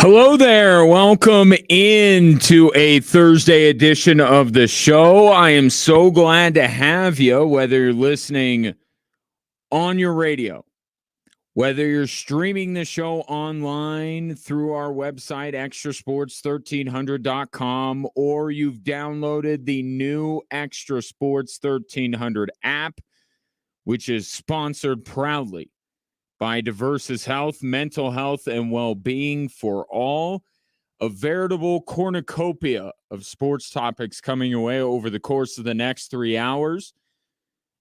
Hello there. Welcome into a Thursday edition of the show. I am so glad to have you, whether you're listening on your radio, whether you're streaming the show online through our website, extrasports1300.com, or you've downloaded the new Extra Sports 1300 app, which is sponsored proudly by Diversus Health, mental health, and well-being for all. A veritable cornucopia of sports topics coming your way over the course of the next 3 hours.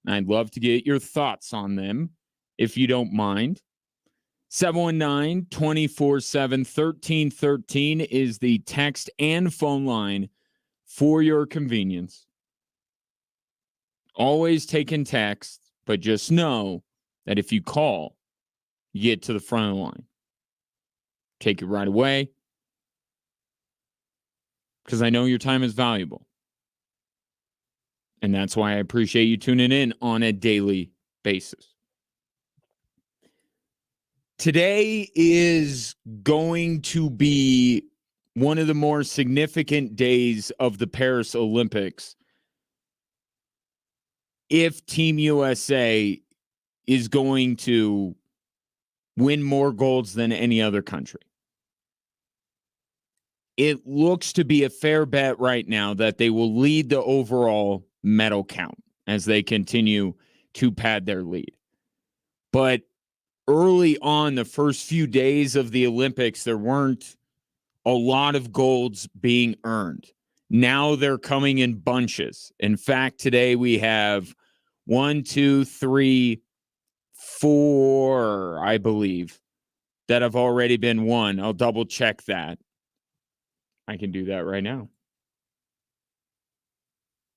And I'd love to get your thoughts on them, if you don't mind. 719-247-1313 is the text and phone line for your convenience. Always taking text, but just know that if you call, you get to the front of the line. Take it right away, because I know your time is valuable. And that's why I appreciate you tuning in on a daily basis. Today is going to be one of the more significant days of the Paris Olympics if Team USA is going to win more golds than any other country. It looks to be a fair bet right now that they will lead the overall medal count as they continue to pad their lead. But early on, the first few days of the Olympics, there weren't a lot of golds being earned. Now they're coming in bunches. In fact, today we have 1, 2, 3, 4, I believe, that have already been won. I'll double check that. I can do that right now.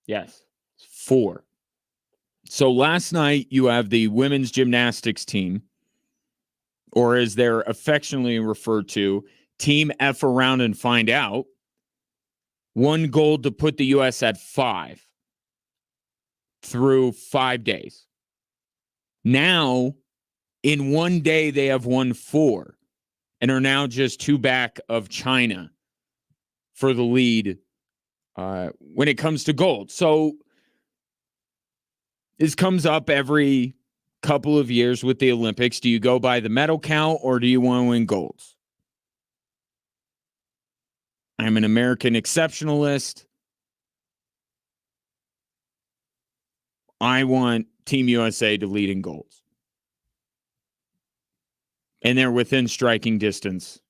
Yes, 4. So last night you have the women's gymnastics team, or as they're affectionately referred to, Team F Around and Find Out. 1 gold to put the U.S. at 5 through 5 days. Now, in 1 day, they have won 4 and are now just 2 back of China for the lead when it comes to gold. So this comes up every couple of years with the Olympics. Do you go by the medal count or do you want to win golds? I'm an American exceptionalist. I want Team USA to lead in golds. And they're within striking distance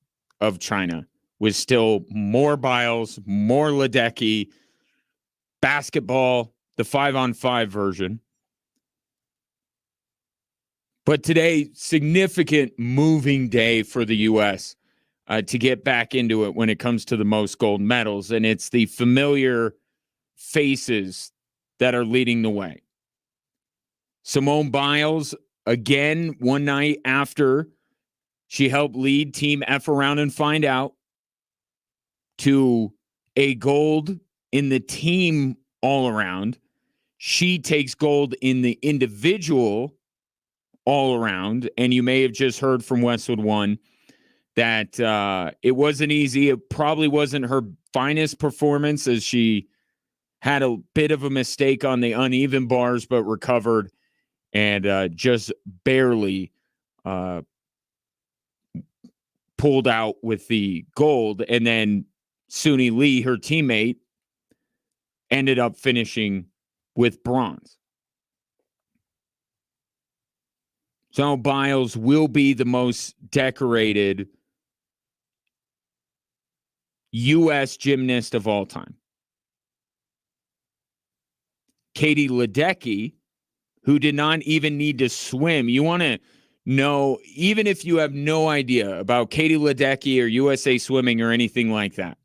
of China, with still more Biles, more Ledecky, basketball, the 5-on-5 version. But today, significant moving day for the U.S. To get back into it when it comes to the most gold medals. And it's the familiar faces that are leading the way. Simone Biles, again, one night after she helped lead Team F Around and Find Out to a gold in the team all around. She takes gold in the individual all around. And you may have just heard from Westwood One that it wasn't easy. It probably wasn't her finest performance, as she had a bit of a mistake on the uneven bars, but recovered and just barely pulled out with the gold. And then Suni Lee, her teammate, ended up finishing with bronze. So Biles will be the most decorated U.S. gymnast of all time. Katie Ledecky, who did not even need to swim. You want to know, even if you have no idea about Katie Ledecky or USA Swimming or anything like that.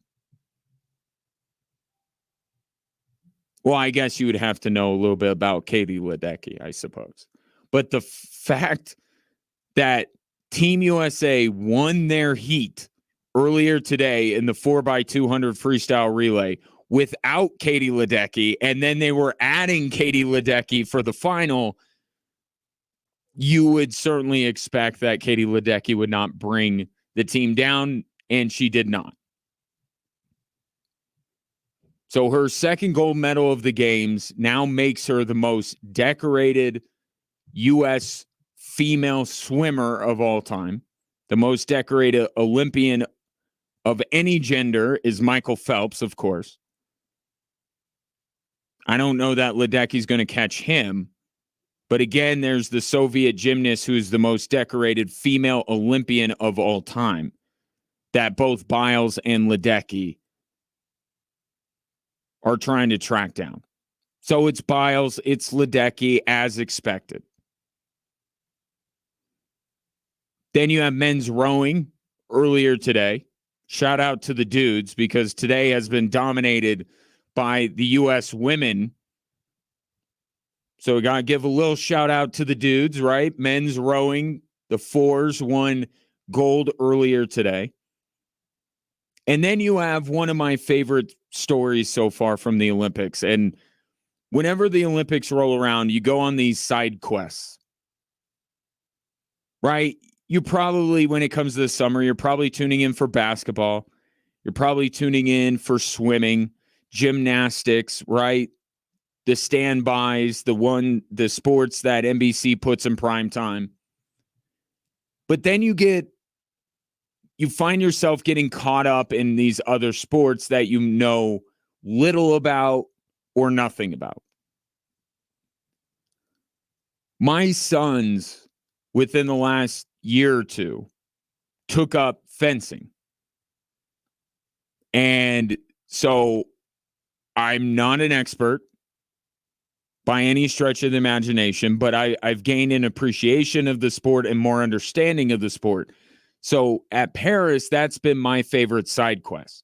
Well, I guess you would have to know a little bit about Katie Ledecky, I suppose. But the fact that Team USA won their heat earlier today in the 4x200 freestyle relay without Katie Ledecky, and then they were adding Katie Ledecky for the final, you would certainly expect that Katie Ledecky would not bring the team down and she did not. So her second gold medal of the games now makes her the most decorated U.S. female swimmer of all time. The most decorated Olympian of any gender is Michael Phelps, of course. I don't know that Ledecky's going to catch him. But again, there's the Soviet gymnast who's the most decorated female Olympian of all time that both Biles and Ledecky are trying to track down. So it's Biles, it's Ledecky, as expected. Then you have men's rowing earlier today. Shout out to the dudes, because today has been dominated by the U.S. women. So we got to give a little shout out to the dudes, right? Men's rowing, the fours won gold earlier today. And then you have one of my favorite stories so far from the Olympics. And whenever the Olympics roll around, you go on these side quests, right? You probably, when it comes to the summer, you're probably tuning in for basketball. You're probably tuning in for swimming, gymnastics, right? The standbys, the sports that NBC puts in prime time. But then you find yourself getting caught up in these other sports that you know little about or nothing about. My sons, within the last year or two, took up fencing. And so I'm not an expert by any stretch of the imagination, but I've gained an appreciation of the sport and more understanding of the sport. So at Paris, that's been my favorite side quest.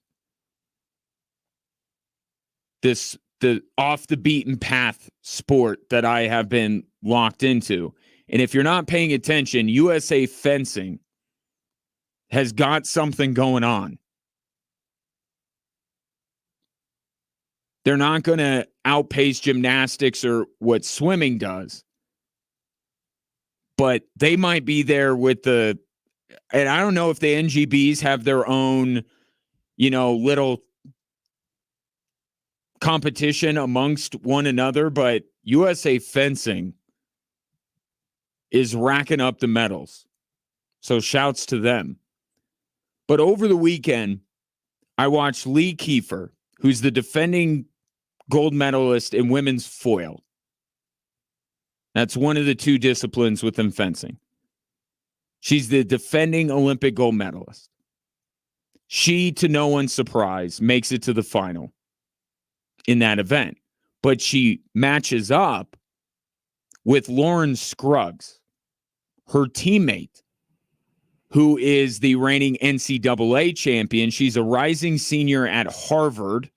The off the beaten path sport that I have been locked into. And if you're not paying attention, USA Fencing has got something going on. They're not going to outpace gymnastics or what swimming does. But they might be there with and I don't know if the NGBs have their own, little competition amongst one another, but USA Fencing is racking up the medals. So shouts to them. But over the weekend, I watched Lee Kiefer, who's the defending gold medalist in women's foil. That's one of the two disciplines within fencing. She's the defending Olympic gold medalist. She, to no one's surprise, makes it to the final in that event. But she matches up with Lauren Scruggs, her teammate, who is the reigning NCAA champion. She's a rising senior at Harvard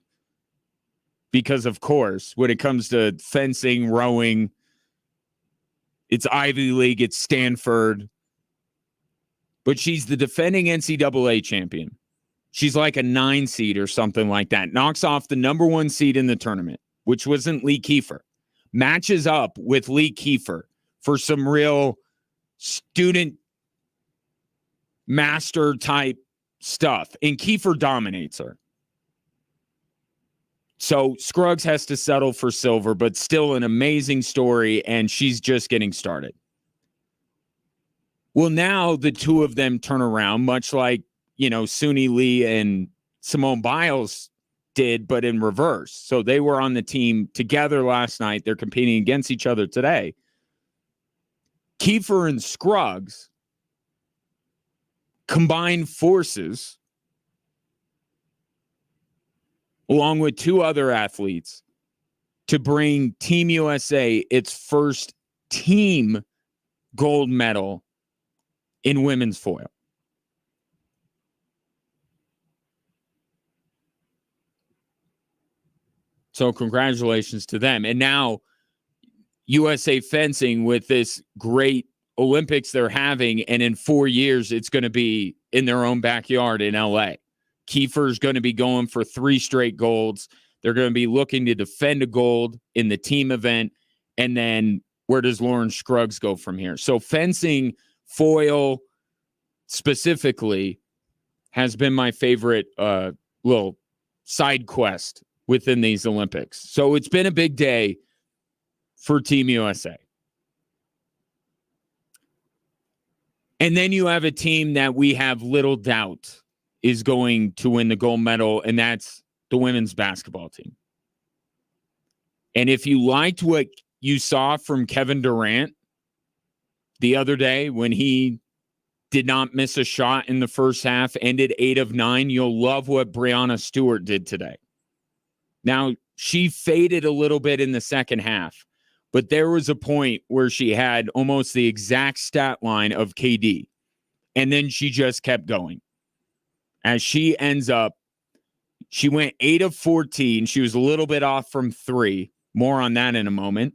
because, of course, when it comes to fencing, rowing, it's Ivy League, it's Stanford. But she's the defending NCAA champion. She's like a 9 seed or something like that. Knocks off the number 1 seed in the tournament, which wasn't Lee Kiefer. Matches up with Lee Kiefer for some real student master type stuff. And Kiefer dominates her. So Scruggs has to settle for silver, but still an amazing story, and she's just getting started. Well, now the two of them turn around, much like, Suni Lee and Simone Biles did, but in reverse. So they were on the team together last night. They're competing against each other today. Kiefer and Scruggs combined forces, along with 2 other athletes, to bring Team USA its first team gold medal in women's foil. So congratulations to them. And now USA Fencing, with this great Olympics they're having, and in 4 years, it's going to be in their own backyard in LA. Kiefer's going to be going for 3 straight golds. They're going to be looking to defend a gold in the team event. And then where does Lauren Scruggs go from here? So fencing, foil specifically, has been my favorite little side quest within these Olympics. So it's been a big day for Team USA. And then you have a team that we have little doubt is going to win the gold medal, and that's the women's basketball team. And if you liked what you saw from Kevin Durant the other day when he did not miss a shot in the first half, ended 8 of 9, you'll love what Breanna Stewart did today. Now, she faded a little bit in the second half, but there was a point where she had almost the exact stat line of KD, and then she just kept going. As she ends up, she went 8 of 14. She was a little bit off from 3. More on that in a moment.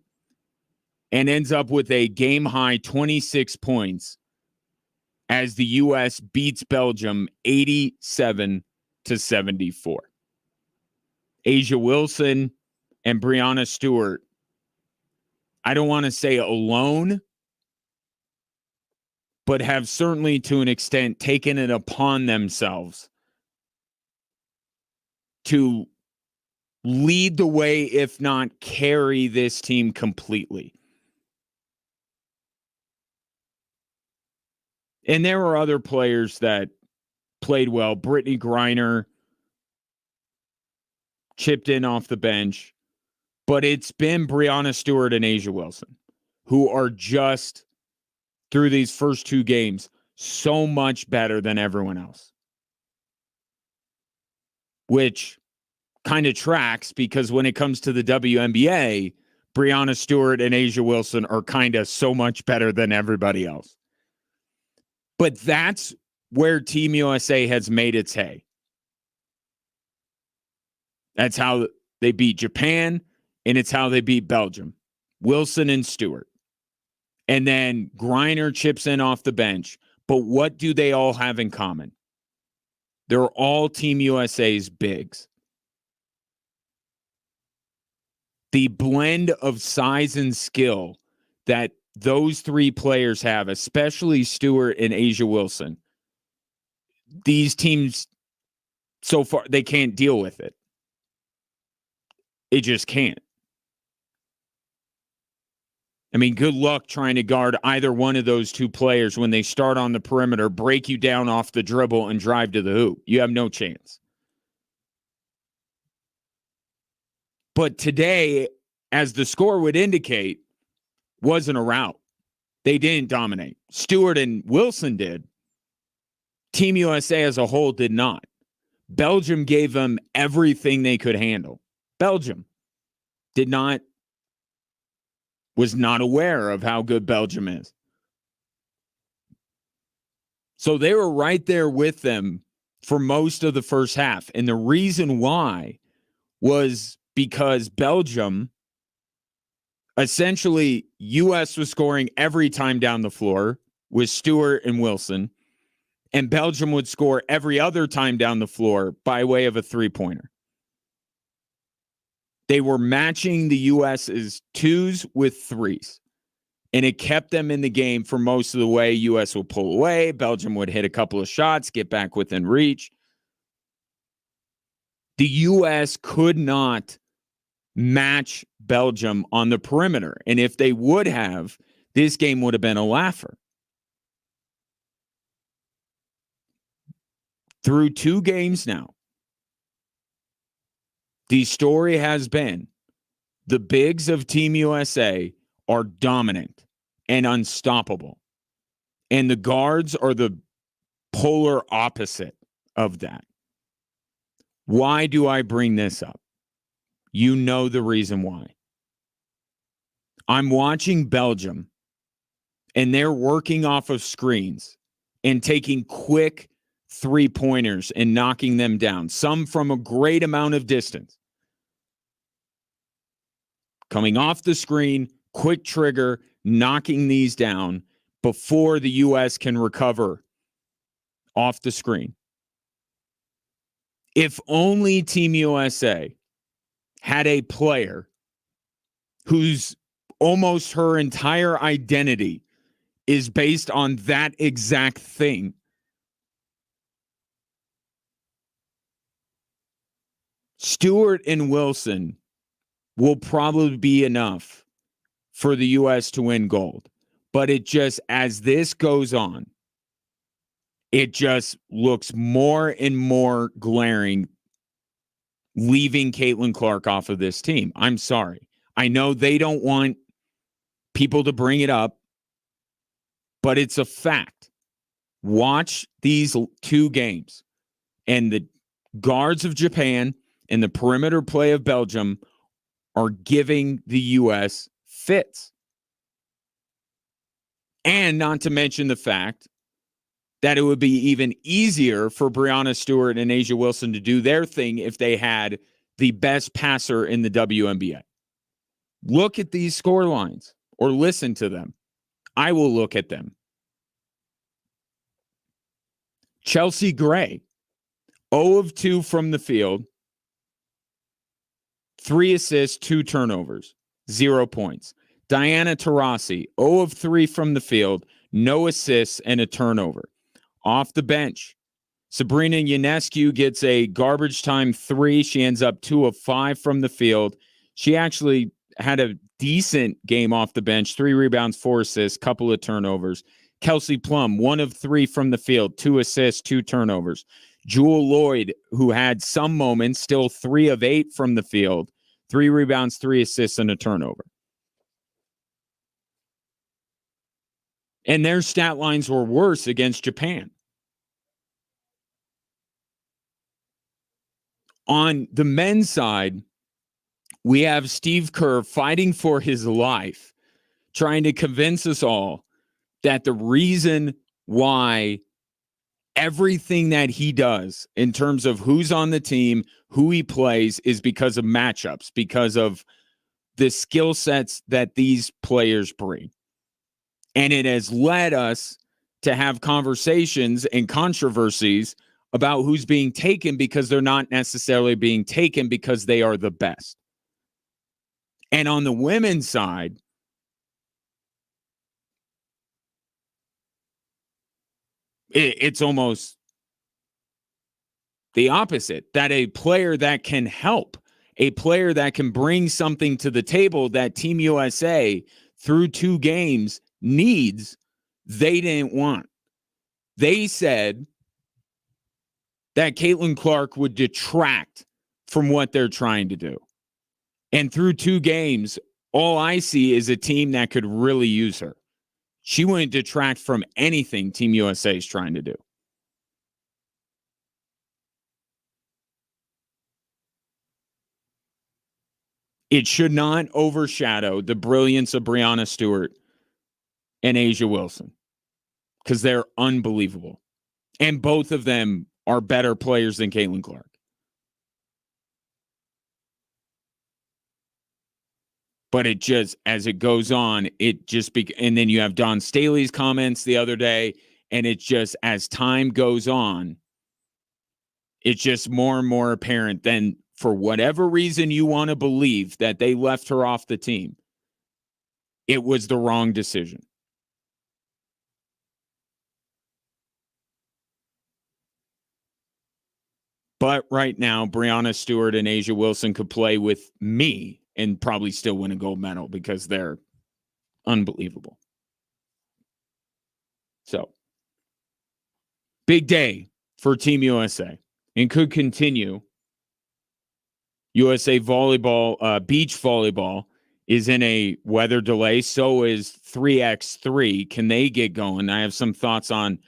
And ends up with a game-high 26 points as the U.S. beats Belgium 87-74. A'ja Wilson and Breanna Stewart, I don't want to say alone, but have certainly to an extent taken it upon themselves to lead the way, if not carry this team completely. And there were other players that played well. Brittany Griner chipped in off the bench. But it's been Breanna Stewart and A'ja Wilson who are just, through these first 2 games, so much better than everyone else. Which kind of tracks because when it comes to the WNBA, Breanna Stewart and A'ja Wilson are kind of so much better than everybody else. But that's where Team USA has made its hay. That's how they beat Japan, and it's how they beat Belgium. Wilson and Stewart. And then Griner chips in off the bench. But what do they all have in common? They're all Team USA's bigs. The blend of size and skill that those 3 players have, especially Stewart and A'ja Wilson, these teams, so far, they can't deal with it. It just can't. I mean, good luck trying to guard either one of those 2 players when they start on the perimeter, break you down off the dribble, and drive to the hoop. You have no chance. But today, as the score would indicate, wasn't a rout. They didn't dominate. Stewart and Wilson did. Team USA as a whole did not. Belgium gave them everything they could handle. Belgium was not aware of how good Belgium is. So they were right there with them for most of the first half. And the reason why was because Belgium, essentially, U.S. was scoring every time down the floor with Stewart and Wilson, and Belgium would score every other time down the floor by way of a 3-pointer. They were matching the U.S.'s 2s with 3s, and it kept them in the game for most of the way. U.S. would pull away. Belgium would hit a couple of shots, get back within reach. The U.S. could not match Belgium on the perimeter. And if they would have, this game would have been a laugher. Through 2 games now, the story has been the bigs of Team USA are dominant and unstoppable. And the guards are the polar opposite of that. Why do I bring this up? You know the reason why. I'm watching Belgium, and they're working off of screens and taking quick 3-pointers and knocking them down, some from a great amount of distance. Coming off the screen, quick trigger, knocking these down before the U.S. can recover off the screen. If only Team USA had a player whose almost her entire identity is based on that exact thing, Stewart and Wilson will probably be enough for the U.S. to win gold. But it just, as this goes on, it just looks more and more glaring leaving Caitlin Clark off of this team. I'm sorry. I know they don't want people to bring it up, but it's a fact. Watch these two games, and the guards of Japan and the perimeter play of Belgium are giving the U.S. fits. And not to mention the fact that it would be even easier for Breanna Stewart and A'ja Wilson to do their thing if they had the best passer in the WNBA. Look at these score lines or listen to them. I will look at them. Chelsea Gray, 0 of 2 from the field, 3 assists, 2 turnovers, 0 points. Diana Taurasi, 0 of 3 from the field, no assists, and a turnover. Off the bench, Sabrina Ionescu gets a garbage time 3. She ends up 2 of 5 from the field. She actually had a decent game off the bench, 3 rebounds, 4 assists, couple of turnovers. Kelsey Plum, 1 of 3 from the field, 2 assists, 2 turnovers. Jewel Lloyd, who had some moments, still 3 of 8 from the field, 3 rebounds, 3 assists, and a turnover. And their stat lines were worse against Japan. On the men's side, we have Steve Kerr fighting for his life, trying to convince us all that the reason why everything that he does in terms of who's on the team, who he plays, is because of matchups, because of the skill sets that these players bring. And it has led us to have conversations and controversies about who's being taken because they're not necessarily being taken because they are the best. And on the women's side, it's almost the opposite, that a player that can help, a player that can bring something to the table that Team USA through 2 games needs, they didn't want. They said that Caitlin Clark would detract from what they're trying to do. And through 2 games, all I see is a team that could really use her. She wouldn't detract from anything Team USA is trying to do. It should not overshadow the brilliance of Breanna Stewart and A'ja Wilson because they're unbelievable. And both of them are better players than Caitlin Clark. But it just, as it goes on, it just and then you have Don Staley's comments the other day, and it's just, as time goes on, it's just more and more apparent then, for whatever reason you want to believe that they left her off the team, it was the wrong decision. But right now, Breanna Stewart and A'ja Wilson could play with me and probably still win a gold medal because they're unbelievable. So, big day for Team USA and could continue. USA volleyball, beach volleyball is in a weather delay. So is 3x3. Can they get going? I have some thoughts on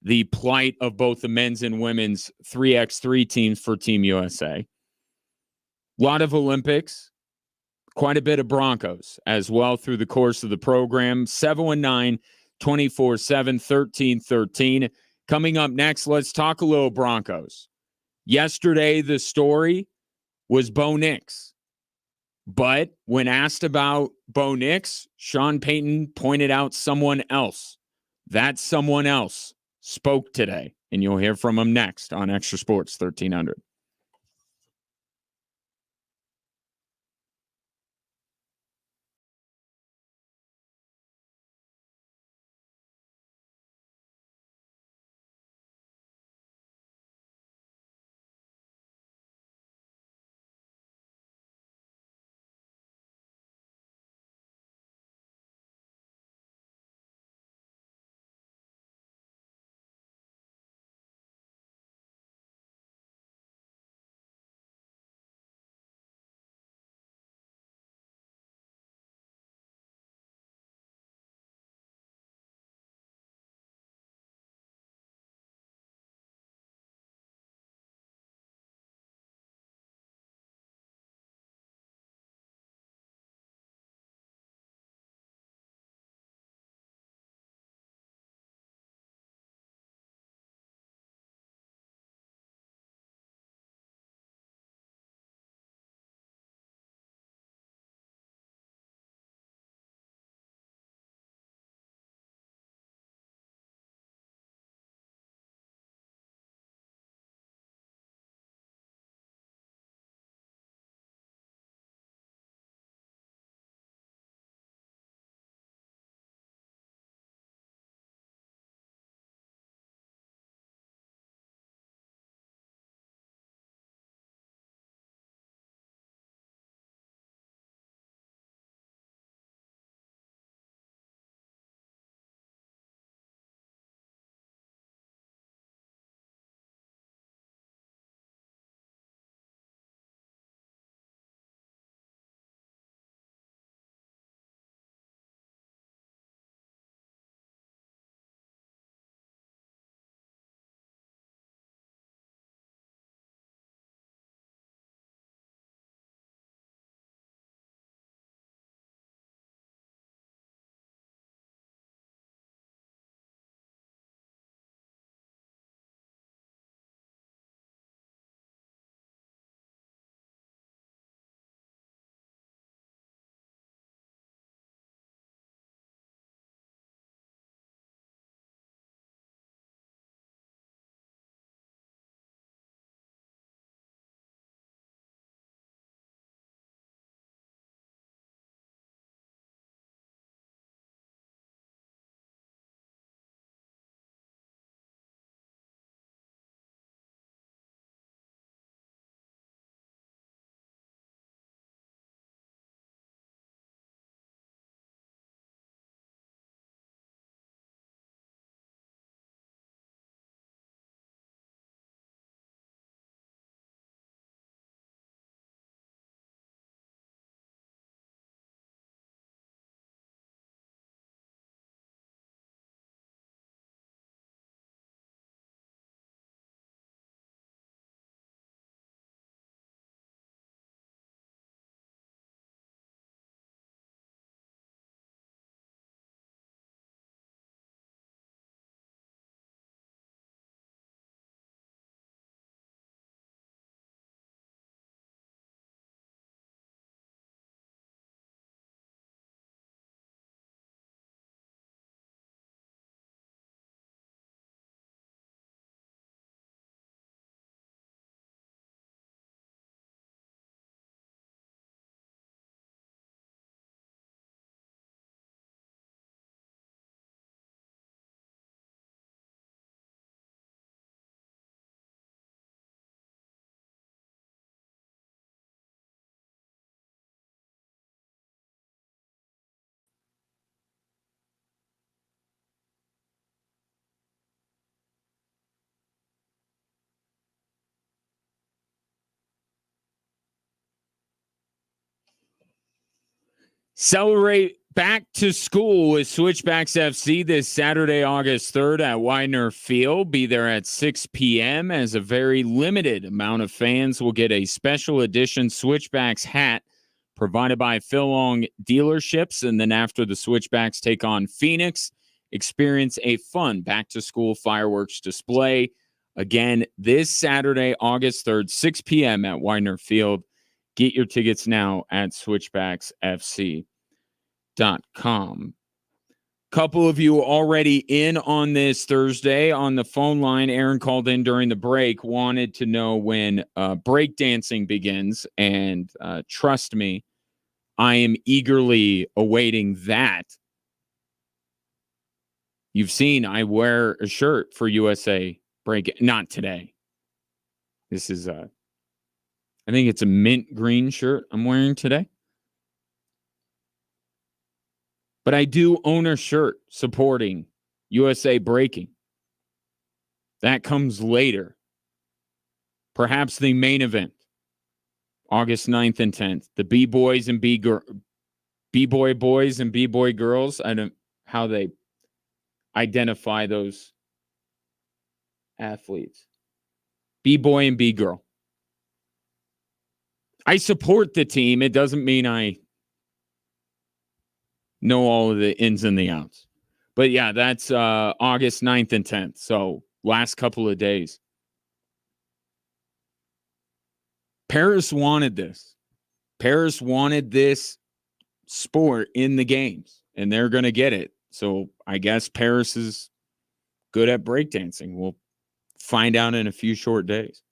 the plight of both the men's and women's 3x3 teams for Team USA. A lot of Olympics, quite a bit of Broncos as well through the course of the program. 719 24/7 1313. Coming up next, let's talk a little Broncos. Yesterday, the story was Bo Nix. But when asked about Bo Nix, Sean Payton pointed out someone else. That someone else spoke today, and you'll hear from him next on Extra Sports 1300. Celebrate back to school with Switchbacks FC this Saturday, August 3rd at Widener Field. Be there at 6 p.m. as a very limited amount of fans will get a special edition Switchbacks hat provided by Phil Long dealerships. And then after the Switchbacks take on Phoenix, experience a fun back-to-school fireworks display. Again, this Saturday, August 3rd, 6 p.m. at Widener Field. Get your tickets now at switchbacksfc.com. Couple of you already in on this Thursday on the phone line. Aaron called in during the break, wanted to know when breakdancing begins. And trust me, I am eagerly awaiting that. You've seen I wear a shirt for USA Break. Not today. This is I think it's a mint green shirt I'm wearing today. But I do own a shirt supporting USA Breaking. That comes later. Perhaps the main event, August 9th and 10th. The B-boys and B-boy boys and B-boy girls. I don't know how they identify those athletes. B-boy and B-girl. I support the team. It doesn't mean I know all of the ins and the outs. But yeah, that's August 9th and 10th. So last couple of days. Paris wanted this. Paris wanted this sport in the games, and they're going to get it. So I guess Paris is good at breakdancing. We'll find out in a few short days.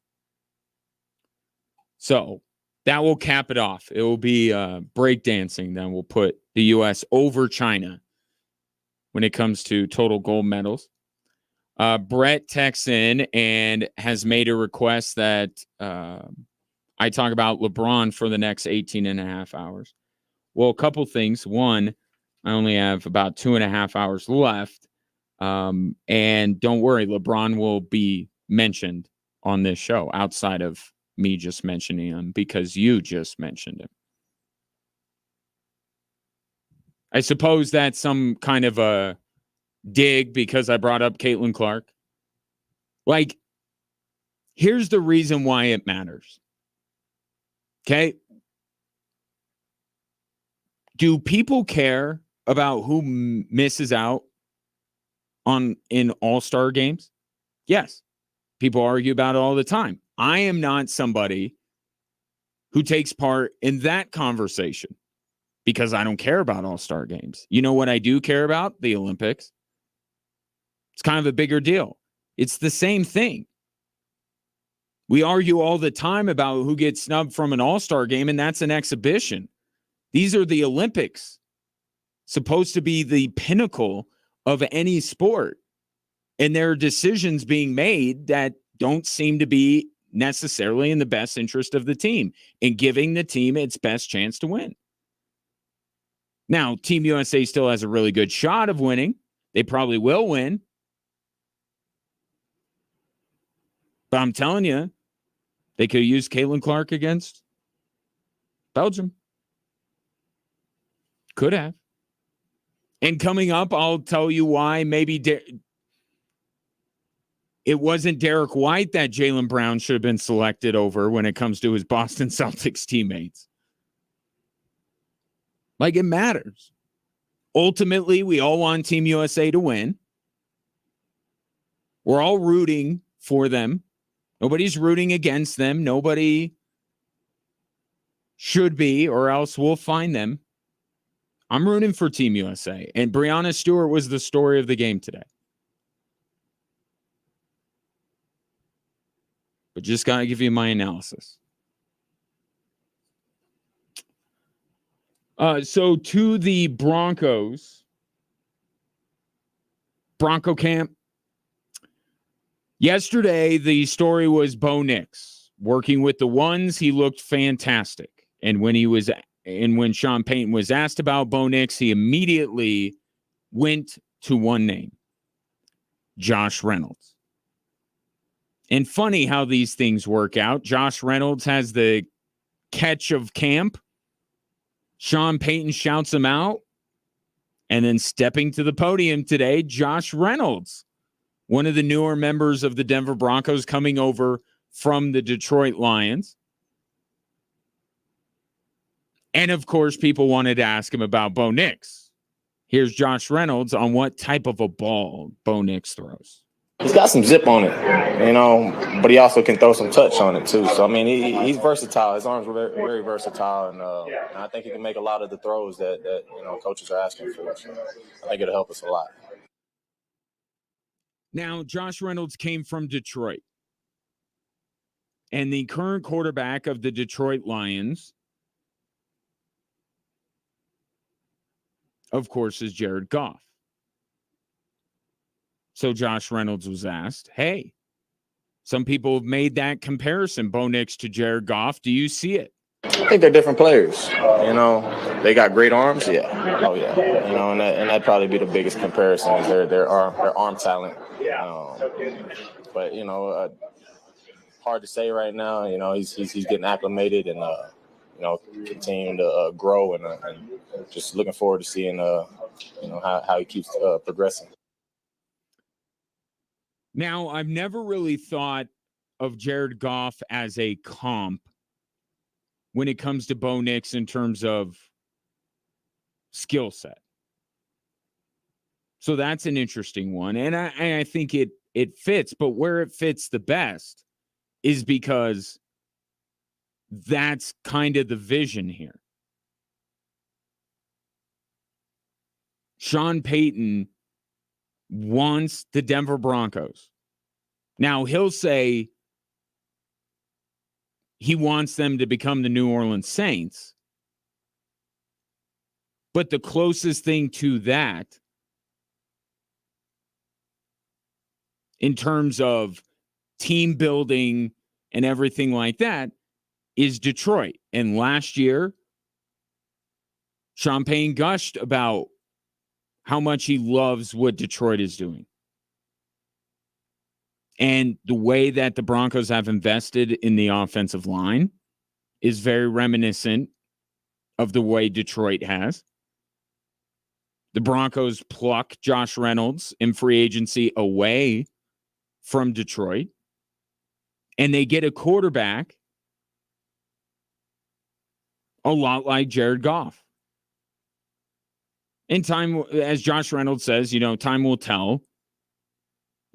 So that will cap it off. It will be breakdancing. Then we'll put the U.S. over China when it comes to total gold medals. Brett texts in and has made a request that I talk about LeBron for the next 18 and a half hours. Well, a couple things. One, I only have about 2.5 hours left. And don't worry, LeBron will be mentioned on this show outside of me just mentioning him because you just mentioned him. I suppose that's some kind of a dig because I brought up Caitlin Clark. Like, here's the reason why it matters. Okay? Do people care about who misses out in all-star games? Yes. People argue about it all the time. I am not somebody who takes part in that conversation because I don't care about all-star games. You know what I do care about? The Olympics. It's kind of a bigger deal. It's the same thing. We argue all the time about who gets snubbed from an all-star game, and that's an exhibition. These are the Olympics, supposed to be the pinnacle of any sport. And there are decisions being made that don't seem to be necessarily in the best interest of the team and giving the team its best chance to win. Now, Team USA still has a really good shot of winning. They probably will win. But I'm telling you, they could have used Caitlin Clark against Belgium. Could have. And coming up, I'll tell you why maybe it wasn't Derek White that Jaylen Brown should have been selected over when it comes to his Boston Celtics teammates. Like, it matters. Ultimately, we all want Team USA to win. We're all rooting for them. Nobody's rooting against them. Nobody should be, or else we'll find them. I'm rooting for Team USA. And Breanna Stewart was the story of the game today. But just got to give you my analysis. So to the Broncos, Bronco camp. Yesterday, the story was Bo Nix. Working with the ones, he looked fantastic. And when Sean Payton was asked about Bo Nix, he immediately went to one name, Josh Reynolds. And funny how these things work out. Josh Reynolds has the catch of camp. Sean Payton shouts him out. And then stepping to the podium today, Josh Reynolds, one of the newer members of the Denver Broncos coming over from the Detroit Lions. And, of course, people wanted to ask him about Bo Nix. Here's Josh Reynolds on what type of a ball Bo Nix throws. He's got some zip on it, but he also can throw some touch on it too. So, I mean, he's versatile. His arms are very, very versatile, and I think he can make a lot of the throws that coaches are asking for. So I think it'll help us a lot. Now, Josh Reynolds came from Detroit, and the current quarterback of the Detroit Lions, of course, is Jared Goff. So Josh Reynolds was asked, hey, some people have made that comparison, Bo Nix to Jared Goff. Do you see it? I think they're different players. They got great arms. Yeah. Oh, yeah. And that'd probably be the biggest comparison is their arm talent. But, hard to say right now. He's getting acclimated and, continuing to grow and just looking forward to seeing, how he keeps progressing. Now, I've never really thought of Jared Goff as a comp when it comes to Bo Nix in terms of skill set. So that's an interesting one. And I think it fits, but where it fits the best is because that's kind of the vision here. Sean Payton wants the Denver Broncos. Now, he'll say he wants them to become the New Orleans Saints. But the closest thing to that, in terms of team building and everything like that, is Detroit. And last year, Sean Payton gushed about how much he loves what Detroit is doing. And the way that the Broncos have invested in the offensive line is very reminiscent of the way Detroit has. The Broncos pluck Josh Reynolds in free agency away from Detroit, and they get a quarterback a lot like Jared Goff. In time, as Josh Reynolds says, time will tell,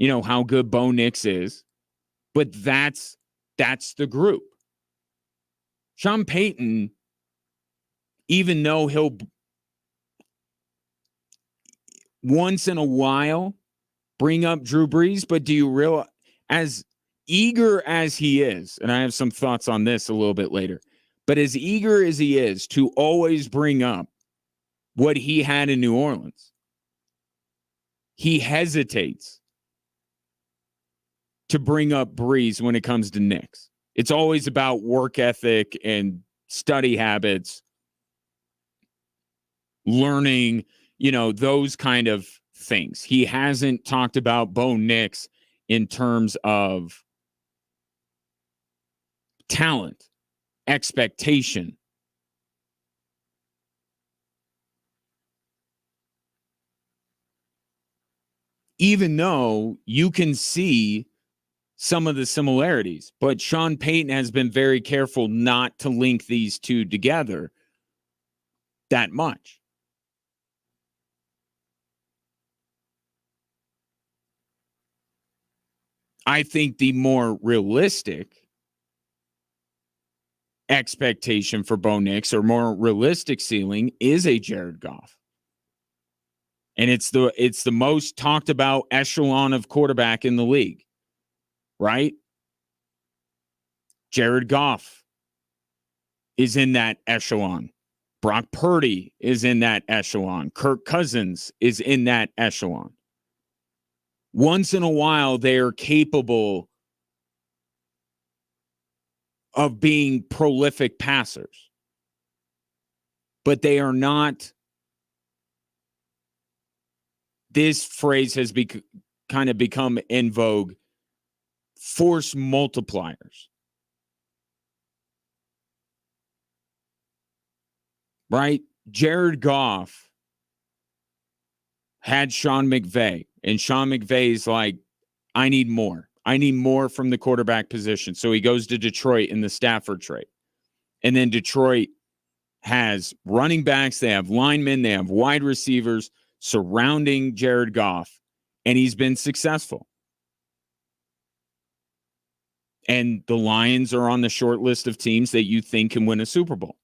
how good Bo Nix is. But that's the group. Sean Payton, even though he'll once in a while bring up Drew Brees, but do you realize, as eager as he is, and I have some thoughts on this a little bit later, but as eager as he is to always bring up what he had in New Orleans, he hesitates to bring up Brees when it comes to Knicks. It's always about work ethic and study habits, learning, those kind of things. He hasn't talked about Bo Nix in terms of talent, expectation. Even though you can see some of the similarities, but Sean Payton has been very careful not to link these two together that much. I think the more realistic expectation for Bo Nix, or more realistic ceiling, is a Jared Goff. And it's the most talked about echelon of quarterback in the league, right? Jared Goff is in that echelon. Brock Purdy is in that echelon. Kirk Cousins is in that echelon. Once in a while, they are capable of being prolific passers, but they are not. This phrase has kind of become in vogue, force multipliers. right? Jared Goff had Sean McVay, and Sean McVay's like, I need more. I need more from the quarterback position. So he goes to Detroit in the Stafford trade. And then Detroit has running backs, they have linemen, they have wide receivers surrounding Jared Goff, and he's been successful. And the Lions are on the short list of teams that you think can win a Super Bowl.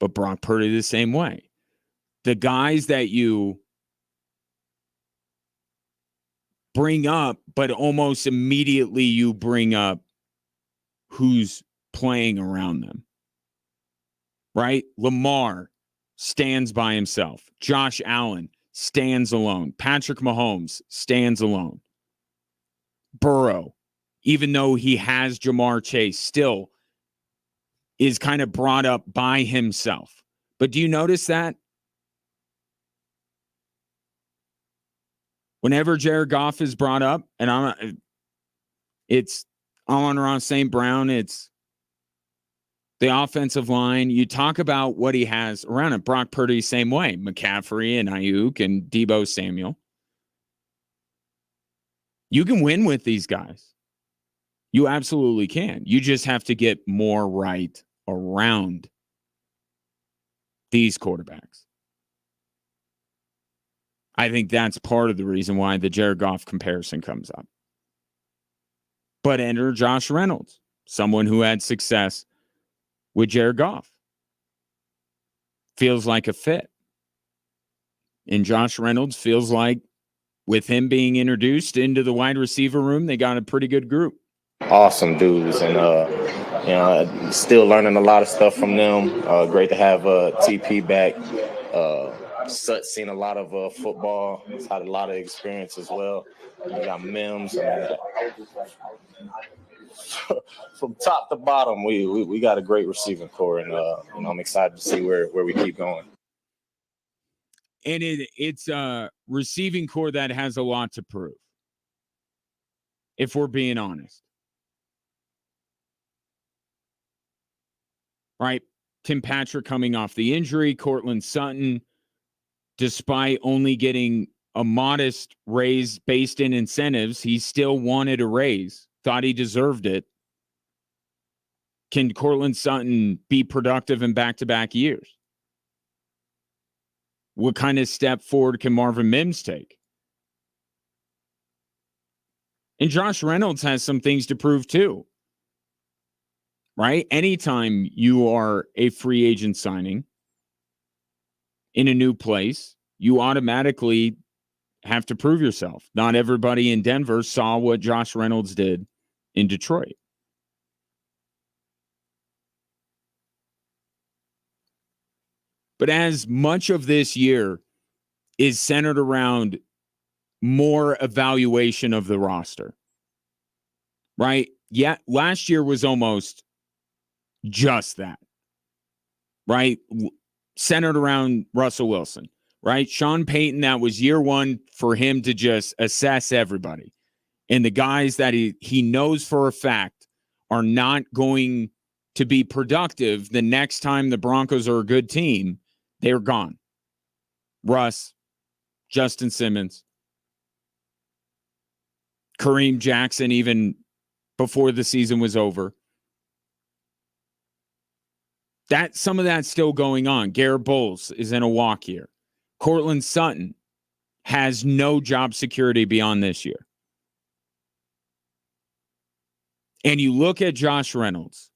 But Brock Purdy the same way. The guys that you bring up, but almost immediately you bring up who's playing around them. Right? Lamar stands by himself. Josh Allen stands alone. Patrick Mahomes stands alone. Burrow, even though he has Jamar Chase, still is kind of brought up by himself. But do you notice that? Whenever Jared Goff is brought up, and it's Amon-Ra St. Brown, it's the offensive line. You talk about what he has around it. Brock Purdy, same way. McCaffrey and Ayuk and Deebo Samuel. You can win with these guys. You absolutely can. You just have to get more right around these quarterbacks. I think that's part of the reason why the Jared Goff comparison comes up. But enter Josh Reynolds, someone who had success with Jared Goff. Feels like a fit. And Josh Reynolds feels like with him being introduced into the wide receiver room, they got a pretty good group. Awesome dudes, and still learning a lot of stuff from them. Great to have TP back. Sut's seen a lot of football. He's had a lot of experience as well. We got Mims. From top to bottom, we got a great receiving core, and I'm excited to see where we keep going. And it's a receiving core that has a lot to prove, if we're being honest. Right? Tim Patrick coming off the injury, Cortland Sutton, despite only getting a modest raise based in incentives, he still wanted a raise, thought he deserved it. Can Cortland Sutton be productive in back-to-back years? What kind of step forward can Marvin Mims take? And Josh Reynolds has some things to prove too. Right? Anytime you are a free agent signing in a new place, you automatically have to prove yourself. Not everybody in Denver saw what Josh Reynolds did in Detroit. But as much of this year is centered around more evaluation of the roster, right? Yeah, last year was almost just that, right? Centered around Russell Wilson, right? Sean Payton, that was year one for him to just assess everybody. And the guys that he knows for a fact are not going to be productive the next time the Broncos are a good team, they're gone. Russ, Justin Simmons, Kareem Jackson, even before the season was over. Some of that's still going on. Garrett Bowles is in a walk year. Cortland Sutton has no job security beyond this year. And you look at Josh Reynolds.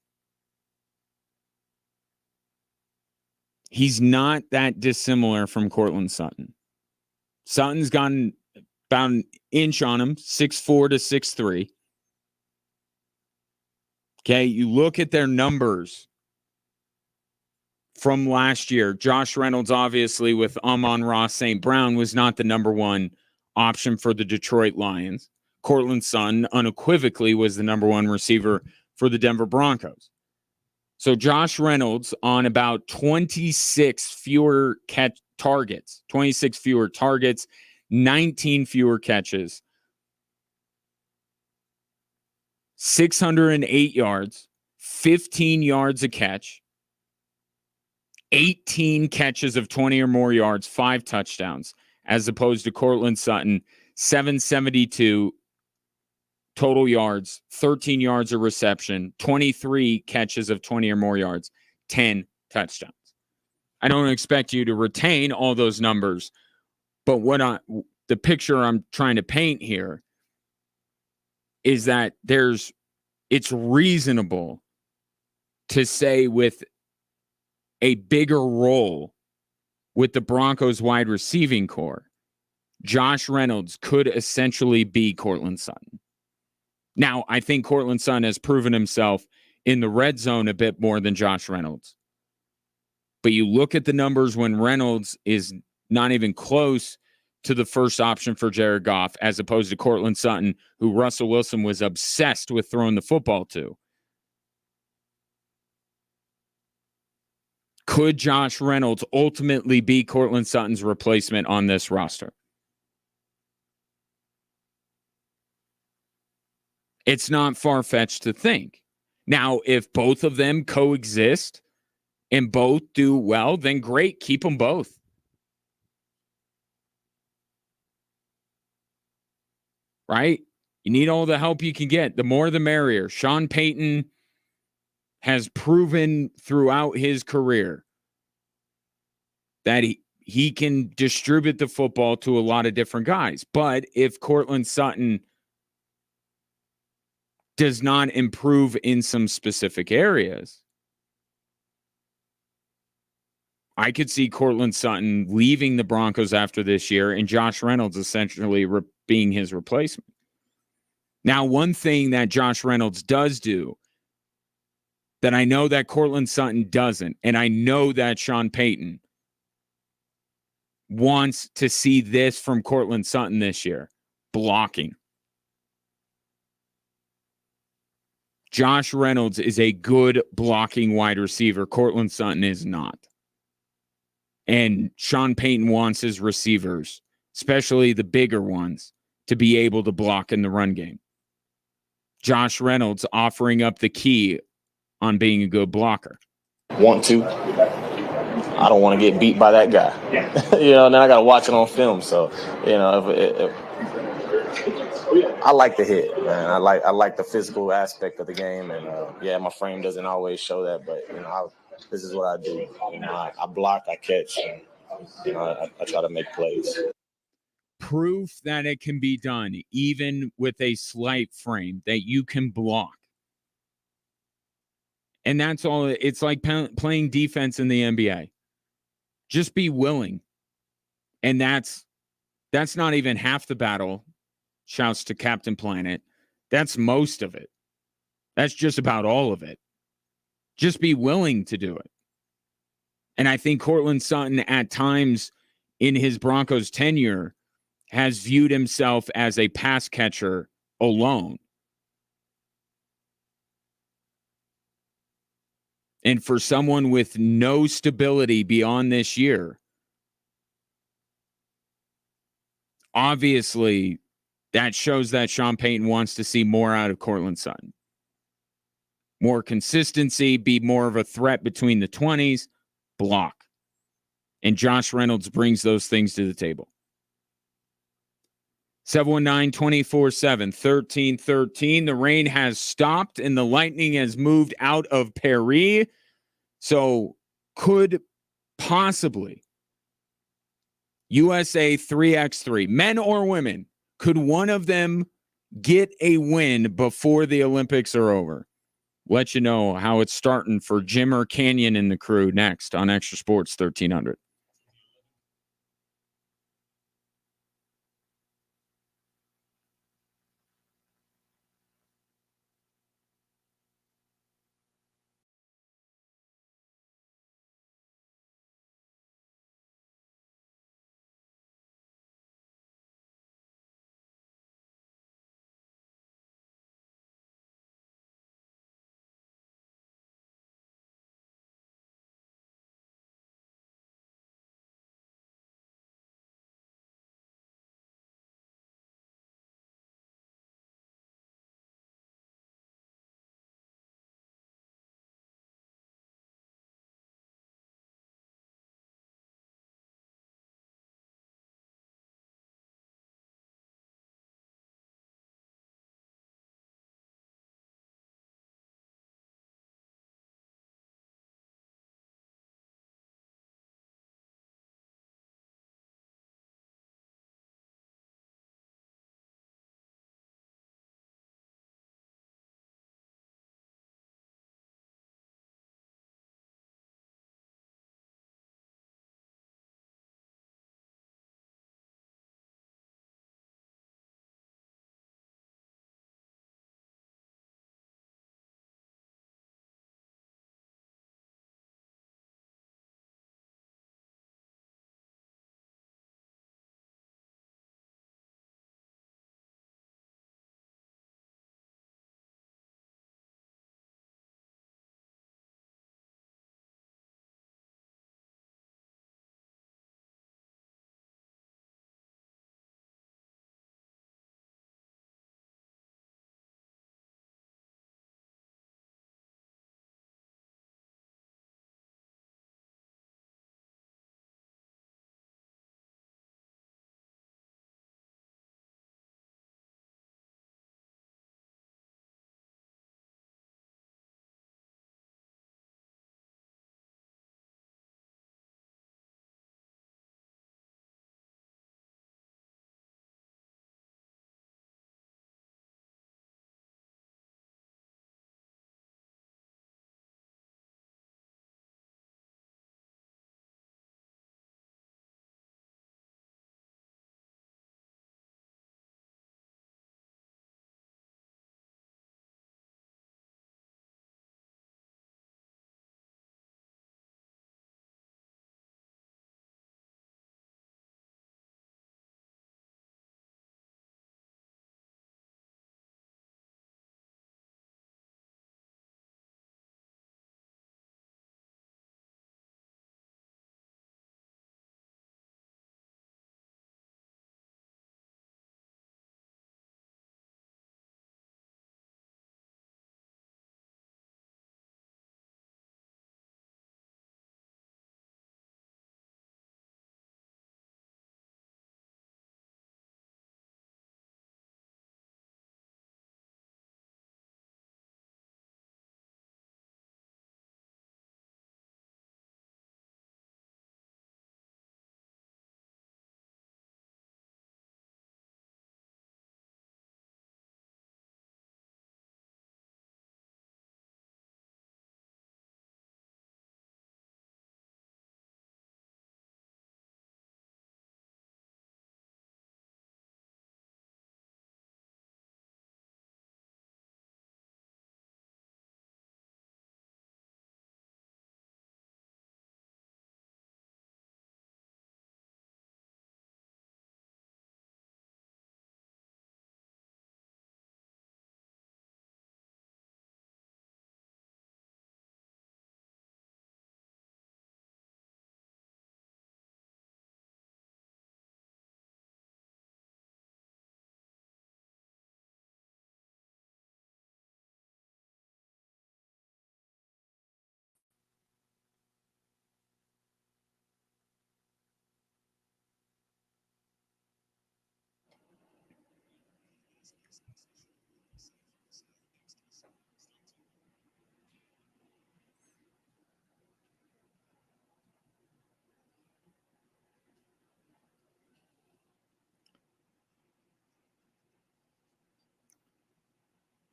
He's not that dissimilar from Cortland Sutton. Sutton's gotten about an inch on him, 6'4" to 6'3". Okay, you look at their numbers from last year. Josh Reynolds, obviously, with Amon-Ra St. Brown, was not the number one option for the Detroit Lions. Cortland Sutton unequivocally was the number one receiver for the Denver Broncos. So Josh Reynolds on about 26 fewer targets, 19 fewer catches, 608 yards, 15 yards a catch, 18 catches of 20 or more yards, 5 touchdowns, as opposed to Cortland Sutton, 772 total yards, 13 yards of reception, 23 catches of 20 or more yards, 10 touchdowns. I don't expect you to retain all those numbers, but the picture I'm trying to paint here is that it's reasonable to say with a bigger role with the Broncos wide receiving core, Josh Reynolds could essentially be Cortland Sutton. Now, I think Cortland Sutton has proven himself in the red zone a bit more than Josh Reynolds. But you look at the numbers when Reynolds is not even close to the first option for Jared Goff, as opposed to Cortland Sutton, who Russell Wilson was obsessed with throwing the football to. Could Josh Reynolds ultimately be Cortland Sutton's replacement on this roster? It's not far-fetched to think. Now, if both of them coexist and both do well, then great, keep them both. Right? You need all the help you can get. The more the merrier. Sean Payton has proven throughout his career that he can distribute the football to a lot of different guys. But if Cortland Sutton does not improve in some specific areas, I could see Cortland Sutton leaving the Broncos after this year and Josh Reynolds essentially being his replacement. Now, one thing that Josh Reynolds does do that I know that Cortland Sutton doesn't, and I know that Sean Payton wants to see this from Cortland Sutton this year, blocking. Josh Reynolds is a good blocking wide receiver. Cortland Sutton is not. And Sean Payton wants his receivers, especially the bigger ones, to be able to block in the run game. Josh Reynolds offering up the key on being a good blocker. Want to. I don't want to get beat by that guy. And then I got to watch it on film. So, if I like the hit, man. I like the physical aspect of the game. And, my frame doesn't always show that. But, this is what I do. I block, I catch, and, I try to make plays. Proof that it can be done, even with a slight frame, that you can block. And that's all. It's like playing defense in the NBA. Just be willing. And that's not even half the battle. Shouts to Captain Planet. That's most of it. That's just about all of it. Just be willing to do it. And I think Cortland Sutton at times in his Broncos tenure has viewed himself as a pass catcher alone. And for someone with no stability beyond this year, obviously that shows that Sean Payton wants to see more out of Cortland Sutton. More consistency, be more of a threat between the 20s, block. And Josh Reynolds brings those things to the table. 719-247-1313. The rain has stopped and the Lightning has moved out of Paris. So could possibly USA 3x3, men or women, could one of them get a win before the Olympics are over? Let you know how it's starting for Jimmer Canyon and the crew next on Extra Sports 1300.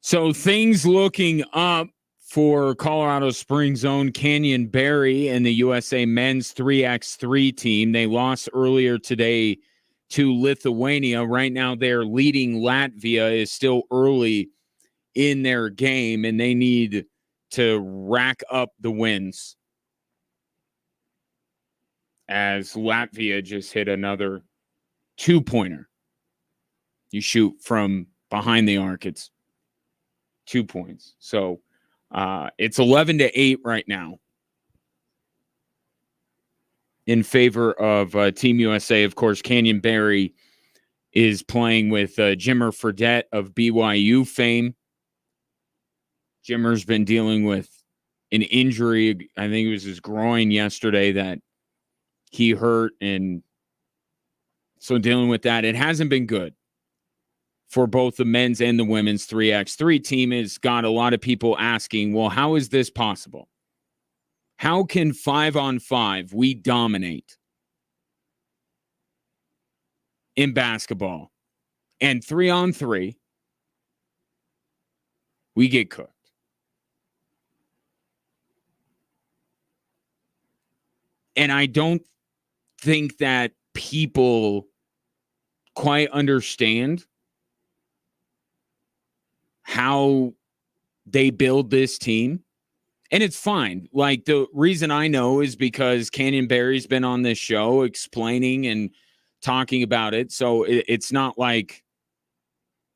So things looking up for Colorado Springs' own Canyon Berry and the USA men's 3x3 team. They lost earlier today to Lithuania. Right now, they're leading Latvia. Is still early in their game, and they need to rack up the wins as Latvia just hit another 2-pointer. You shoot from behind the arc, it's 2 points. So it's 11-8 right now in favor of Team USA. Of course, Canyon Berry is playing with Jimmer Fredette of BYU fame. Jimmer's been dealing with an injury. I think it was his groin yesterday that he hurt. And so dealing with that, it hasn't been good for both the men's and the women's 3x3 team. Has got a lot of people asking, well, how is this possible? How can 5-on-5 we dominate in basketball, and 3-on-3 we get cooked? And I don't think that people quite understand how they build this team. And it's fine. Like, the reason I know is because Canyon Berry's been on this show explaining and talking about it. So it's not like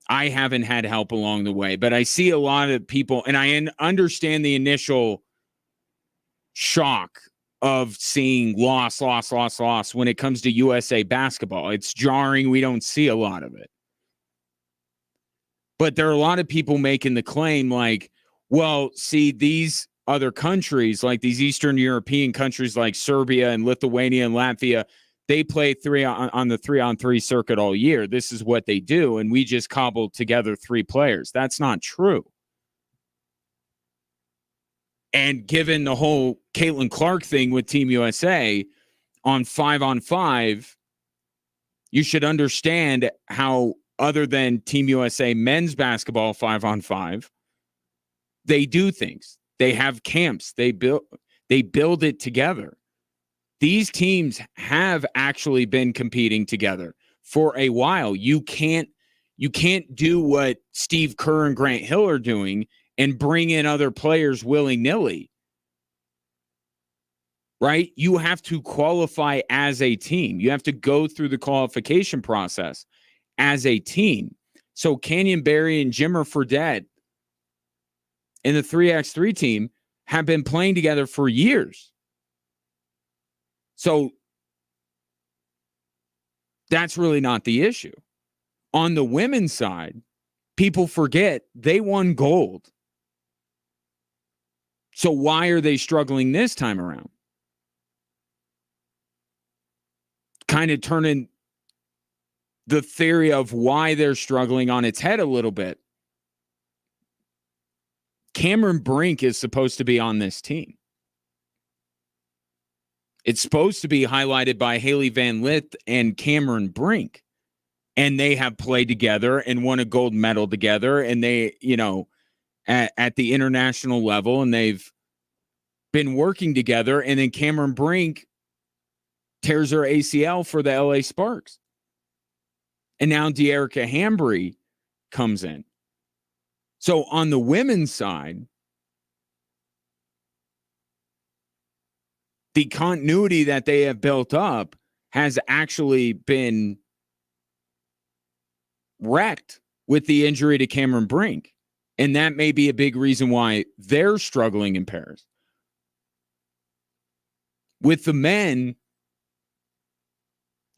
I haven't had help along the way. But I see a lot of people, and I understand the initial shock of seeing loss when it comes to USA basketball. It's jarring. We don't see a lot of it. But there are a lot of people making the claim like, well, see, these other countries, like these Eastern European countries like Serbia and Lithuania and Latvia, they play on the 3-on-3 circuit all year. This is what they do. And we just cobbled together 3 players. That's not true. And given the whole Caitlin Clark thing with Team USA on 5-on-5, you should understand how, other than Team USA men's basketball 5-on-5, they do things. They have camps. They build it together. These teams have actually been competing together for a while. You can't do what Steve Kerr and Grant Hill are doing and bring in other players willy-nilly, right? You have to qualify as a team. You have to go through the qualification process as a team. So Canyon Berry and Jimmer Fredette and the 3x3 team have been playing together for years. So that's really not the issue. On the women's side, people forget they won gold. So why are they struggling this time around? Kind of turning the theory of why they're struggling on its head a little bit. Cameron Brink is supposed to be on this team. It's supposed to be highlighted by Haley Van Lith and Cameron Brink. And they have played together and won a gold medal together. And they, at the international level, and they've been working together. And then Cameron Brink tears her ACL for the LA Sparks. And now De'Erica Hambry comes in. So on the women's side, the continuity that they have built up has actually been wrecked with the injury to Cameron Brink. And that may be a big reason why they're struggling in Paris. With the men,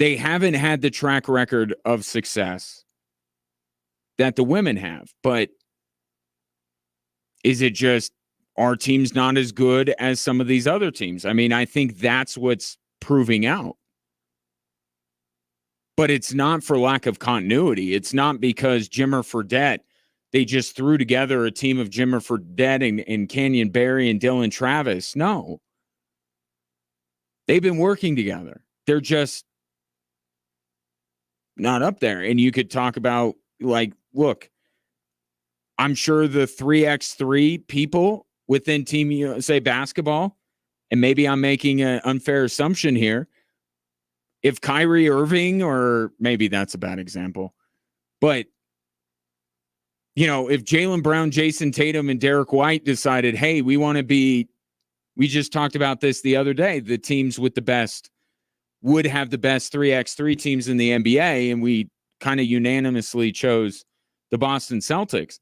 they haven't had the track record of success that the women have. But is it just our team's not as good as some of these other teams? I mean, I think that's what's proving out. But it's not for lack of continuity. It's not because Jimmer Fredette, they just threw together a team of Jimmer Fredette and Canyon Berry and Dylan Travis. No. They've been working together. They're just not up there. And you could talk about, like, look, I'm sure the 3x3 people within Team USA basketball, and maybe I'm making an unfair assumption here, if Kyrie Irving, or maybe that's a bad example, but if Jaylen Brown, Jason Tatum, and Derek White decided, hey, we want to be, we just talked about this the other day, the teams with the best would have the best 3x3 teams in the NBA, and we kind of unanimously chose the Boston Celtics.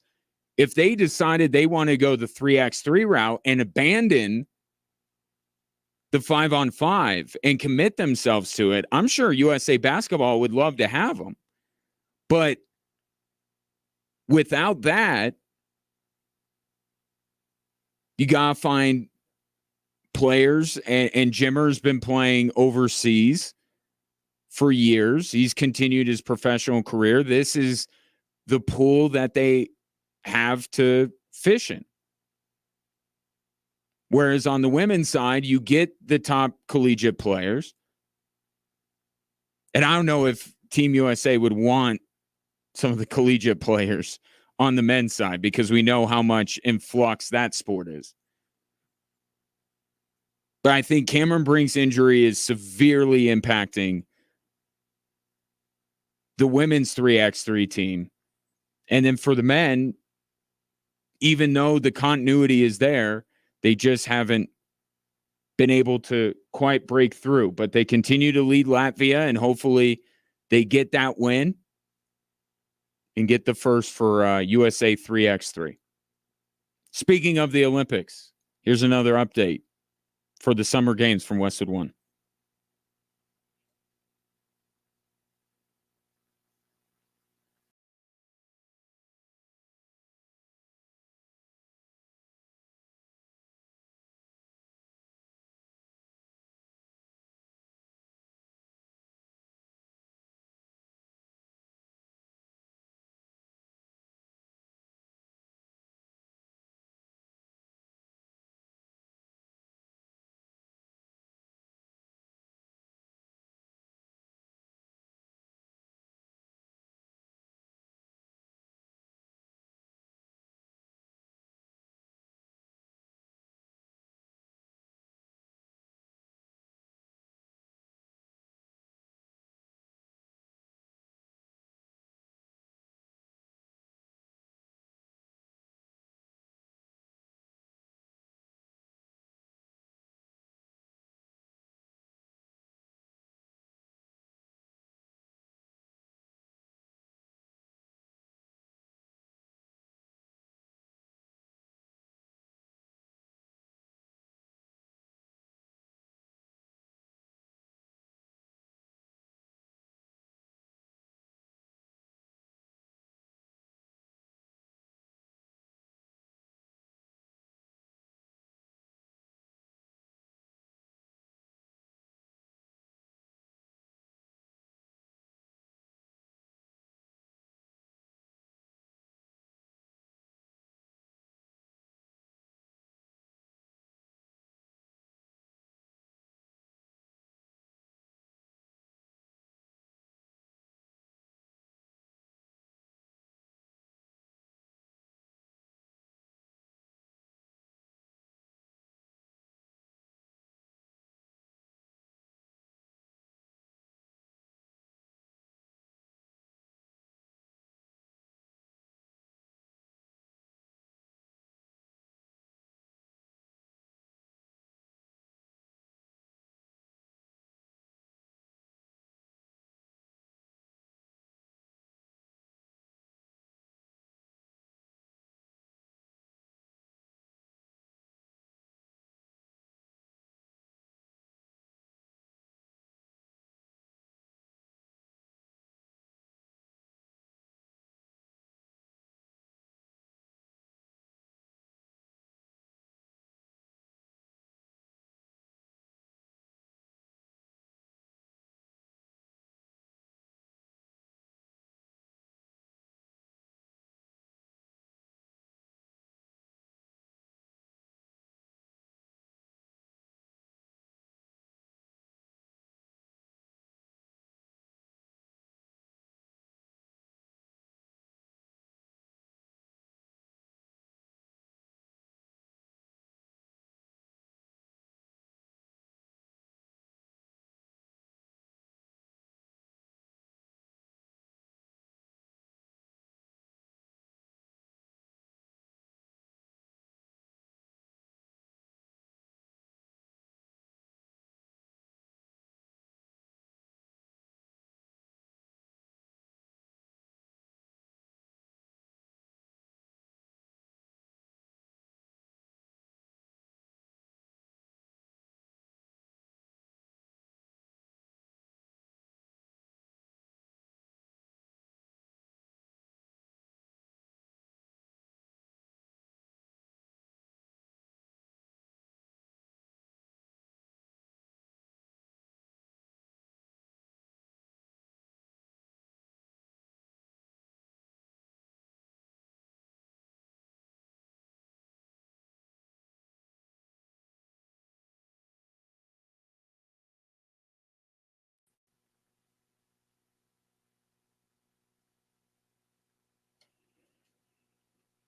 If they decided they want to go the 3x3 route and abandon the 5-on-5 and commit themselves to it, I'm sure USA Basketball would love to have them. But without that, you got to find players, and Jimmer's been playing overseas for years. He's continued his professional career. This is the pool that they have to fish in. Whereas on the women's side, you get the top collegiate players. And I don't know if Team USA would want some of the collegiate players on the men's side, because we know how much in flux that sport is. But I think Cameron Brink's injury is severely impacting the women's 3x3 team. And then for the men, even though the continuity is there, they just haven't been able to quite break through. But they continue to lead Latvia, and hopefully they get that win and get the first for USA 3x3. Speaking of the Olympics, here's another update for the Summer Games from Westwood One.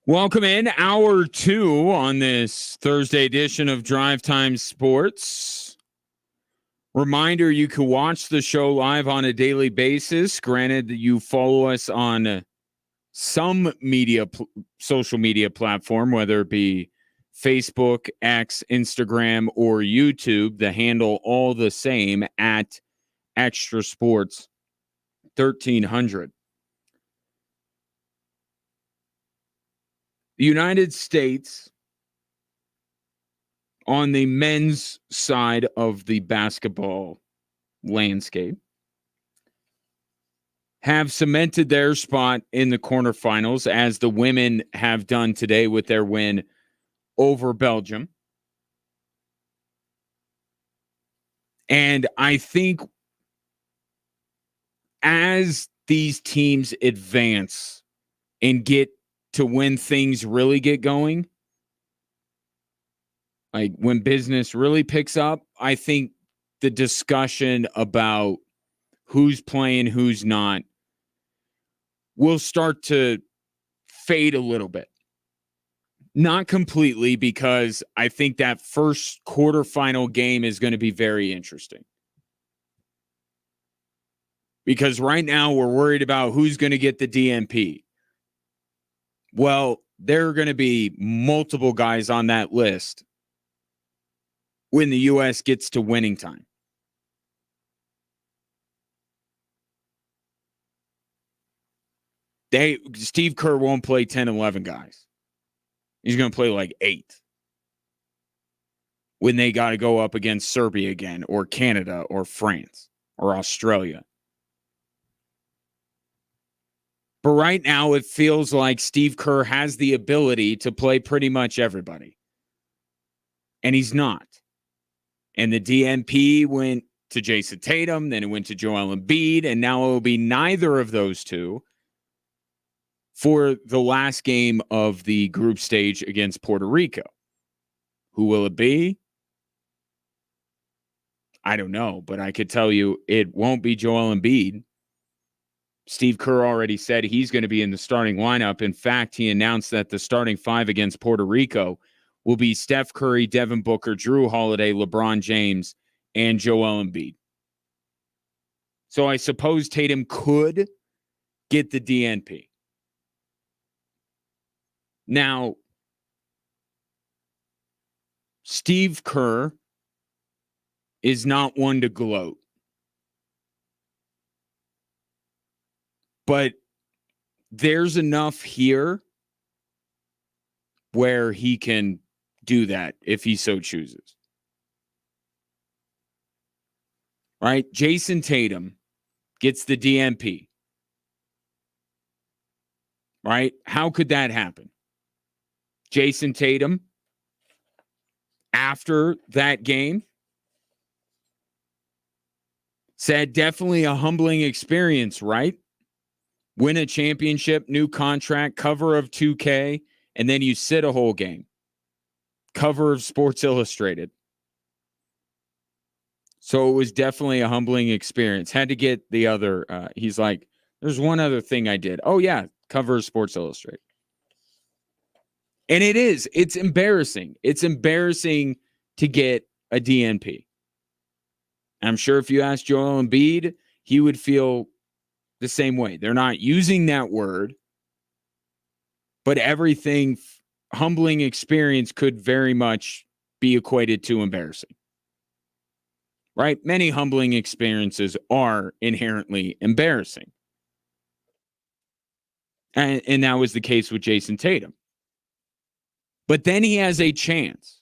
Welcome in hour 2 on this Thursday edition of Drive Time Sports. Reminder, you can watch the show live on a daily basis. Granted that you follow us on some social media platform, whether it be Facebook, X, Instagram, or YouTube. The handle all the same at Extra Sports 1300. The United States, on the men's side of the basketball landscape, have cemented their spot in the quarterfinals, as the women have done today with their win over Belgium. And I think as these teams advance and get to when things really get going, like when business really picks up, I think the discussion about who's playing, who's not, will start to fade a little bit. Not completely, because I think that first quarterfinal game is going to be very interesting. Because right now we're worried about who's going to get the DNP. Well, there are going to be multiple guys on that list when the U.S. gets to winning time. Steve Kerr won't play 10, 11 guys. He's going to play like 8 when they got to go up against Serbia again, or Canada, or France, or Australia. But right now, it feels like Steve Kerr has the ability to play pretty much everybody. And he's not. And the DNP went to Jason Tatum, then it went to Joel Embiid, and now it will be neither of those two for the last game of the group stage against Puerto Rico. Who will it be? I don't know, but I could tell you it won't be Joel Embiid. Steve Kerr already said he's going to be in the starting lineup. In fact, he announced that the starting 5 against Puerto Rico will be Steph Curry, Devin Booker, Drew Holiday, LeBron James, and Joel Embiid. So I suppose Tatum could get the DNP. Now, Steve Kerr is not one to gloat. But there's enough here where he can do that if he so chooses. Right? Jason Tatum gets the DNP. Right? How could that happen? Jason Tatum, after that game, said definitely a humbling experience, right? Win a championship, new contract, cover of 2K, and then you sit a whole game. Cover of Sports Illustrated. So it was definitely a humbling experience. Had to get the other, he's like, there's one other thing I did. Oh, yeah, cover of Sports Illustrated. And it's embarrassing. It's embarrassing to get a DNP. I'm sure if you asked Joel Embiid, he would feel the same way. They're not using that word, but everything humbling experience could very much be equated to embarrassing. Right? Many humbling experiences are inherently embarrassing. And that was the case with Jason Tatum. But then he has a chance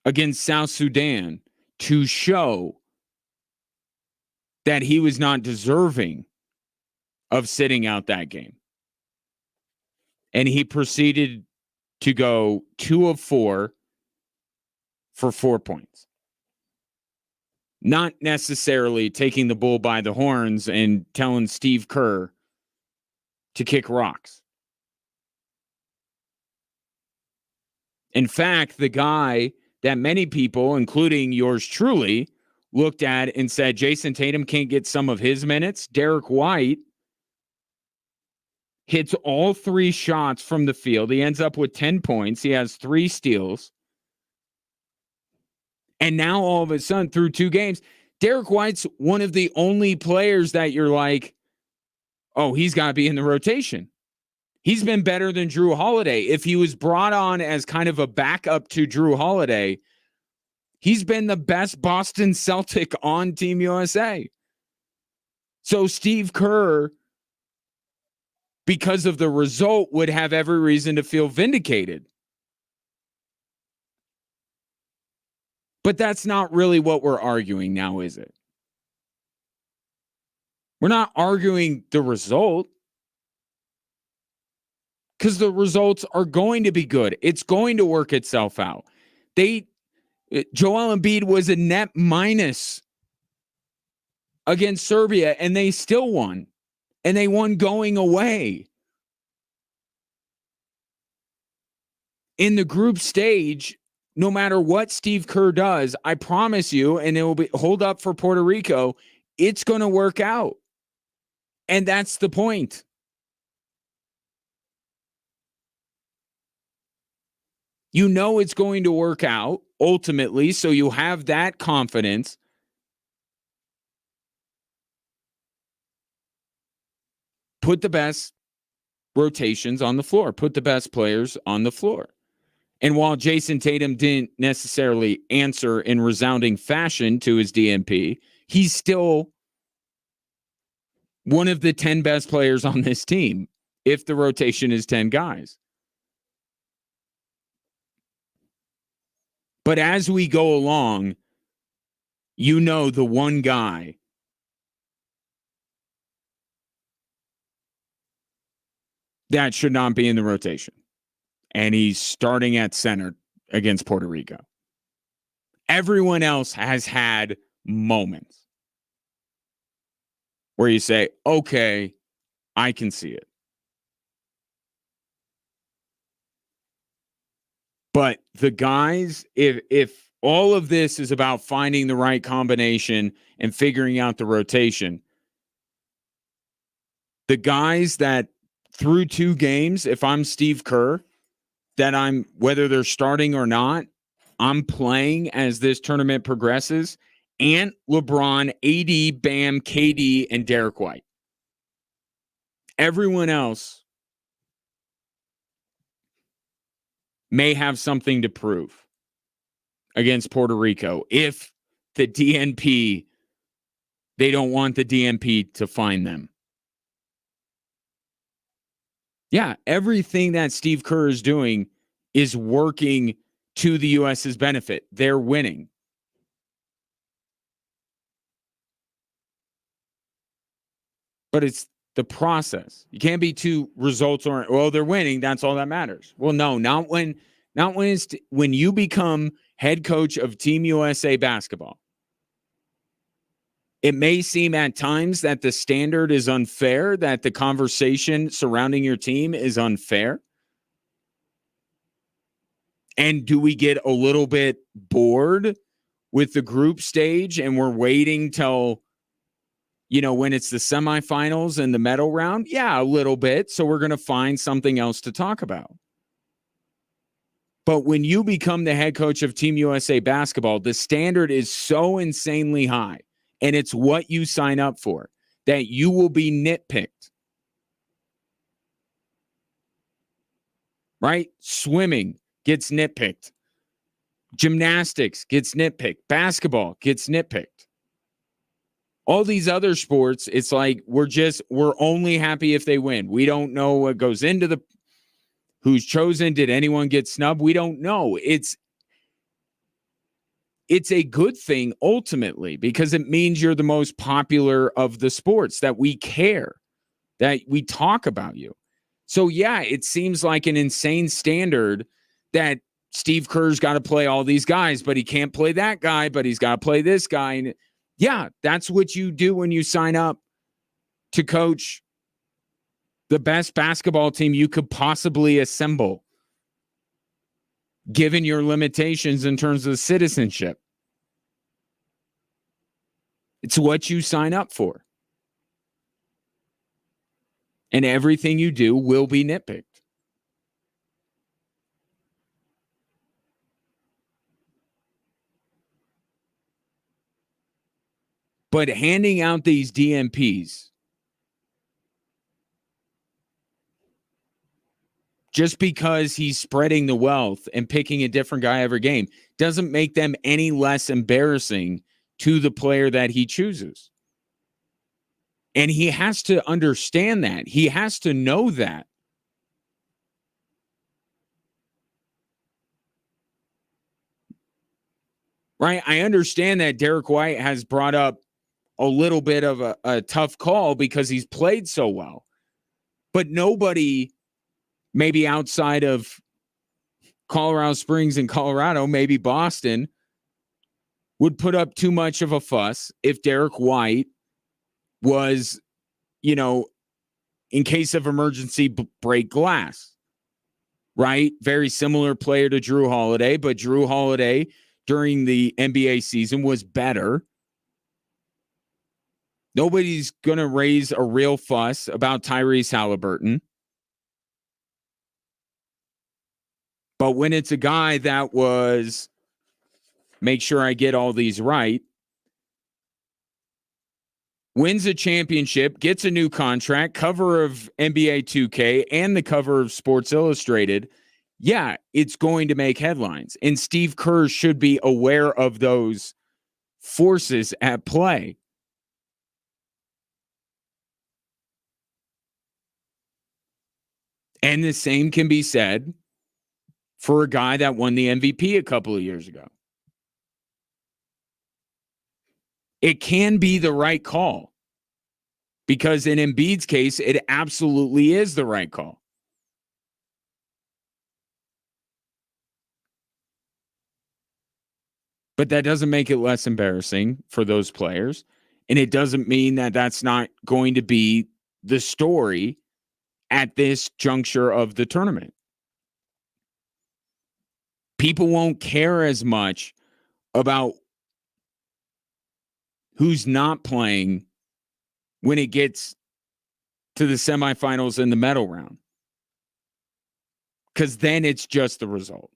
against South Sudan to show that he was not deserving of sitting out that game. And he proceeded to go 2 of 4 for 4 points. Not necessarily taking the bull by the horns and telling Steve Kerr to kick rocks. In fact, the guy that many people, including yours truly, looked at and said Jason Tatum can't get some of his minutes, Derek White, hits all 3 shots from the field. He ends up with 10 points. He has 3 steals. And now all of a sudden, through 2 games, Derek White's one of the only players that you're like, oh, he's got to be in the rotation. He's been better than Drew Holiday. If he was brought on as kind of a backup to Drew Holiday, he's been the best Boston Celtic on Team USA. So Steve Kerr, because of the result, would have every reason to feel vindicated. But that's not really what we're arguing now, is it? We're not arguing the result, because the results are going to be good. It's going to work itself out. Joel Embiid was a net minus against Serbia, and they still won. And they won going away. In the group stage, no matter what Steve Kerr does, I promise you, and it will be hold up for Puerto Rico, it's going to work out. And that's the point. You know it's going to work out ultimately, so you have that confidence. Put the best rotations on the floor. Put the best players on the floor. And while Jason Tatum didn't necessarily answer in resounding fashion to his DNP, he's still one of the 10 best players on this team if the rotation is 10 guys. But as we go along, you know the one guy that should not be in the rotation. And he's starting at center against Puerto Rico. Everyone else has had moments where you say, okay, I can see it. But the guys, if all of this is about finding the right combination and figuring out the rotation, the guys that through 2 games, if I'm Steve Kerr, that I'm, whether they're starting or not, I'm playing as this tournament progresses, Ant, LeBron, AD, Bam, KD, and Derek White. Everyone else may have something to prove against Puerto Rico if the DNP, they don't want the DNP to find them. Yeah, everything that Steve Kerr is doing is working to the U.S.'s benefit. They're winning. But it's the process. You can't be too results oriented. Well, they're winning. That's all that matters. Well, no, not when when you become head coach of Team USA basketball. It may seem at times that the standard is unfair, that the conversation surrounding your team is unfair. And do we get a little bit bored with the group stage and we're waiting till, when it's the semifinals and the medal round? Yeah, a little bit. So we're going to find something else to talk about. But when you become the head coach of Team USA basketball, the standard is so insanely high. And it's what you sign up for, that you will be nitpicked. Right? Swimming gets nitpicked. Gymnastics gets nitpicked. Basketball gets nitpicked. All these other sports, it's like we're only happy if they win. We don't know what goes into who's chosen. Did anyone get snubbed? We don't know. It's a good thing ultimately because it means you're the most popular of the sports, that we care, that we talk about you. So yeah, it seems like an insane standard that Steve Kerr's got to play all these guys, but he can't play that guy, but he's got to play this guy. And yeah, that's what you do when you sign up to coach the best basketball team you could possibly assemble, given your limitations in terms of citizenship. It's what you sign up for. And everything you do will be nitpicked. But handing out these DMPs just because he's spreading the wealth and picking a different guy every game doesn't make them any less embarrassing to the player that he chooses. And he has to understand that. He has to know that. Right? I understand that Derek White has brought up a little bit of a tough call because he's played so well. But nobody, maybe outside of Colorado Springs and Colorado, maybe Boston, would put up too much of a fuss if Derek White was, in case of emergency, break glass. Right? Very similar player to Drew Holiday, but Drew Holiday during the NBA season was better. Nobody's going to raise a real fuss about Tyrese Halliburton. But when it's a guy that was, make sure I get all these right, wins a championship, gets a new contract, cover of NBA 2K, and the cover of Sports Illustrated, yeah, it's going to make headlines. And Steve Kerr should be aware of those forces at play. And the same can be said for a guy that won the MVP a couple of years ago. It can be the right call because in Embiid's case, it absolutely is the right call. But that doesn't make it less embarrassing for those players. And it doesn't mean that that's not going to be the story at this juncture of the tournament. People won't care as much about who's not playing when it gets to the semifinals and the medal round. Because then it's just the result.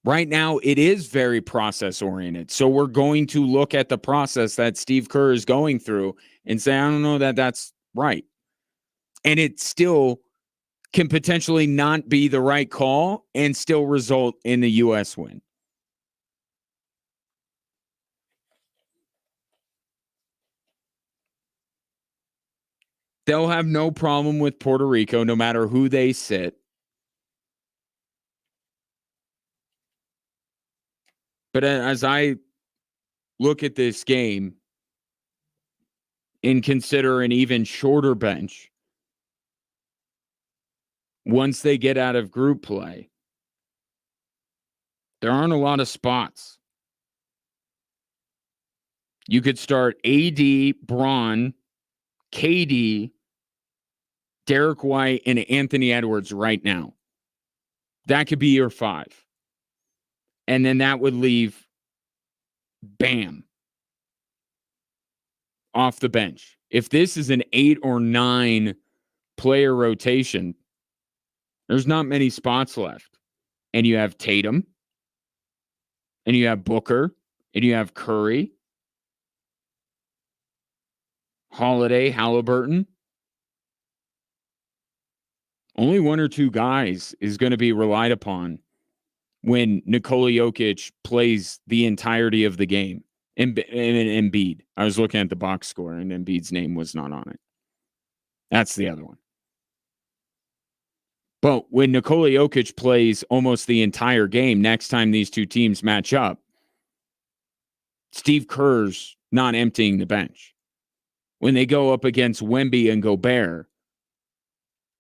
Right now, it is very process-oriented. So we're going to look at the process that Steve Kerr is going through and say, I don't know that that's right. And it still can potentially not be the right call and still result in the U.S. win. They'll have no problem with Puerto Rico, no matter who they sit. But as I look at this game and consider an even shorter bench, once they get out of group play, there aren't a lot of spots. You could start AD, Braun, KD, Derek White, and Anthony Edwards right now. That could be your 5. And then that would leave Bam off the bench. If this is an 8 or 9 player rotation, there's not many spots left. And you have Tatum, and you have Booker, and you have Curry, Holiday, Halliburton. Only 1 or 2 guys is going to be relied upon when Nikola Jokic plays the entirety of the game. And Embiid. I was looking at the box score, and Embiid's name was not on it. That's the other one. But when Nikola Jokic plays almost the entire game, next time these two teams match up, Steve Kerr's not emptying the bench. When they go up against Wemby and Gobert,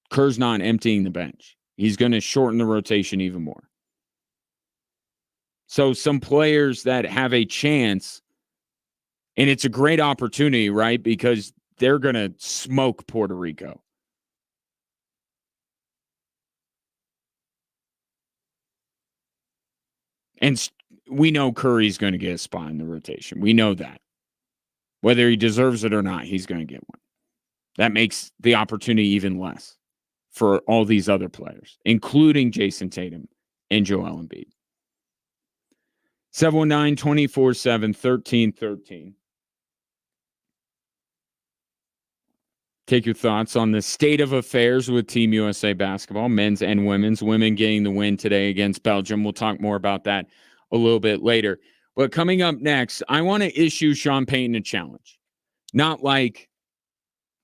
Kerr's not emptying the bench. He's going to shorten the rotation even more. So some players that have a chance, and it's a great opportunity, right? Because they're going to smoke Puerto Rico. And we know Curry's going to get a spot in the rotation. We know that. Whether he deserves it or not, he's going to get one. That makes the opportunity even less for all these other players, including Jason Tatum and Joel Embiid. 719-247-1313. Take your thoughts on the state of affairs with Team USA basketball, men's and women's. Women getting the win today against Belgium. We'll talk more about that a little bit later. But coming up next, I want to issue Sean Payton a challenge. Not like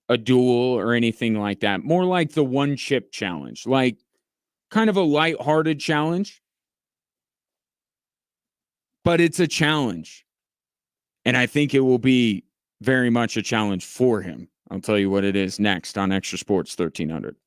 a duel or anything like that. More like the one chip challenge. Like kind of a lighthearted challenge. But it's a challenge. And I think it will be very much a challenge for him. I'll tell you what it is next on Extra Sports 1300.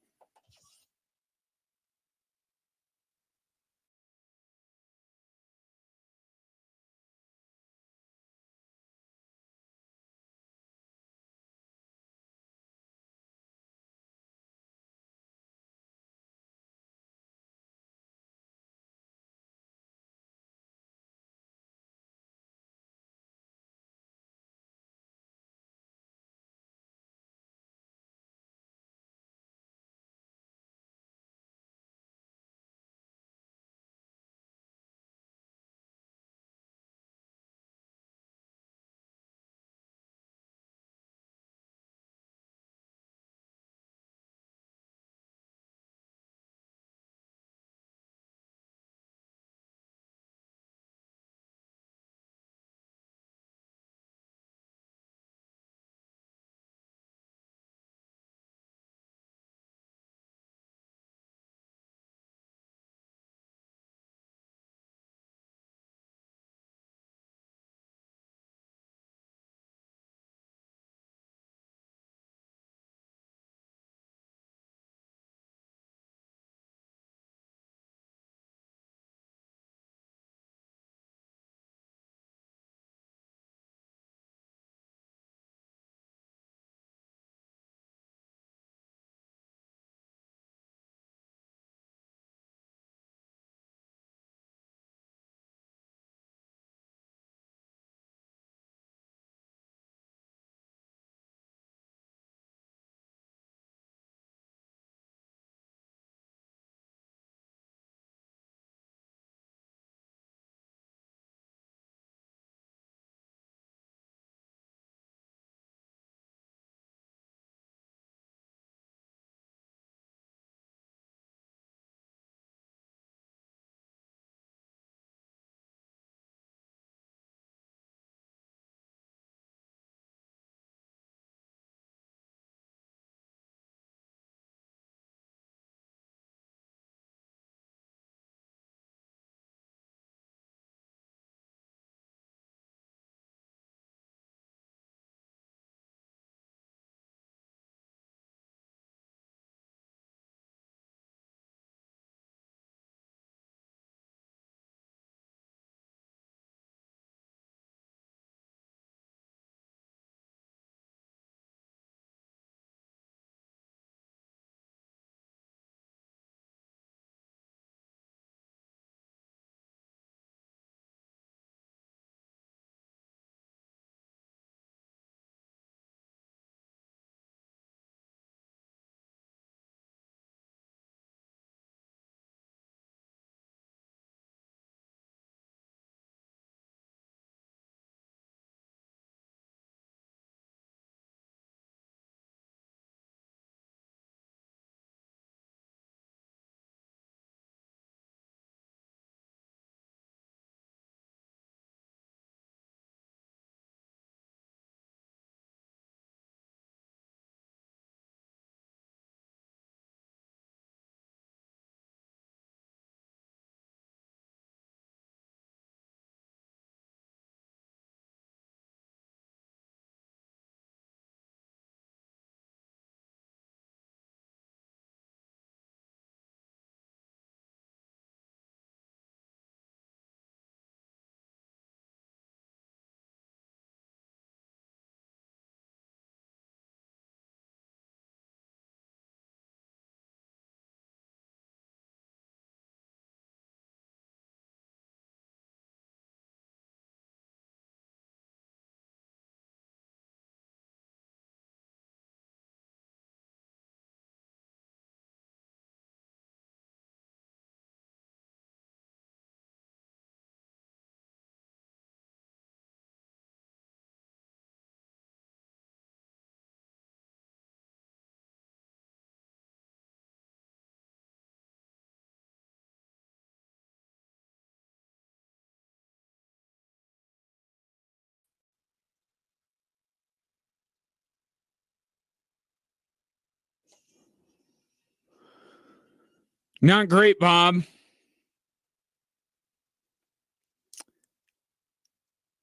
Not great, Bob.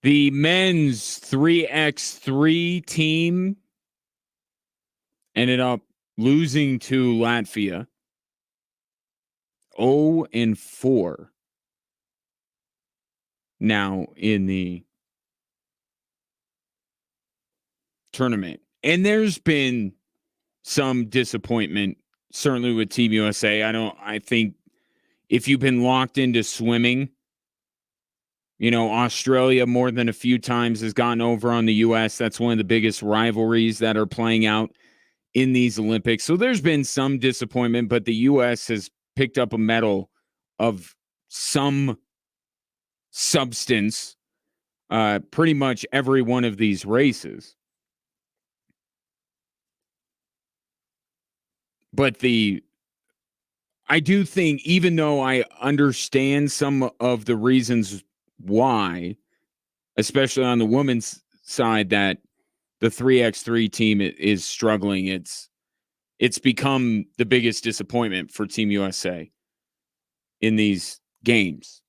The men's 3x3 team ended up losing to Latvia 0-4 now in the tournament. And there's been some disappointment, certainly with Team USA. I think if you've been locked into swimming, Australia more than a few times has gotten over on the U.S. That's one of the biggest rivalries that are playing out in these Olympics. So there's been some disappointment, but the U.S. has picked up a medal of some substance pretty much every one of these races. But I do think, even though I understand some of the reasons why, especially on the women's side, that the 3x3 team is struggling, it's become the biggest disappointment for Team USA in these games.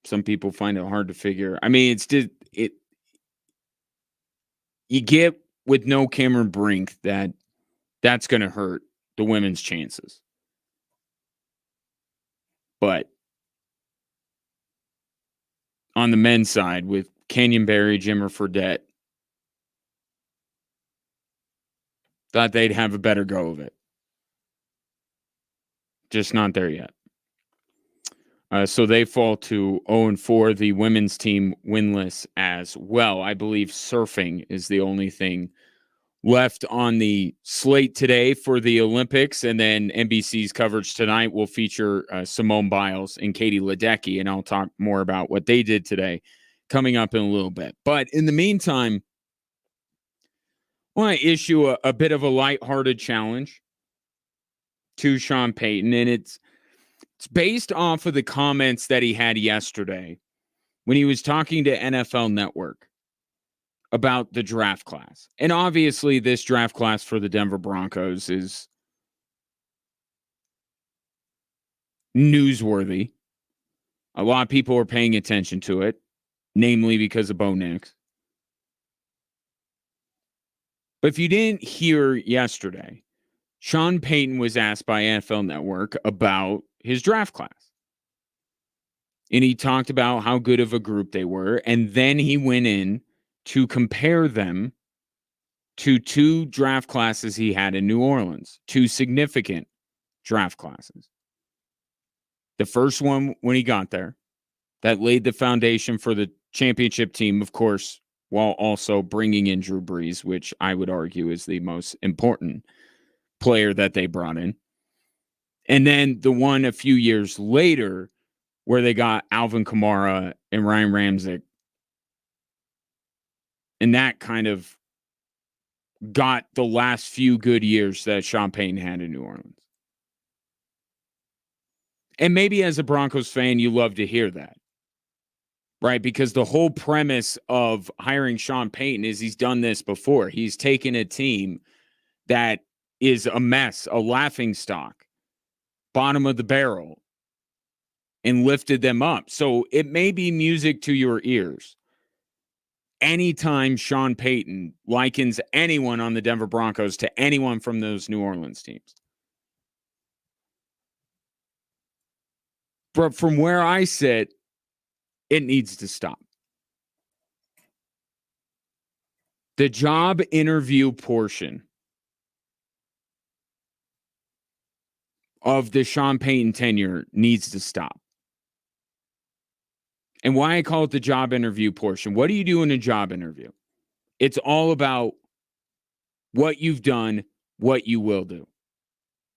Some people find it hard to figure. I mean, you get with no Cameron Brink that's going to hurt the women's chances. But on the men's side, with Kenyon Berry, Jimmer Fredette, thought they'd have a better go of it. Just not there yet. So they fall to 0-4. The women's team winless as well. I believe surfing is the only thing left on the slate today for the Olympics. And then NBC's coverage tonight will feature Simone Biles and Katie Ledecky. And I'll talk more about what they did today coming up in a little bit. But in the meantime, I want to issue a bit of a lighthearted challenge to Sean Payton. And it's based off of the comments that he had yesterday when he was talking to NFL Network about the draft class. And obviously, this draft class for the Denver Broncos is newsworthy. A lot of people are paying attention to it, namely because of Bo Nix. But if you didn't hear yesterday, Sean Payton was asked by NFL Network about his draft class. And he talked about how good of a group they were. And then he went in to compare them to two draft classes he had in New Orleans, two significant draft classes. The first one, when he got there, that laid the foundation for the championship team, of course, while also bringing in Drew Brees, which I would argue is the most important player that they brought in. And then the one a few years later where they got Alvin Kamara and Ryan Ramczyk. And that kind of got the last few good years that Sean Payton had in New Orleans. And maybe as a Broncos fan, you love to hear that, right? Because the whole premise of hiring Sean Payton is he's done this before. He's taken a team that is a mess, a laughingstock, bottom of the barrel, and lifted them up. So it may be music to your ears anytime Sean Payton likens anyone on the Denver Broncos to anyone from those New Orleans teams. But from where I sit, it needs to stop. The job interview portion of the Sean Payton tenure needs to stop. And why I call it the job interview portion. What do you do in a job interview? It's all about what you've done, what you will do.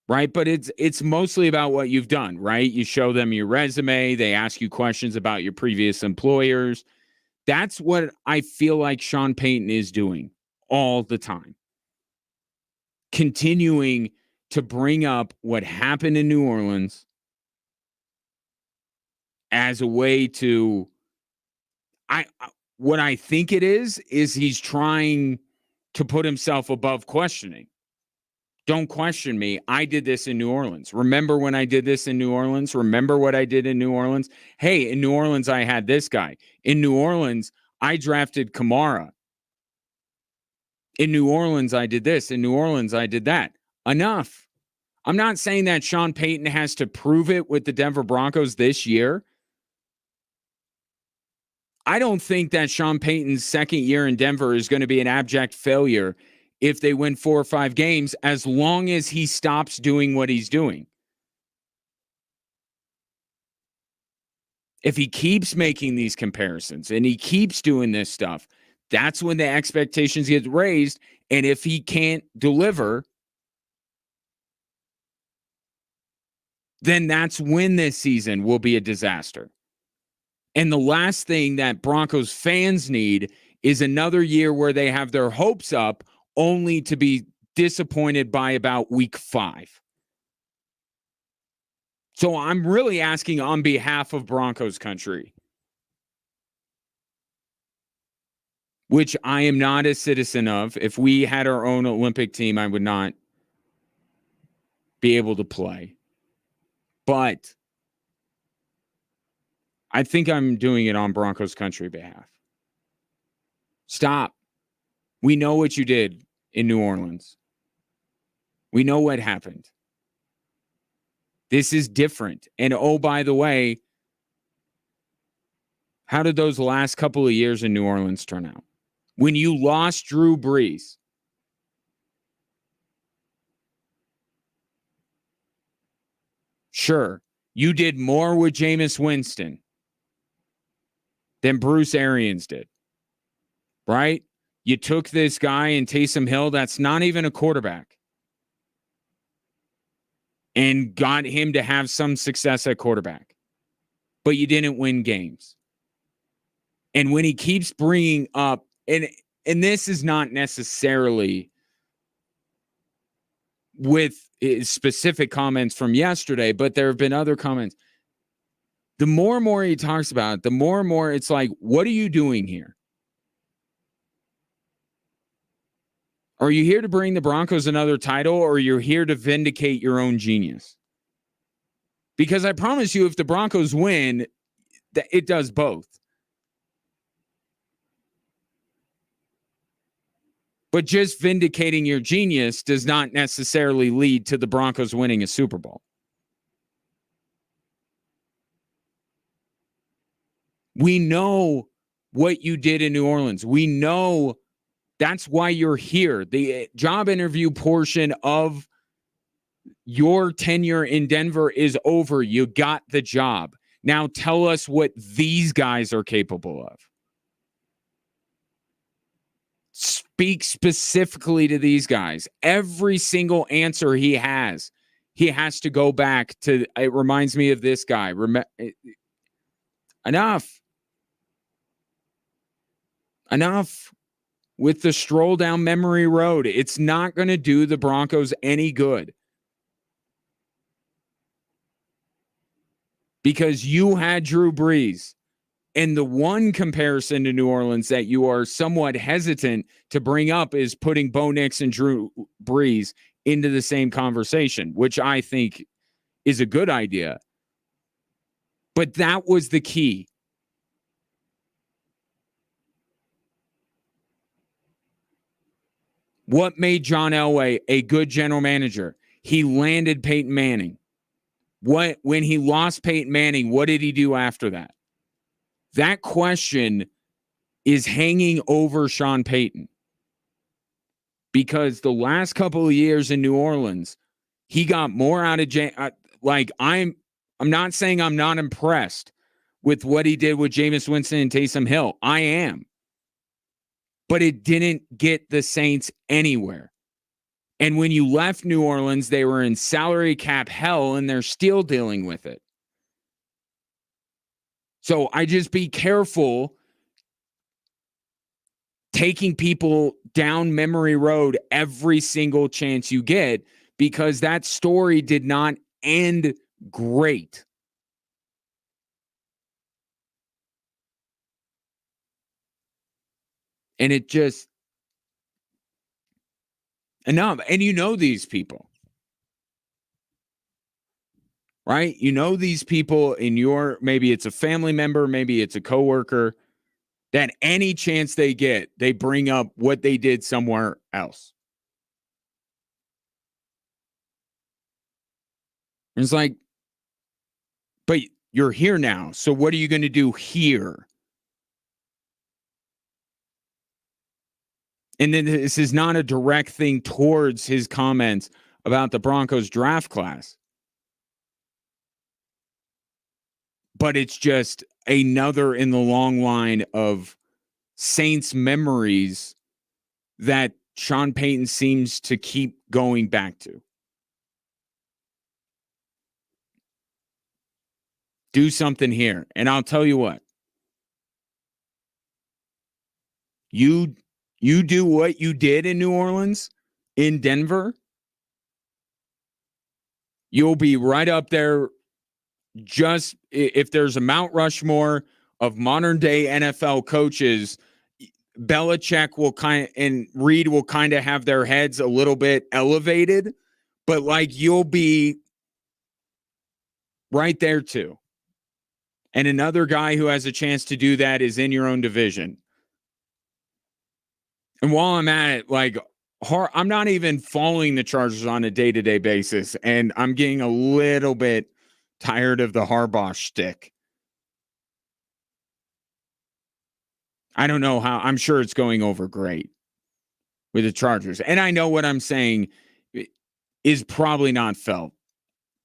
Right? But it's mostly about what you've done, right? You show them your resume, they ask you questions about your previous employers. That's what I feel like Sean Payton is doing all the time. Continuing to bring up what happened in New Orleans as a way to what I think it is he's trying to put himself above questioning. Don't question me. I did this in New Orleans. Remember when I did this in New Orleans? Remember what I did in New Orleans? Hey, in New Orleans, I had this guy. In New Orleans, I drafted Kamara. In New Orleans, I did this. In New Orleans, I did that. Enough. I'm not saying that Sean Payton has to prove it with the Denver Broncos this year. I don't think that Sean Payton's second year in Denver is going to be an abject failure if they win 4 or 5 games, as long as he stops doing what he's doing. If he keeps making these comparisons and he keeps doing this stuff, that's when the expectations get raised. And if he can't deliver, then that's when this season will be a disaster. And the last thing that Broncos fans need is another year where they have their hopes up only to be disappointed by about week 5. So I'm really asking on behalf of Broncos country, which I am not a citizen of. If we had our own Olympic team, I would not be able to play. But I think I'm doing it on Broncos country behalf. Stop. We know what you did in New Orleans. We know what happened. This is different. And oh, by the way, how did those last couple of years in New Orleans turn out? When you lost Drew Brees, sure, you did more with Jameis Winston than Bruce Arians did, right? You took this guy in Taysom Hill that's not even a quarterback and got him to have some success at quarterback, but you didn't win games. And when he keeps bringing up, and this is not necessarily with specific comments from yesterday, but there have been other comments. The more and more he talks about it, the more and more it's like, what are you doing here? Are you here to bring the Broncos another title, or you're here to vindicate your own genius? Because I promise you, if the Broncos win, it does both. But just vindicating your genius does not necessarily lead to the Broncos winning a Super Bowl. We know what you did in New Orleans. We know that's why you're here. The job interview portion of your tenure in Denver is over. You got the job. Now tell us what these guys are capable of. Speak specifically to these guys. Every single answer he has to go back to. It reminds me of this guy. Enough with the stroll down memory road. It's not going to do the Broncos any good. Because you had Drew Brees. And the one comparison to New Orleans that you are somewhat hesitant to bring up is putting Bo Nix and Drew Brees into the same conversation, which I think is a good idea. But that was the key. What made John Elway a good general manager? He landed Peyton Manning. When he lost Peyton Manning, what did he do after that? That question is hanging over Sean Payton. Because the last couple of years in New Orleans, he got more out of I'm not saying I'm not impressed with what he did with Jameis Winston and Taysom Hill. I am. But it didn't get the Saints anywhere. And when you left New Orleans, they were in salary cap hell, and they're still dealing with it. So I just be careful taking people down memory road every single chance you get, because that story did not end great. And it just, enough. And you know these people, right? You know these people in your, maybe it's a family member, maybe it's a coworker, that any chance they get, they bring up what they did somewhere else. And it's like, but you're here now. So what are you going to do here? And then this is not a direct thing towards his comments about the Broncos draft class, but it's just another in the long line of Saints memories that Sean Payton seems to keep going back to. Do something here. And I'll tell you what. You do what you did in New Orleans, in Denver, you'll be right up there. Just if there's a Mount Rushmore of modern day NFL coaches, Belichick will and Reed will kind of have their heads a little bit elevated, but like you'll be right there too. And another guy who has a chance to do that is in your own division. And while I'm at it, like, I'm not even following the Chargers on a day-to-day basis, and I'm getting a little bit tired of the Harbaugh shtick. I don't know how. I'm sure it's going over great with the Chargers. And I know what I'm saying is probably not felt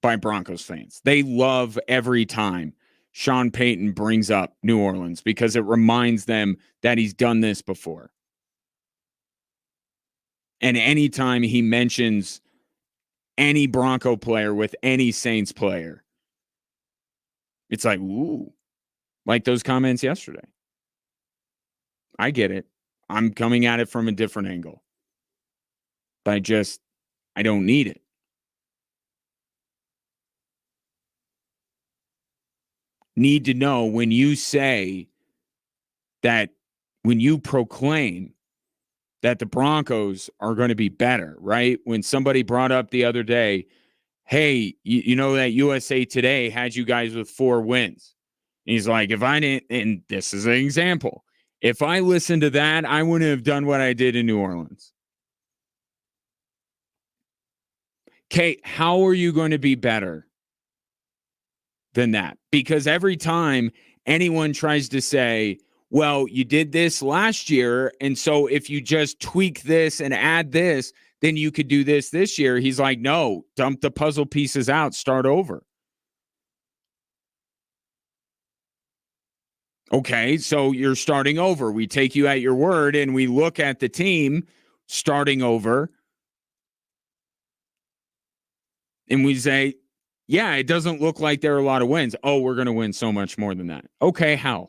by Broncos fans. They love every time Sean Payton brings up New Orleans because it reminds them that he's done this before. And anytime he mentions any Bronco player with any Saints player, it's like, ooh, like those comments yesterday. I get it. I'm coming at it from a different angle. But I don't need it. Need to know when you say that, when you proclaim that the Broncos are going to be better, right? When somebody brought up the other day, hey, you know that USA Today had you guys with 4 wins. And he's like, if I didn't, and this is an example, if I listened to that, I wouldn't have done what I did in New Orleans. Kate, how are you going to be better than that? Because every time anyone tries to say, well, you did this last year, and so if you just tweak this and add this, then you could do this year. He's like, no, dump the puzzle pieces out, start over. Okay, so you're starting over. We take you at your word and we look at the team starting over and we say, yeah, it doesn't look like there are a lot of wins. Oh, we're going to win so much more than that. Okay, how?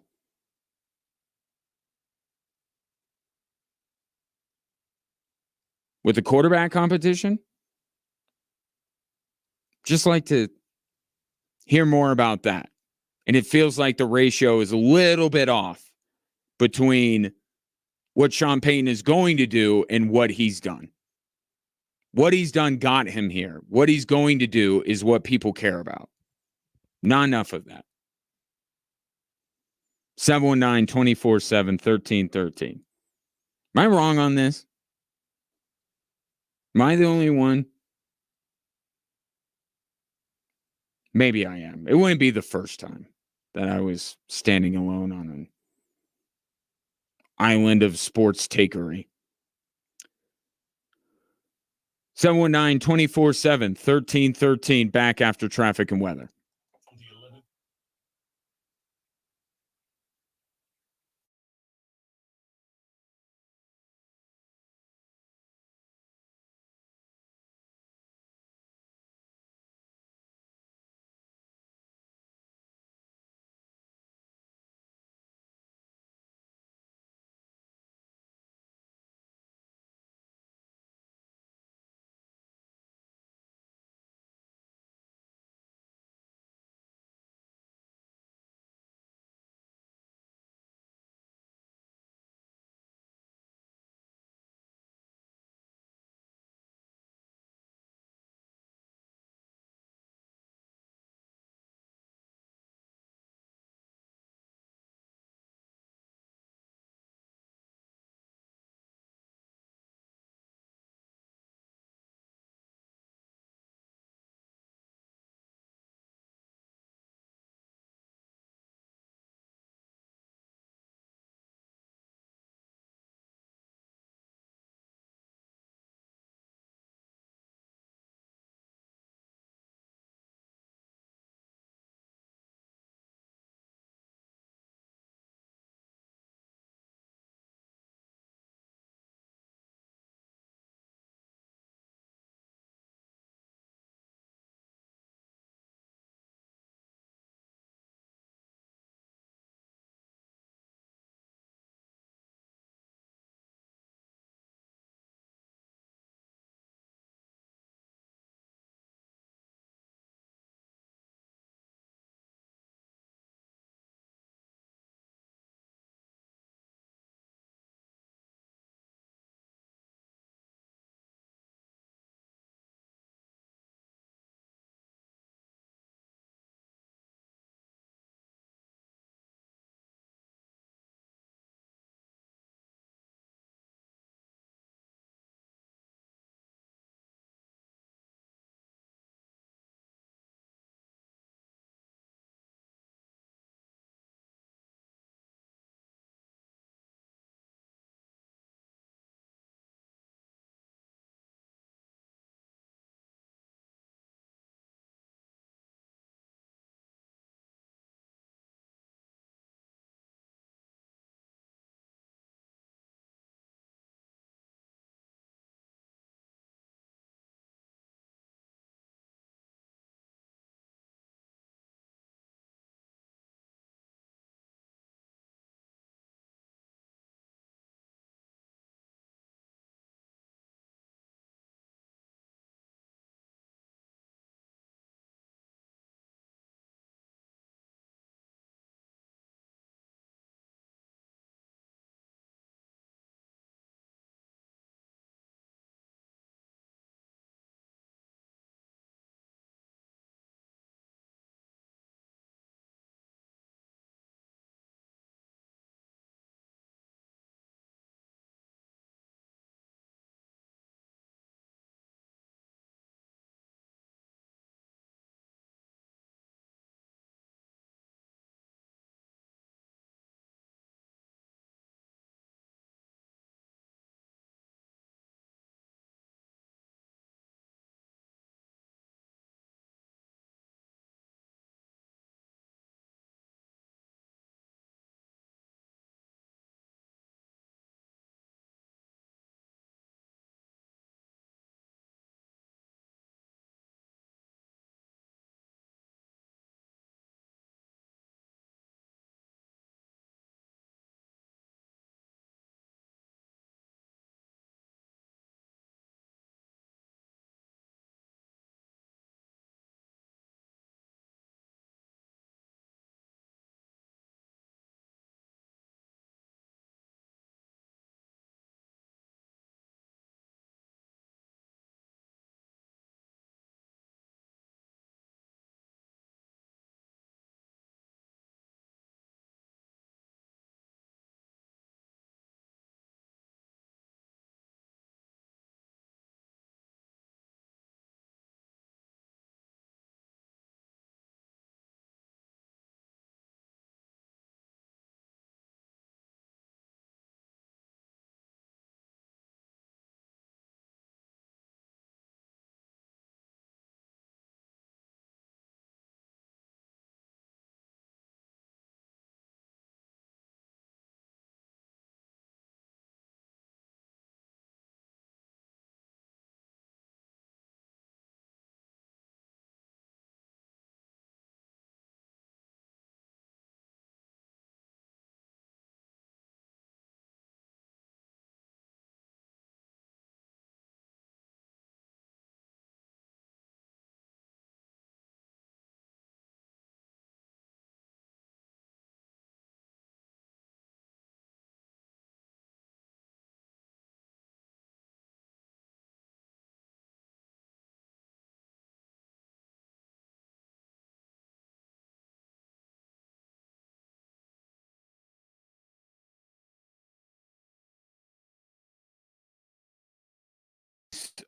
With the quarterback competition? Just like to hear more about that. And it feels like the ratio is a little bit off between what Sean Payton is going to do and what he's done. What he's done got him here. What he's going to do is what people care about. Not enough of that. 719-247-1313. Am I wrong on this? Am I the only one? Maybe I am. It wouldn't be the first time that I was standing alone on an island of sports takery. 719-247-1313. Back after traffic and weather.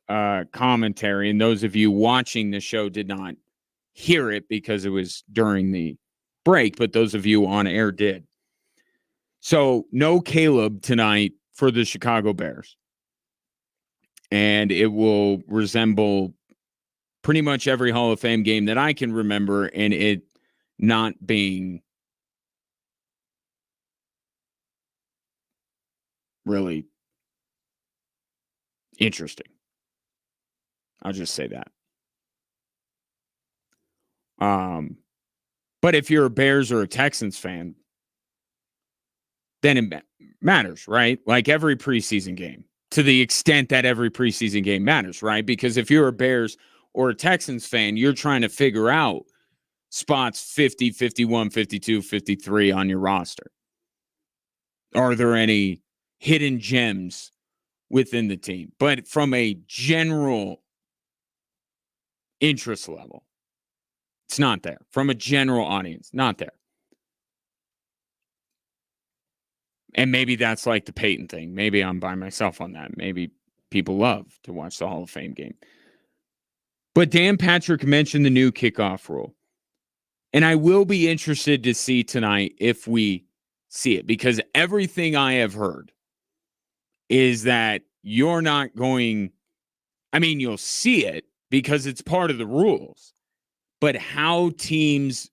post commentary, and those of you watching the show did not hear it because it was during the break, but those of you on air did. So no Caleb tonight for the Chicago Bears. And it will resemble pretty much every Hall of Fame game that I can remember, and it not being really interesting. I'll just say that. But if you're a Bears or a Texans fan, then it matters, right? Like every preseason game, to the extent that every preseason game matters, right? Because if you're a Bears or a Texans fan, you're trying to figure out spots 50, 51, 52, 53 on your roster. Are there any hidden gems within the team? But from a general interest level, it's not there. From a general audience, not there. And maybe that's like the Peyton thing. Maybe I'm by myself on that. Maybe people love to watch the Hall of Fame game. But Dan Patrick mentioned the new kickoff rule. And I will be interested to see tonight if we see it, because everything I have heard is that you're not going, I mean, you'll see it because it's part of the rules, but how teams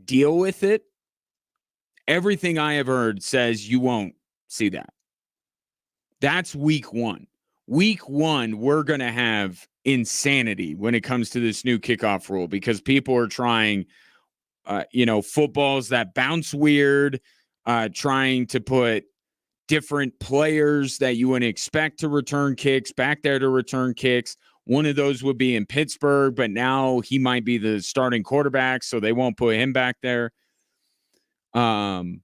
deal with it, everything I have heard says you won't see that. That's week one. Week one, we're going to have insanity when it comes to this new kickoff rule because people are trying, footballs that bounce weird, trying to put different players that you wouldn't expect to return kicks back there to return kicks. One of those would be in Pittsburgh, but now he might be the starting quarterback, so they won't put him back there. I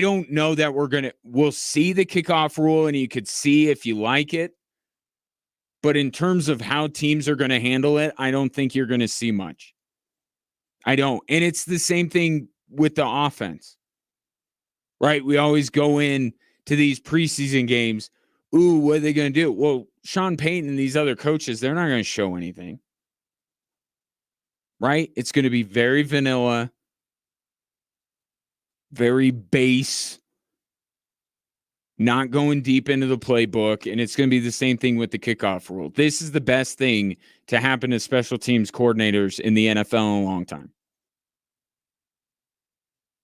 don't know that we'll see the kickoff rule and you could see if you like it. But in terms of how teams are going to handle it, I don't think you're going to see much. I don't. And it's the same thing with the offense, right? We always go in to these preseason games. Ooh, what are they going to do? Well, Sean Payton and these other coaches, they're not going to show anything, right? It's going to be very vanilla, very base, not going deep into the playbook, and it's going to be the same thing with the kickoff rule. This is the best thing to happen to special teams coordinators in the NFL in a long time.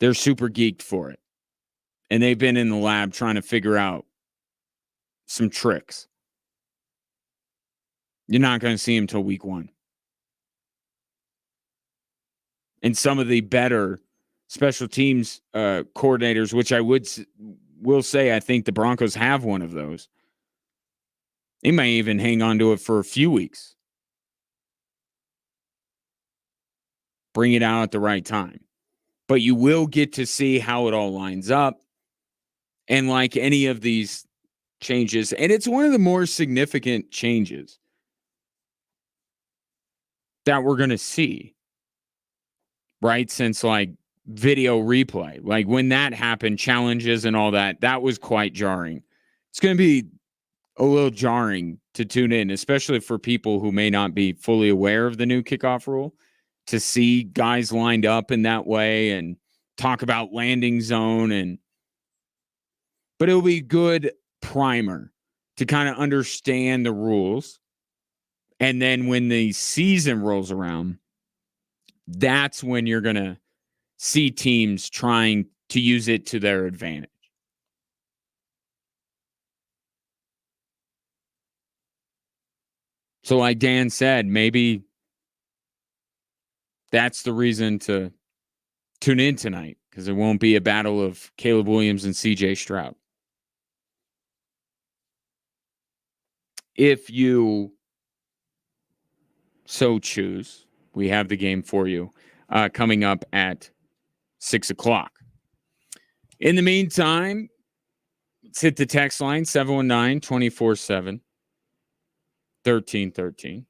They're super geeked for it, and they've been in the lab trying to figure out some tricks. You're not going to see them until week one. And some of the better special teams coordinators, which I will say I think the Broncos have one of those. They may even hang on to it for a few weeks. Bring it out at the right time. But you will get to see how it all lines up. And like any of these changes, and it's one of the more significant changes that we're going to see, right? Since like video replay, like when that happened, challenges and all that, that was quite jarring. It's going to be a little jarring to tune in, especially for people who may not be fully aware of the new kickoff rule, to see guys lined up in that way and talk about landing zone. But it'll be a good primer to kind of understand the rules. And then when the season rolls around, that's when you're going to see teams trying to use it to their advantage. So like Dan said, maybe that's the reason to tune in tonight, because it won't be a battle of Caleb Williams and CJ Stroud. If you so choose, we have the game for you coming up at 6 o'clock. In the meantime, let's hit the text line, 719-247-1313.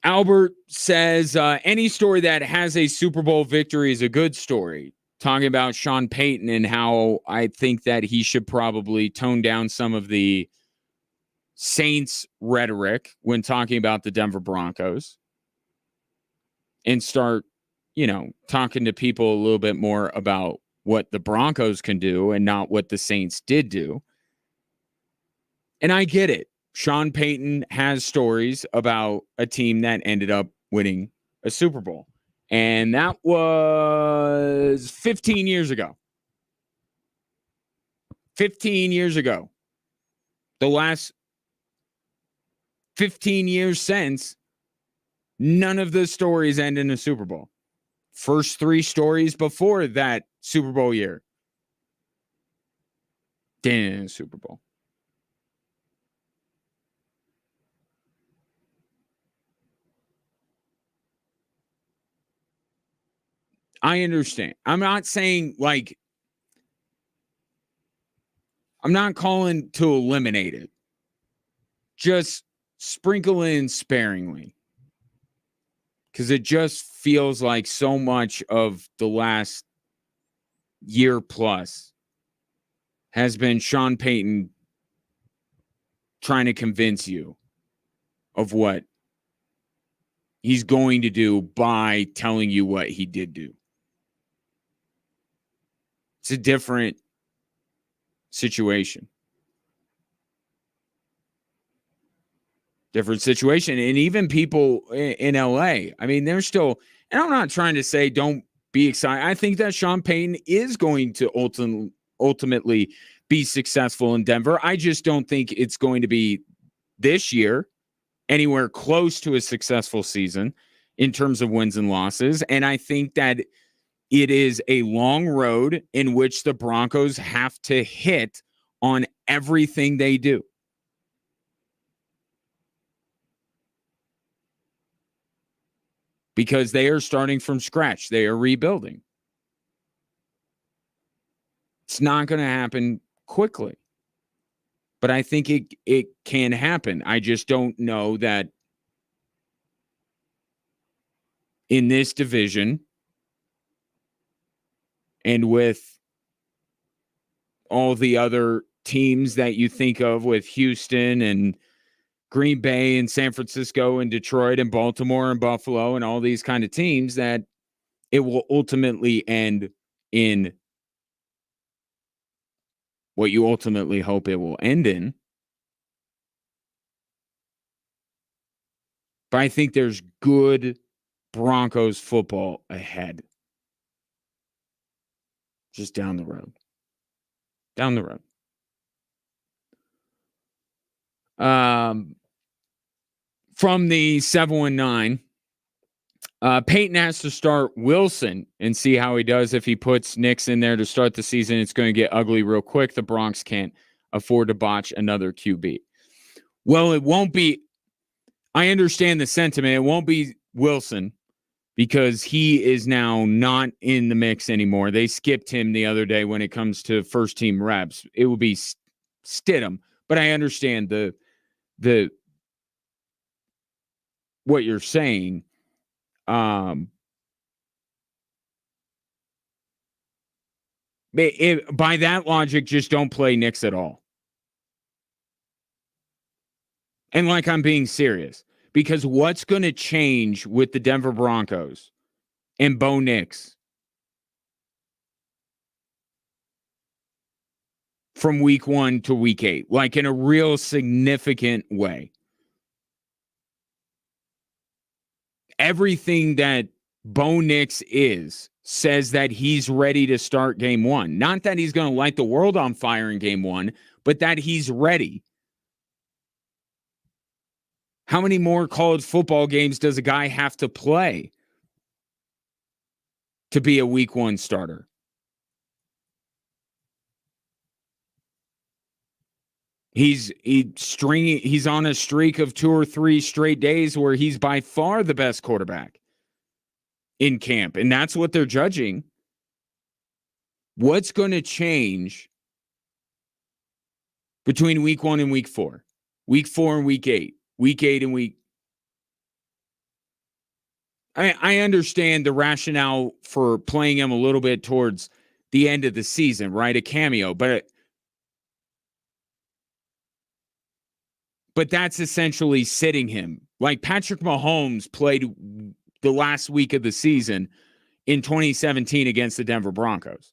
Albert says, any story that has a Super Bowl victory is a good story. talking about Sean Payton and how I think that he should probably tone down some of the Saints rhetoric when talking about the Denver Broncos and start, talking to people a little bit more about what the Broncos can do and not what the Saints did do. And I get it. Sean Payton has stories about a team that ended up winning a Super Bowl. And that was 15 years ago. 15 years ago. The last 15 years since, none of the stories end in a Super Bowl. First 3 stories before that Super Bowl year didn't end in a Super Bowl. I understand. I'm not saying I'm not calling to eliminate it. Just sprinkle in sparingly. Because it just feels like so much of the last year plus has been Sean Payton trying to convince you of what he's going to do by telling you what he did do. It's a different situation. Different situation. And even people in LA, I mean, they're still, and I'm not trying to say don't be excited. I think that Sean Payton is going to ultimately be successful in Denver. I just don't think it's going to be this year anywhere close to a successful season in terms of wins and losses. And I think that it is a long road in which the Broncos have to hit on everything they do. Because they are starting from scratch. They are rebuilding. It's not going to happen quickly. But I think it can happen. I just don't know that in this division and with all the other teams that you think of with Houston and Green Bay and San Francisco and Detroit and Baltimore and Buffalo and all these kind of teams, that it will ultimately end in what you ultimately hope it will end in. But I think there's good Broncos football ahead. Just down the road. Down the road. From the 719, Peyton has to start Wilson and see how he does. If he puts Nix in there to start the season, it's going to get ugly real quick. The Bronx can't afford to botch another QB. Well, it won't be. I understand the sentiment. It won't be Wilson because he is now not in the mix anymore. They skipped him the other day when it comes to first team reps. It will be Stidham, but I understand the what you're saying. By that logic, just don't play Nix at all. And I'm being serious, because what's going to change with the Denver Broncos and Bo Nix from week 1 to week 8, in a real significant way? Everything that Bo Nix says that he's ready to start game 1. Not that he's going to light the world on fire in game 1, but that he's ready. How many more college football games does a guy have to play to be a week 1 starter? He's on a streak of 2 or 3 straight days where he's by far the best quarterback in camp, and that's what they're judging. What's going to change between week 1 and week 4? Week 4 and week 8? Week 8 and week I understand the rationale for playing him a little bit towards the end of the season, right? A cameo, but that's essentially sitting him. Like Patrick Mahomes played the last week of the season in 2017 against the Denver Broncos,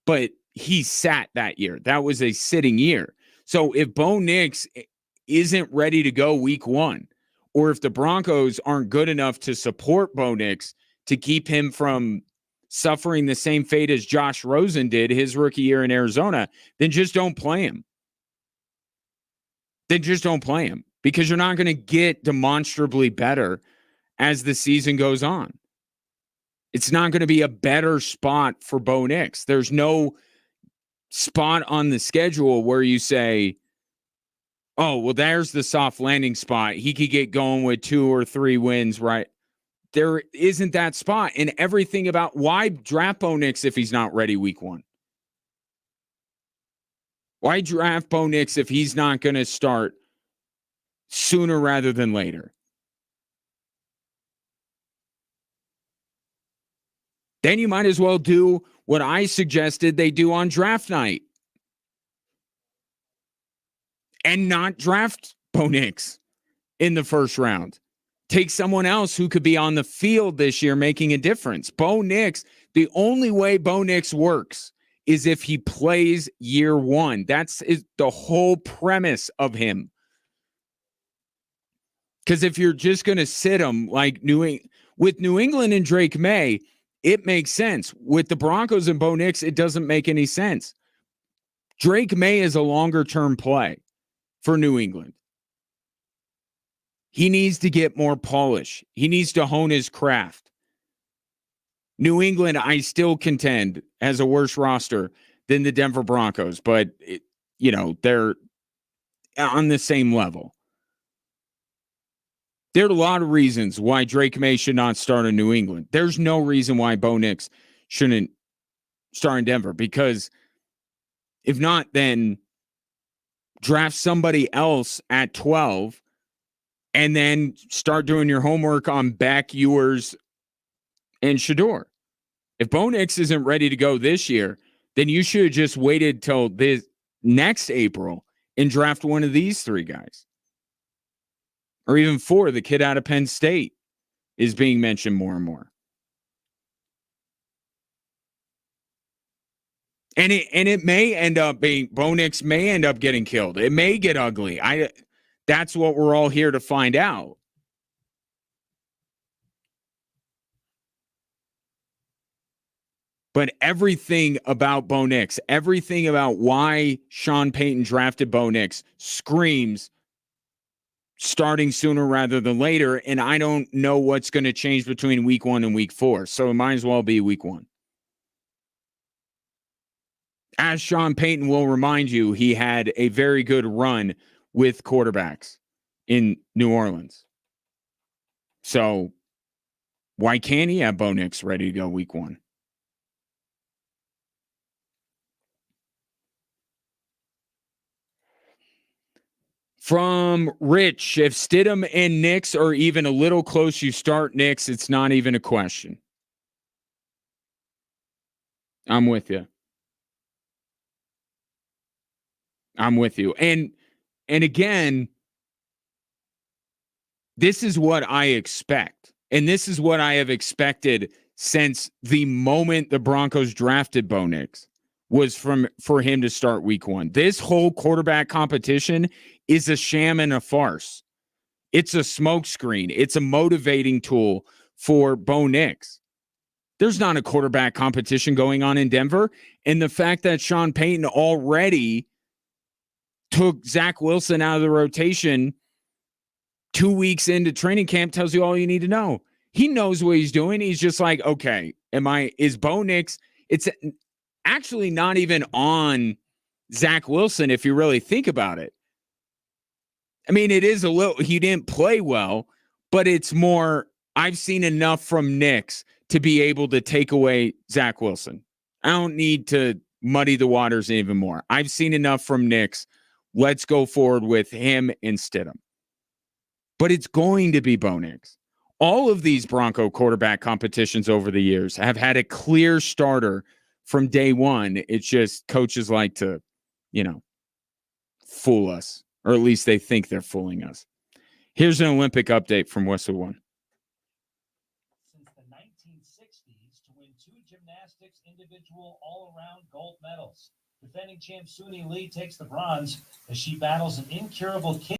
but he sat that year. That was a sitting year. So if Bo Nix isn't ready to go week one, or if the Broncos aren't good enough to support Bo Nix to keep him from suffering the same fate as Josh Rosen did his rookie year in Arizona, then just don't play him. Because you're not going to get demonstrably better as the season goes on. It's not going to be a better spot for Bo Nix. There's no spot on the schedule where you say, oh, well, there's the soft landing spot. He could get going with 2 or 3 wins, right? There isn't that spot. And everything about why draft Bo Nix if he's not ready week one? Why draft Bo Nix if he's not going to start sooner rather than later? Then you might as well do what I suggested they do on draft night and not draft Bo Nix in the first round. Take someone else who could be on the field this year making a difference. Bo Nix, the only way Bo Nix works is if he plays year one. That's the whole premise of him. Because if you're just going to sit him like with New England and Drake May, it makes sense. With the Broncos and Bo Nix, it doesn't make any sense. Drake May is a longer-term play for New England. He needs to get more polish. He needs to hone his craft. New England, I still contend, has a worse roster than the Denver Broncos, but, they're on the same level. There are a lot of reasons why Drake May should not start in New England. There's no reason why Bo Nix shouldn't start in Denver, because if not, then draft somebody else at 12 and then start doing your homework on Beck, Ewers, and Shador. If Bo Nix isn't ready to go this year, then you should have just waited till this next April and draft one of these 3 guys. Or even 4, the kid out of Penn State is being mentioned more and more. And it may end up being, Bo Nix may end up getting killed. It may get ugly. That's what we're all here to find out. But everything about Bo Nix, everything about why Sean Payton drafted Bo Nix screams starting sooner rather than later, and I don't know what's going to change between week 1 and week 4, so it might as well be week 1. As Sean Payton will remind you, he had a very good run with quarterbacks in New Orleans. So why can't he have Bo Nix ready to go week 1? From Rich, if Stidham and Nix are even a little close, you start Nix. It's not even a question. I'm with you. And again, this is what I expect. And this is what I have expected since the moment the Broncos drafted Bo Nix, was for him to start week 1. This whole quarterback competition is a sham and a farce. It's a smokescreen. It's a motivating tool for Bo Nix. There's not a quarterback competition going on in Denver. And the fact that Sean Payton already took Zach Wilson out of the rotation 2 weeks into training camp tells you all you need to know. He knows what he's doing. He's just like, okay, is Bo Nix? It's actually not even on Zach Wilson if you really think about it. I mean, it is a little, he didn't play well, but it's more, I've seen enough from Nix to be able to take away Zach Wilson. I don't need to muddy the waters even more. I've seen enough from Nix. Let's go forward with him and Stidham. But it's going to be Bo Nix. All of these Bronco quarterback competitions over the years have had a clear starter from day one. It's just coaches like to, fool us, or at least they think they're fooling us. Here's an Olympic update from Westwood One. Since the 1960s to win 2 gymnastics individual all-around gold medals. Defending champ Suni Lee takes the bronze as she battles an incurable kidney.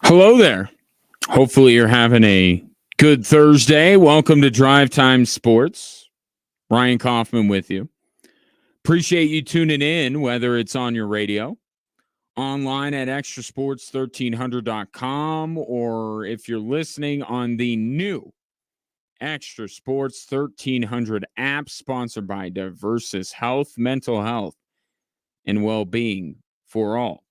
Hello there. Hopefully you're having a good Thursday. Welcome to Drive Time Sports. Ryan Kaufman with you. Appreciate you tuning in, whether it's on your radio, online at extrasports1300.com, or if you're listening on the new Extra Sports 1300 app, sponsored by Diversis Health, mental health, and well-being for all.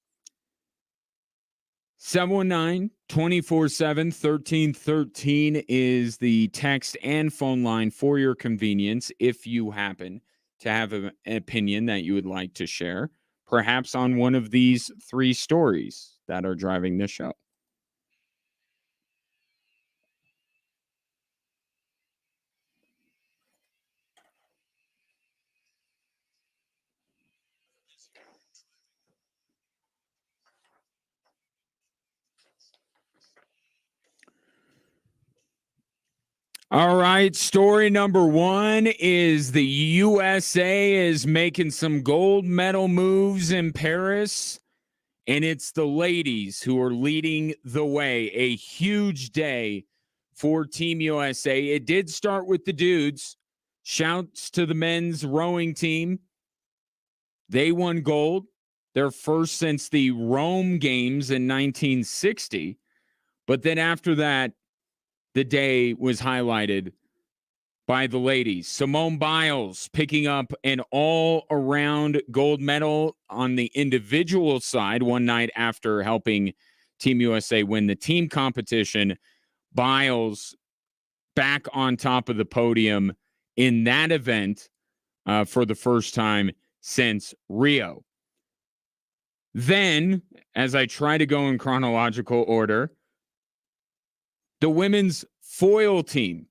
719-247-1313 is the text and phone line for your convenience if you happen to have an opinion that you would like to share, perhaps on one of these three stories that are driving the show. All right, story number one is the USA is making some gold medal moves in Paris, and it's the ladies who are leading the way. A huge day for Team USA. It did start with the dudes. Shouts to the men's rowing team. They won gold, their first since the Rome Games in 1960. But then after that, the day was highlighted by the ladies. Simone Biles picking up an all-around gold medal on the individual side one night after helping Team USA win the team competition. Biles back on top of the podium in that event for the first time since Rio. Then, as I try to go in chronological order, the women's foil team,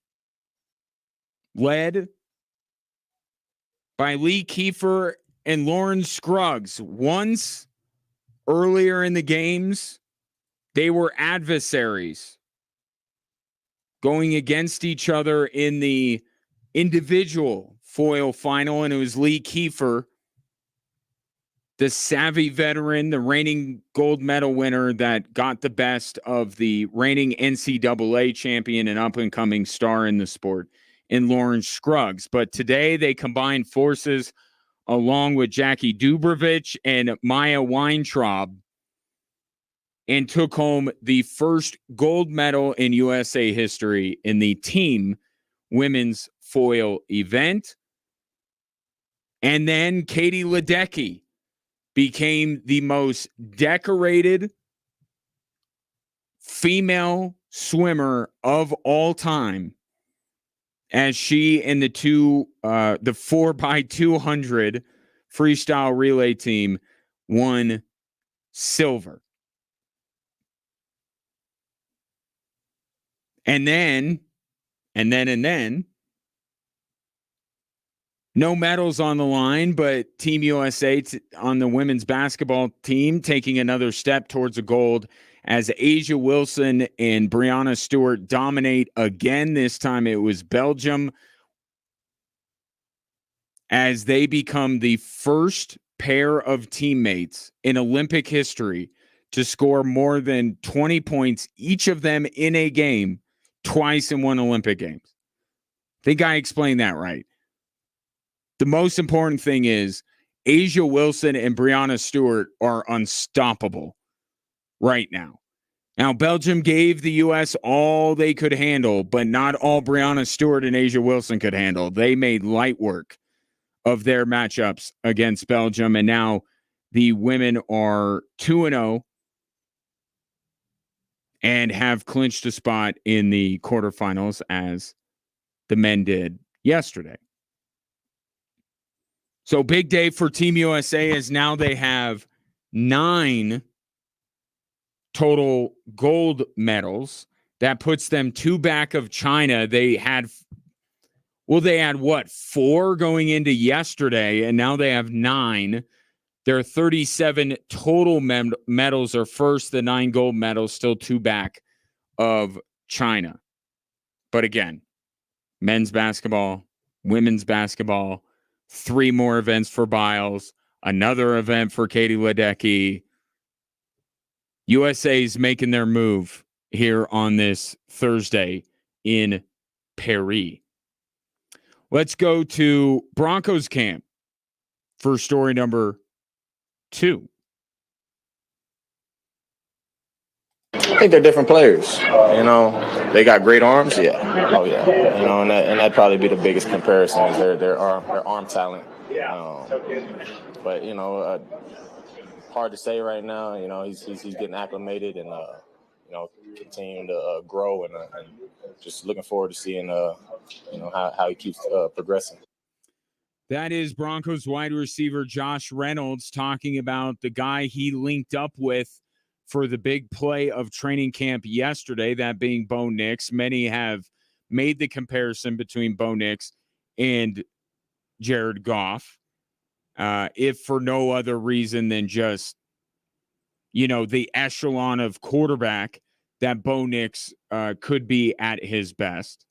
led by Lee Kiefer and Lauren Scruggs. Once earlier in the games, they were adversaries going against each other in the individual foil final, and it was Lee Kiefer, the savvy veteran, the reigning gold medal winner, that got the best of the reigning NCAA champion and up-and-coming star in the sport, in Lauren Scruggs. But today they combined forces along with Jackie Dubrovich and Maya Weintraub and took home the first gold medal in USA history in the team women's foil event. And then Katie Ledecky became the most decorated female swimmer of all time, as she and the 4x200 freestyle relay team won silver. And then, no medals on the line, but Team USA on the women's basketball team taking another step towards a gold as Asia Wilson and Brianna Stewart dominate again. This time it was Belgium, as they become the first pair of teammates in Olympic history to score more than 20 points, each of them in a game, twice in one Olympic Games. I think I explained that right. The most important thing is Asia Wilson and Brianna Stewart are unstoppable right now. Now, Belgium gave the U.S. all they could handle, but not all Brianna Stewart and Asia Wilson could handle. They made light work of their matchups against Belgium, and now the women are 2-0 and have clinched a spot in the quarterfinals, as the men did yesterday. So big day for Team USA, as now they have 9 total gold medals. That puts them 2 back of China. They had what, 4 going into yesterday, and now they have 9. Their 37 total medals are first. The 9 gold medals, still 2 back of China. But again, men's basketball, women's basketball, 3 more events for Biles, another event for Katie Ledecky. USA's making their move here on this Thursday in Paris. Let's go to Broncos camp for story number 2. I think they're different players. They got great arms. Yeah. Oh yeah. And that'd probably be the biggest comparison is their arm talent. But hard to say right now. You know, he's getting acclimated and you know, continuing to grow and just looking forward to seeing you know, how he keeps progressing. That is Broncos wide receiver Josh Reynolds talking about the guy he linked up with for the big play of training camp yesterday, that being Bo Nix. Many have made the comparison between Bo Nix and Jared Goff, if for no other reason than just, you know, the echelon of quarterback that Bo Nix could be at his best.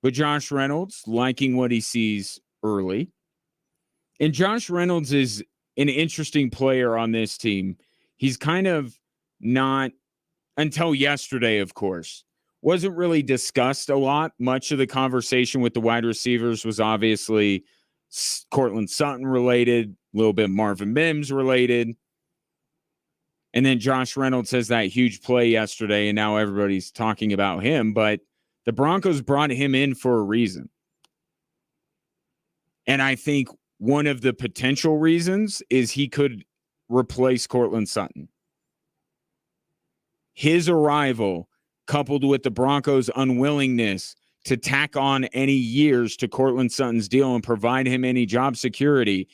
But Josh Reynolds liking what he sees early. And Josh Reynolds is an interesting player on this team. He's kind of not, until yesterday, of course, wasn't really discussed a lot. Much of the conversation with the wide receivers was obviously Courtland Sutton related, a little bit Marvin Mims related. And then Josh Reynolds has that huge play yesterday, and now everybody's talking about him. But the Broncos brought him in for a reason. And I think one of the potential reasons is he could replace Courtland Sutton. His arrival, coupled with the Broncos' unwillingness to tack on any years to Courtland Sutton's deal and provide him any job security,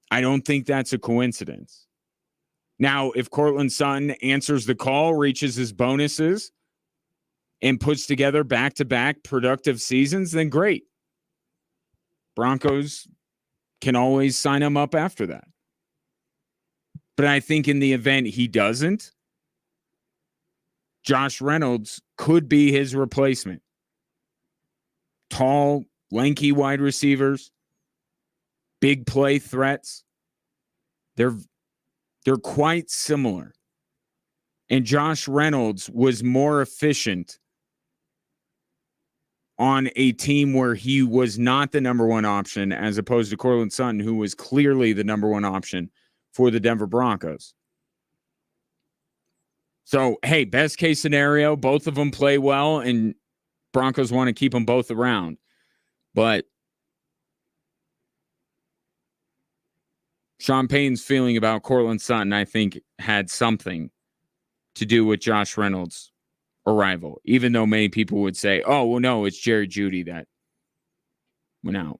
I don't think that's a coincidence. Now, if Courtland Sutton answers the call, reaches his bonuses, and puts together back-to-back productive seasons, then great. Broncos can always sign him up after that. But I think in the event he doesn't, Josh Reynolds could be his replacement. Tall, lanky wide receivers, big play threats. They're quite similar. And Josh Reynolds was more efficient on a team where he was not the number one option, as opposed to Courtland Sutton, who was clearly the number one option for the Denver Broncos. So, hey, best case scenario, both of them play well, and Broncos want to keep them both around. But Sean Payton's feeling about Courtland Sutton, I think, had something to do with Josh Reynolds' arrival, even though many people would say, oh, well, no, it's Jerry Jeudy that went out.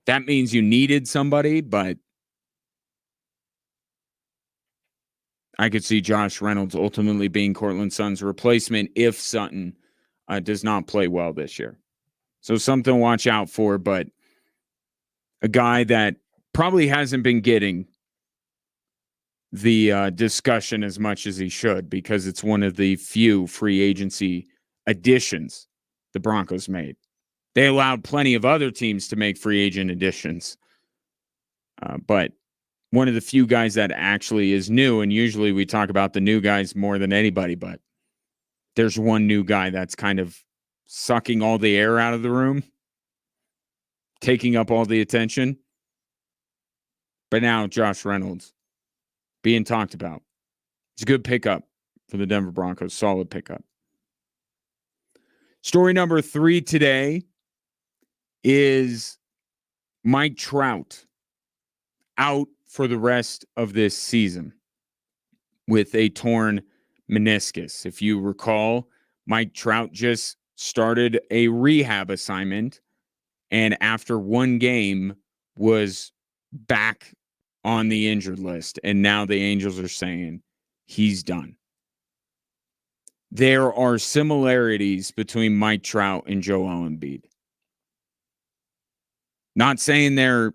That means you needed somebody, but I could see Josh Reynolds ultimately being Courtland Sutton's replacement if Sutton does not play well this year. So something to watch out for, but a guy that probably hasn't been getting the discussion as much as he should, because it's one of the few free agency additions the Broncos made. They allowed plenty of other teams to make free agent additions, but one of the few guys that actually is new, and usually we talk about the new guys more than anybody, but there's one new guy that's kind of sucking all the air out of the room, taking up all the attention. But now Josh Reynolds being talked about. It's a good pickup for the Denver Broncos. Solid pickup. Story number 3 today is Mike Trout out for the rest of this season with a torn meniscus. If you recall, Mike Trout just started a rehab assignment and after one game was back on the injured list. And now the Angels are saying he's done. There are similarities between Mike Trout and Joel Embiid. Not saying they're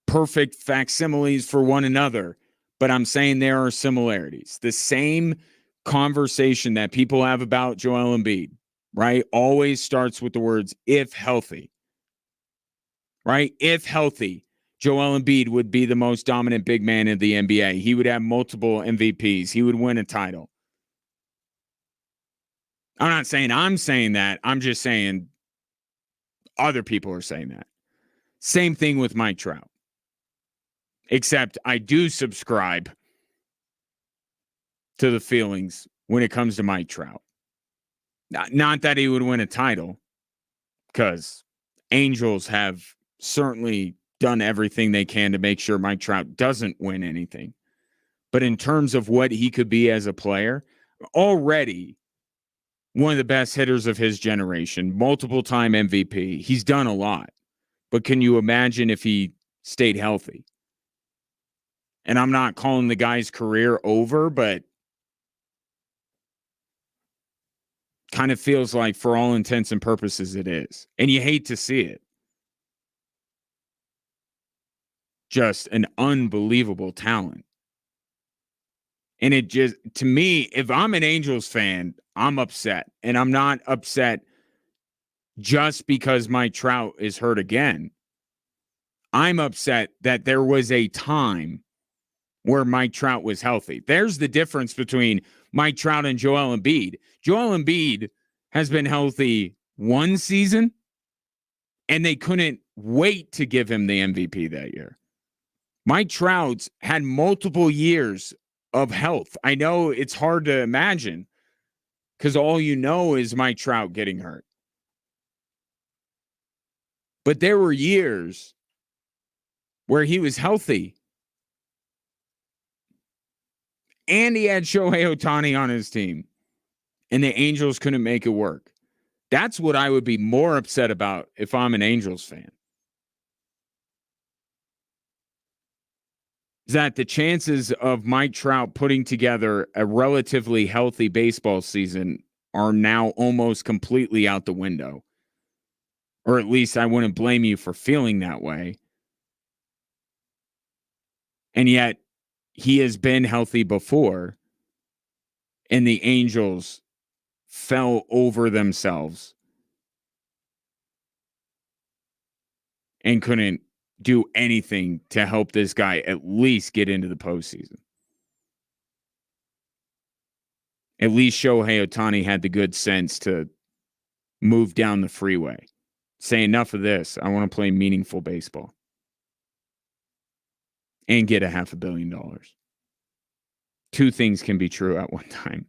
perfect facsimiles for one another, but I'm saying there are similarities. The same conversation that people have about Joel Embiid, right, always starts with the words, if healthy. Right? If healthy, Joel Embiid would be the most dominant big man in the NBA. He would have multiple MVPs. He would win a title. I'm not saying I'm saying that. I'm just saying other people are saying that. Same thing with Mike Trout. Except I do subscribe to the feelings when it comes to Mike Trout. Not that he would win a title, because Angels have certainly done everything they can to make sure Mike Trout doesn't win anything. But in terms of what he could be as a player, already one of the best hitters of his generation, multiple-time MVP. He's done a lot. But can you imagine if he stayed healthy? And I'm not calling the guy's career over, but kind of feels like for all intents and purposes it is. And you hate to see it. Just an unbelievable talent. And it just, to me, if I'm an Angels fan, I'm upset. And I'm not upset just because Mike Trout is hurt again. I'm upset that there was a time where Mike Trout was healthy. There's the difference between Mike Trout and Joel Embiid. Joel Embiid has been healthy one season, and they couldn't wait to give him the MVP that year. Mike Trout's had multiple years of health. I know it's hard to imagine because all you know is Mike Trout getting hurt. But there were years where he was healthy. And he had Shohei Ohtani on his team. And the Angels couldn't make it work. That's what I would be more upset about if I'm an Angels fan. Is that the chances of Mike Trout putting together a relatively healthy baseball season are now almost completely out the window. Or at least I wouldn't blame you for feeling that way. And yet he has been healthy before, and the Angels fell over themselves and couldn't do anything to help this guy at least get into the postseason. At least Shohei Ohtani had the good sense to move down the freeway. Say enough of this. I want to play meaningful baseball. And get $500 million. Two things can be true at one time.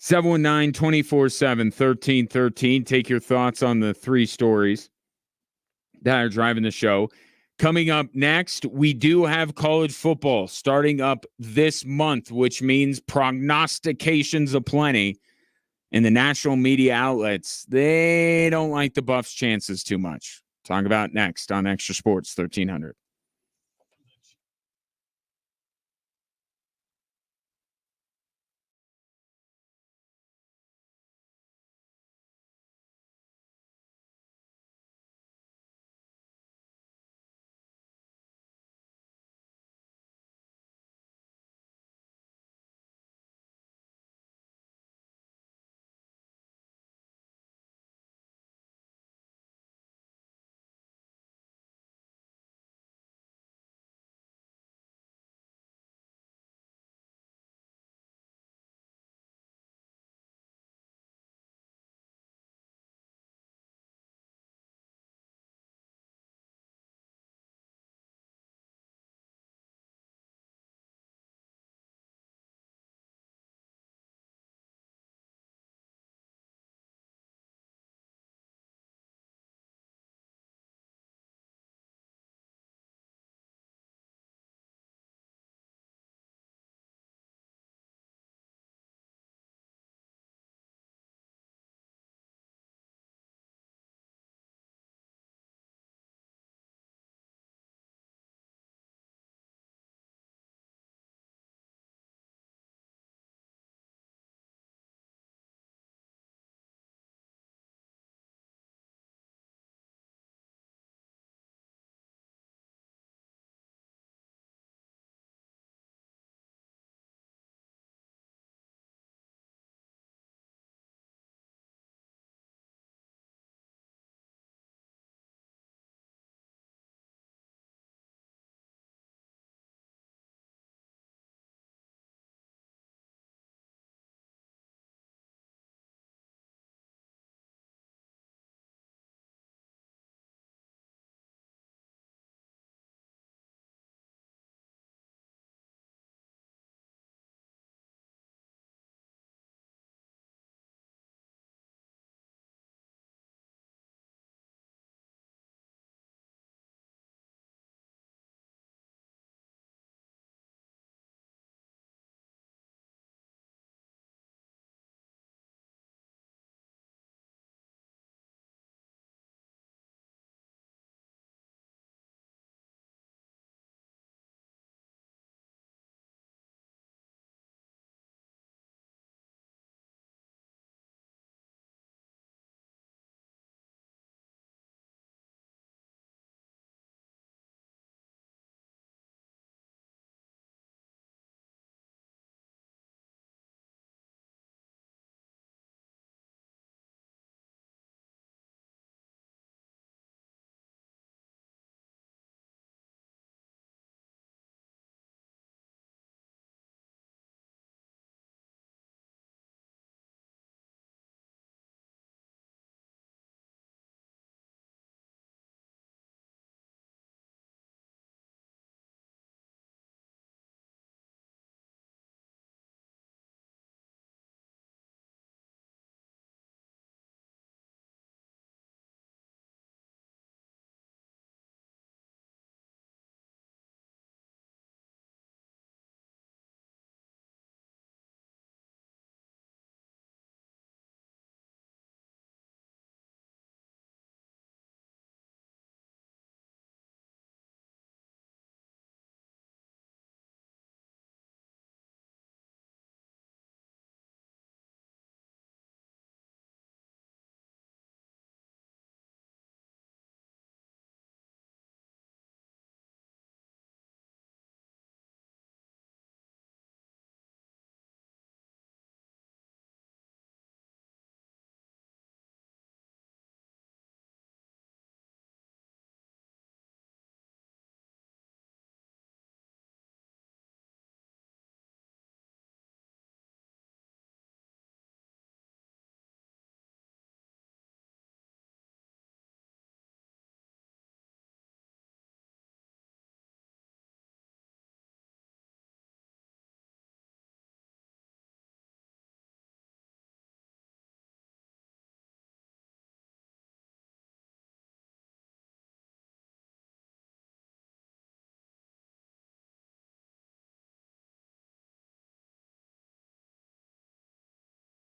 719-247-1313. Take your thoughts on the three stories that are driving the show. Coming up next, we do have college football starting up this month, which means prognostications aplenty. And the national media outlets, they don't like the Buffs' chances too much. Talk about next on Extra Sports 1300.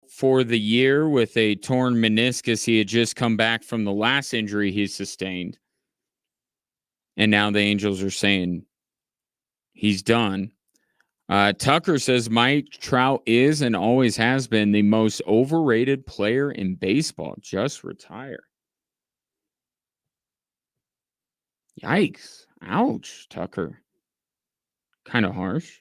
for the year with a torn meniscus. He had just come back from the last injury he sustained. And now the Angels are saying he's done. Tucker says Mike Trout is and always has been the most overrated player in baseball. Just retire. Yikes. Ouch, Tucker. Kind of harsh.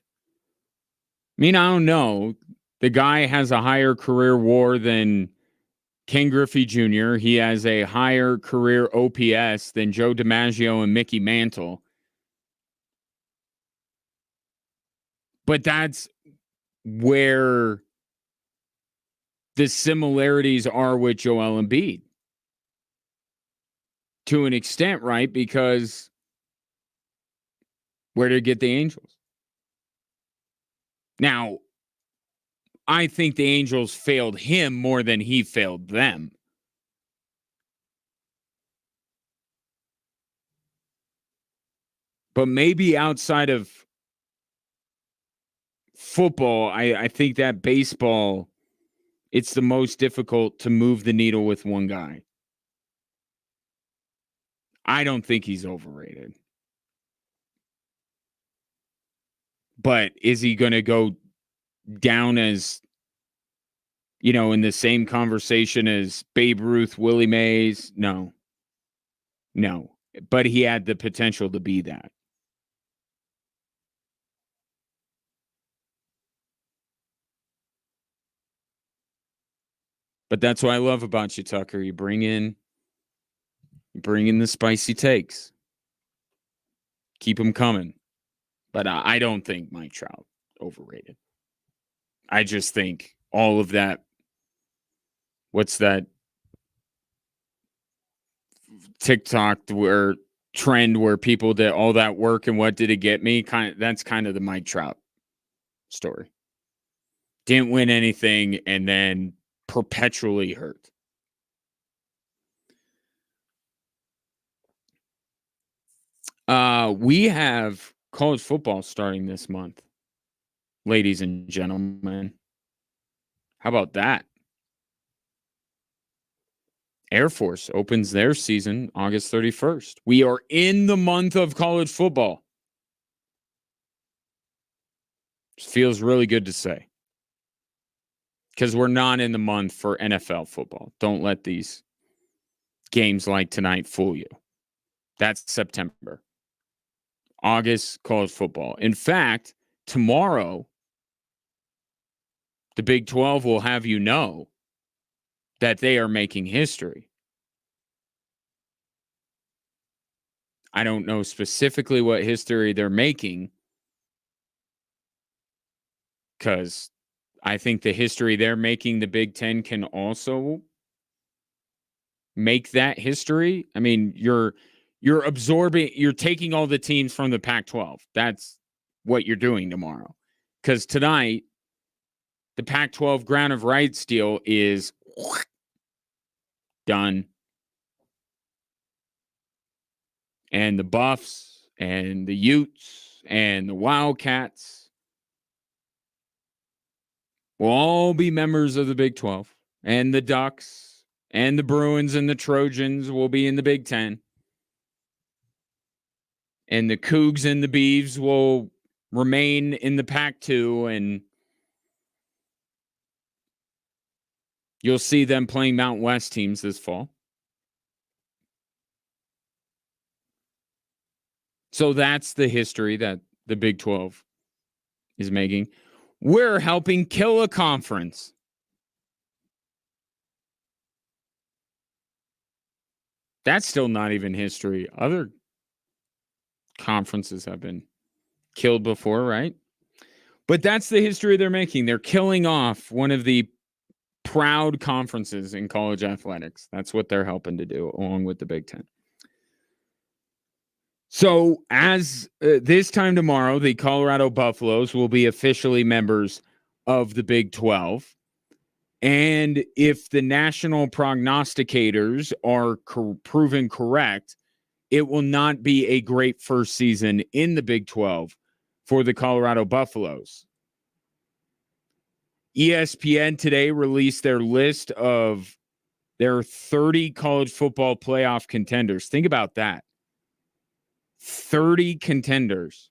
I mean, I don't know. The guy has a higher career WAR than Ken Griffey Jr. He has a higher career OPS than Joe DiMaggio and Mickey Mantle. But that's where the similarities are with Joel Embiid. To an extent, right? Because where did he get the Angels? Now, I think the Angels failed him more than he failed them. But maybe outside of football, I think that baseball, it's the most difficult to move the needle with one guy. I don't think he's overrated. But is he going to go down as, in the same conversation as Babe Ruth, Willie Mays? No. But he had the potential to be that. But that's what I love about you, Tucker. You bring in the spicy takes. Keep them coming. But I don't think Mike Trout overrated. I just think all of that. What's that TikTok where trend where people did all that work and what did it get me? That's kind of the Mike Trout story. Didn't win anything and then perpetually hurt. We have college football starting this month, ladies and gentlemen. How about that? Air Force opens their season August 31st. We are in the month of college football. Feels really good to say. Because we're not in the month for NFL football. Don't let these games like tonight fool you. That's September. August, college football. In fact, tomorrow, the Big 12 will have you know that they are making history. I don't know specifically what history they're making because I think the history they're making, the Big 10 can also make that history. I mean, you're absorbing, you're taking all the teams from the Pac-12. That's what you're doing tomorrow. Because tonight, the Pac-12 grant of rights deal is done. And the Buffs and the Utes and the Wildcats will all be members of the Big 12. And the Ducks and the Bruins and the Trojans will be in the Big 10. And the Cougs and the Beavs will remain in the Pac-2. And you'll see them playing Mountain West teams this fall. So that's the history that the Big 12 is making. We're helping kill a conference. That's still not even history. Other conferences have been killed before, right? But that's the history they're making. They're killing off one of the proud conferences in college athletics. That's what they're helping to do, along with the Big 10. So as this time tomorrow, the Colorado Buffaloes will be officially members of the Big 12. And if the national prognosticators are proven correct, it will not be a great first season in the Big 12 for the Colorado Buffaloes. ESPN today released their list of their 30 college football playoff contenders. Think about that. 30 contenders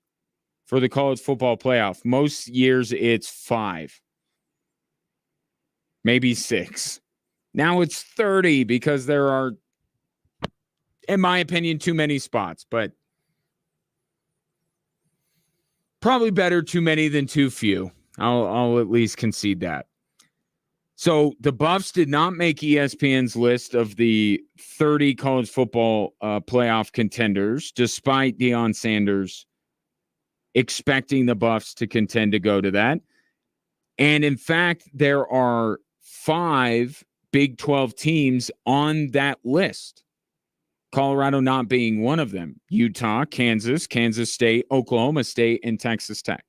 for the college football playoff. Most years it's 5, maybe 6. Now it's 30 because there are, in my opinion, too many spots, but probably better too many than too few. I'll at least concede that. So the Buffs did not make ESPN's list of the 30 college football playoff contenders, despite Deion Sanders expecting the Buffs to contend to go to that. And in fact, there are 5 Big 12 teams on that list. Colorado not being one of them. Utah, Kansas, Kansas State, Oklahoma State, and Texas Tech.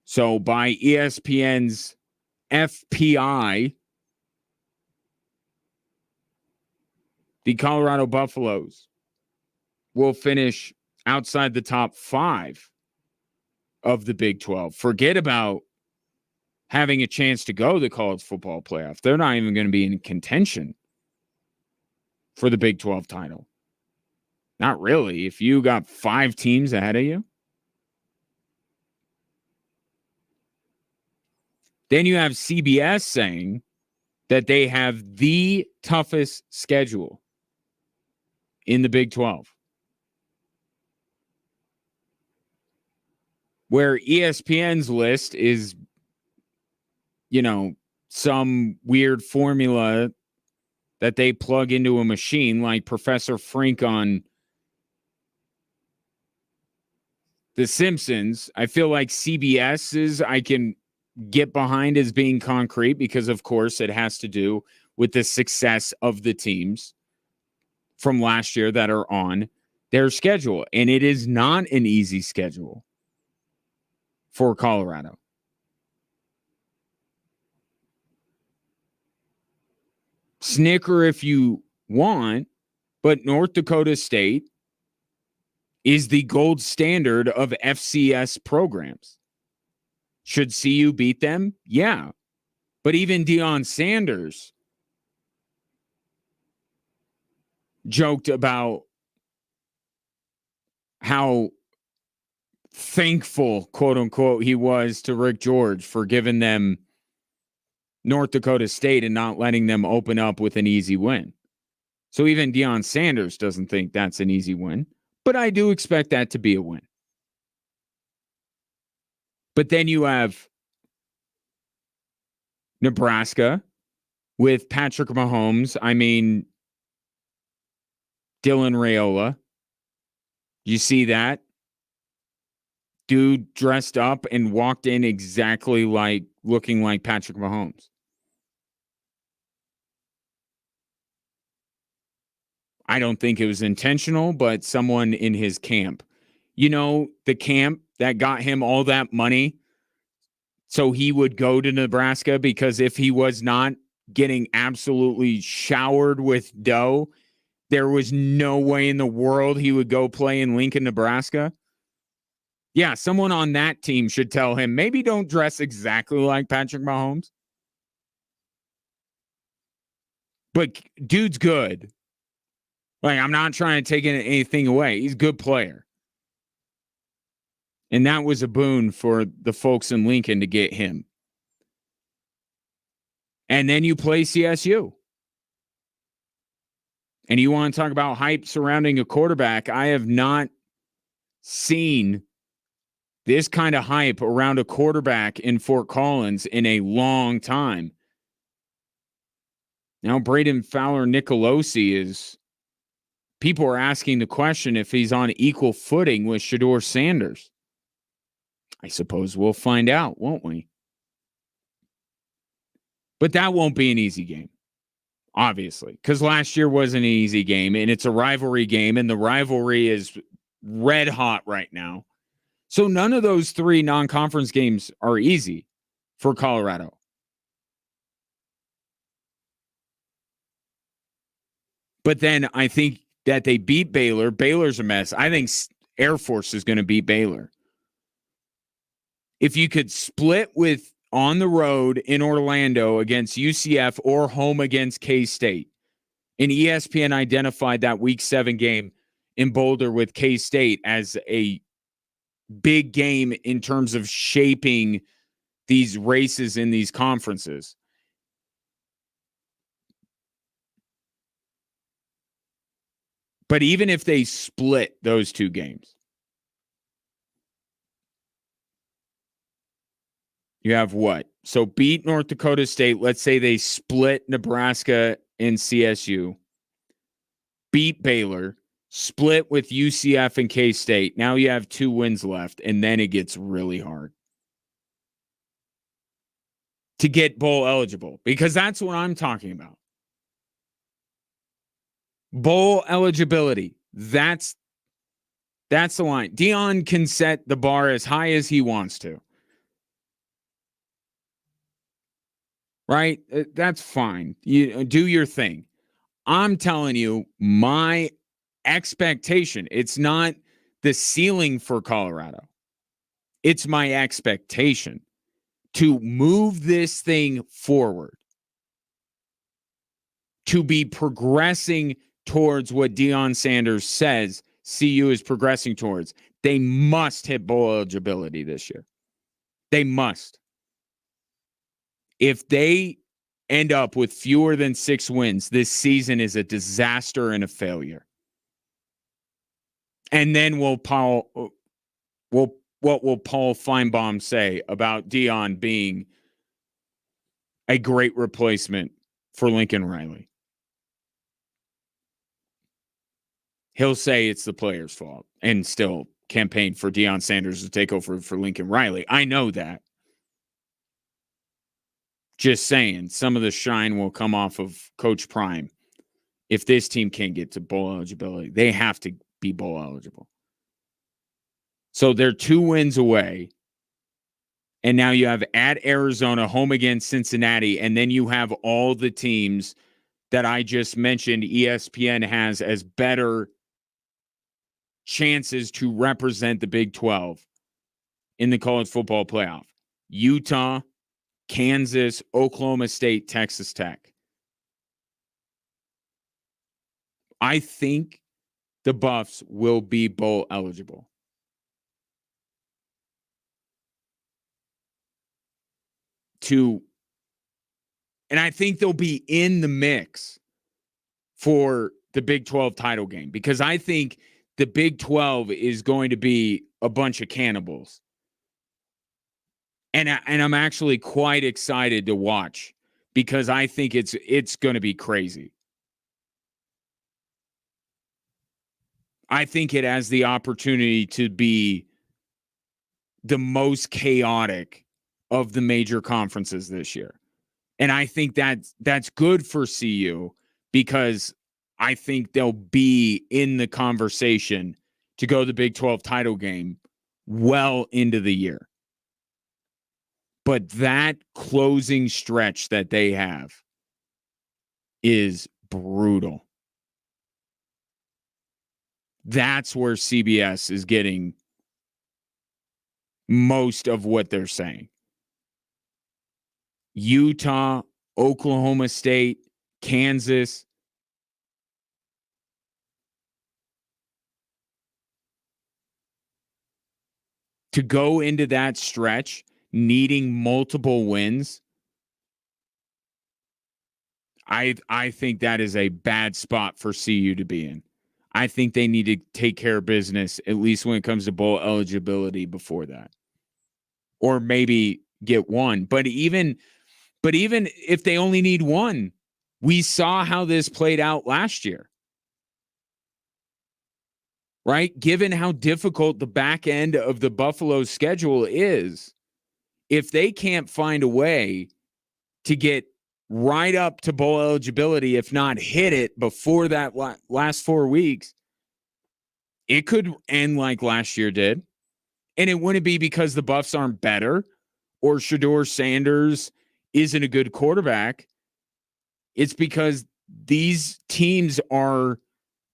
So by ESPN's FPI, the Colorado Buffaloes will finish outside the top 5 of the Big 12. Forget about having a chance to go to the college football playoff. They're not even going to be in contention for the Big 12 title. Not really. If you got 5 teams ahead of you. Then you have CBS saying that they have the toughest schedule in the Big 12. Where ESPN's list is, some weird formula that they plug into a machine like Professor Frink on The Simpsons. I feel like CBS's I can get behind as being concrete because, of course, it has to do with the success of the teams from last year that are on their schedule. And it is not an easy schedule for Colorado. Snicker if you want, but North Dakota State is the gold standard of FCS programs. Should CU beat them? Yeah. But even Deion Sanders joked about how thankful, quote unquote, he was to Rick George for giving them North Dakota State and not letting them open up with an easy win. So even Deion Sanders doesn't think that's an easy win, but I do expect that to be a win. But then you have Nebraska with Patrick Mahomes. I mean, Dylan Raiola. You see that? Dude dressed up and walked in exactly like looking like Patrick Mahomes. I don't think it was intentional, but someone in his camp. The camp that got him all that money so he would go to Nebraska, because if he was not getting absolutely showered with dough, there was no way in the world he would go play in Lincoln, Nebraska. Yeah, someone on that team should tell him, maybe don't dress exactly like Patrick Mahomes. But dude's good. Like, I'm not trying to take anything away. He's a good player. And that was a boon for the folks in Lincoln to get him. And then you play CSU. And you want to talk about hype surrounding a quarterback. I have not seen this kind of hype around a quarterback in Fort Collins in a long time. Now, Braden Fowler Nicolosi is... People are asking the question if he's on equal footing with Shedeur Sanders. I suppose we'll find out, won't we? But that won't be an easy game, obviously, because last year was an easy game, and it's a rivalry game, and the rivalry is red hot right now. So none of those 3 non-conference games are easy for Colorado. But then I think that they beat Baylor. Baylor's a mess. I think Air Force is going to beat Baylor. if you could split with on the road in Orlando against UCF or home against K-State, and ESPN identified that Week 7 game in Boulder with K-State as a big game in terms of shaping these races in these conferences. But even if they split those two games, you have what? So beat North Dakota State. Let's say they split Nebraska and CSU. Beat Baylor. Split with UCF and K-State. Now you have 2 wins left, and then it gets really hard to get bowl eligible, because that's what I'm talking about. Bowl eligibility. That's the line. Deion can set the bar as high as he wants to. Right? That's fine. You do your thing. I'm telling you, my expectation, it's not the ceiling for Colorado. It's my expectation to move this thing forward, to be progressing towards what Deion Sanders says CU is progressing towards. They must hit bowl eligibility this year. They must. If they end up with fewer than 6 wins, this season is a disaster and a failure. And then what will Paul Feinbaum say about Deion being a great replacement for Lincoln Riley? He'll say it's the player's fault and still campaign for Deion Sanders to take over for Lincoln Riley. I know that. Just saying, some of the shine will come off of Coach Prime. If this team can't get to bowl eligibility, they have to be bowl eligible. So they're 2 wins away. And now you have at Arizona, home against Cincinnati, and then you have all the teams that I just mentioned ESPN has as better chances to represent the Big 12 in the college football playoff. Utah, Kansas, Oklahoma State, Texas Tech. I think the Buffs will be bowl eligible. And I think they'll be in the mix for the Big 12 title game, because I think the Big 12 is going to be a bunch of cannibals. And I'm actually quite excited to watch, because I think it's going to be crazy. I think it has the opportunity to be the most chaotic of the major conferences this year. And I think that's good for CU, because I think they'll be in the conversation to go to the Big 12 title game well into the year. But that closing stretch that they have is brutal. That's where CBS is getting most of what they're saying. Utah, Oklahoma State, Kansas. To go into that stretch needing multiple wins, I think that is a bad spot for CU to be in. I think they need to take care of business, at least when it comes to bowl eligibility, before that. Or maybe get one. But even if they only need one, we saw how this played out last year. Right? Given how difficult the back end of the Buffalo schedule is, if they can't find a way to get right up to bowl eligibility, if not hit it before that last 4 weeks, it could end like last year did. And it wouldn't be because the Buffs aren't better or Shedeur Sanders isn't a good quarterback. It's because these teams are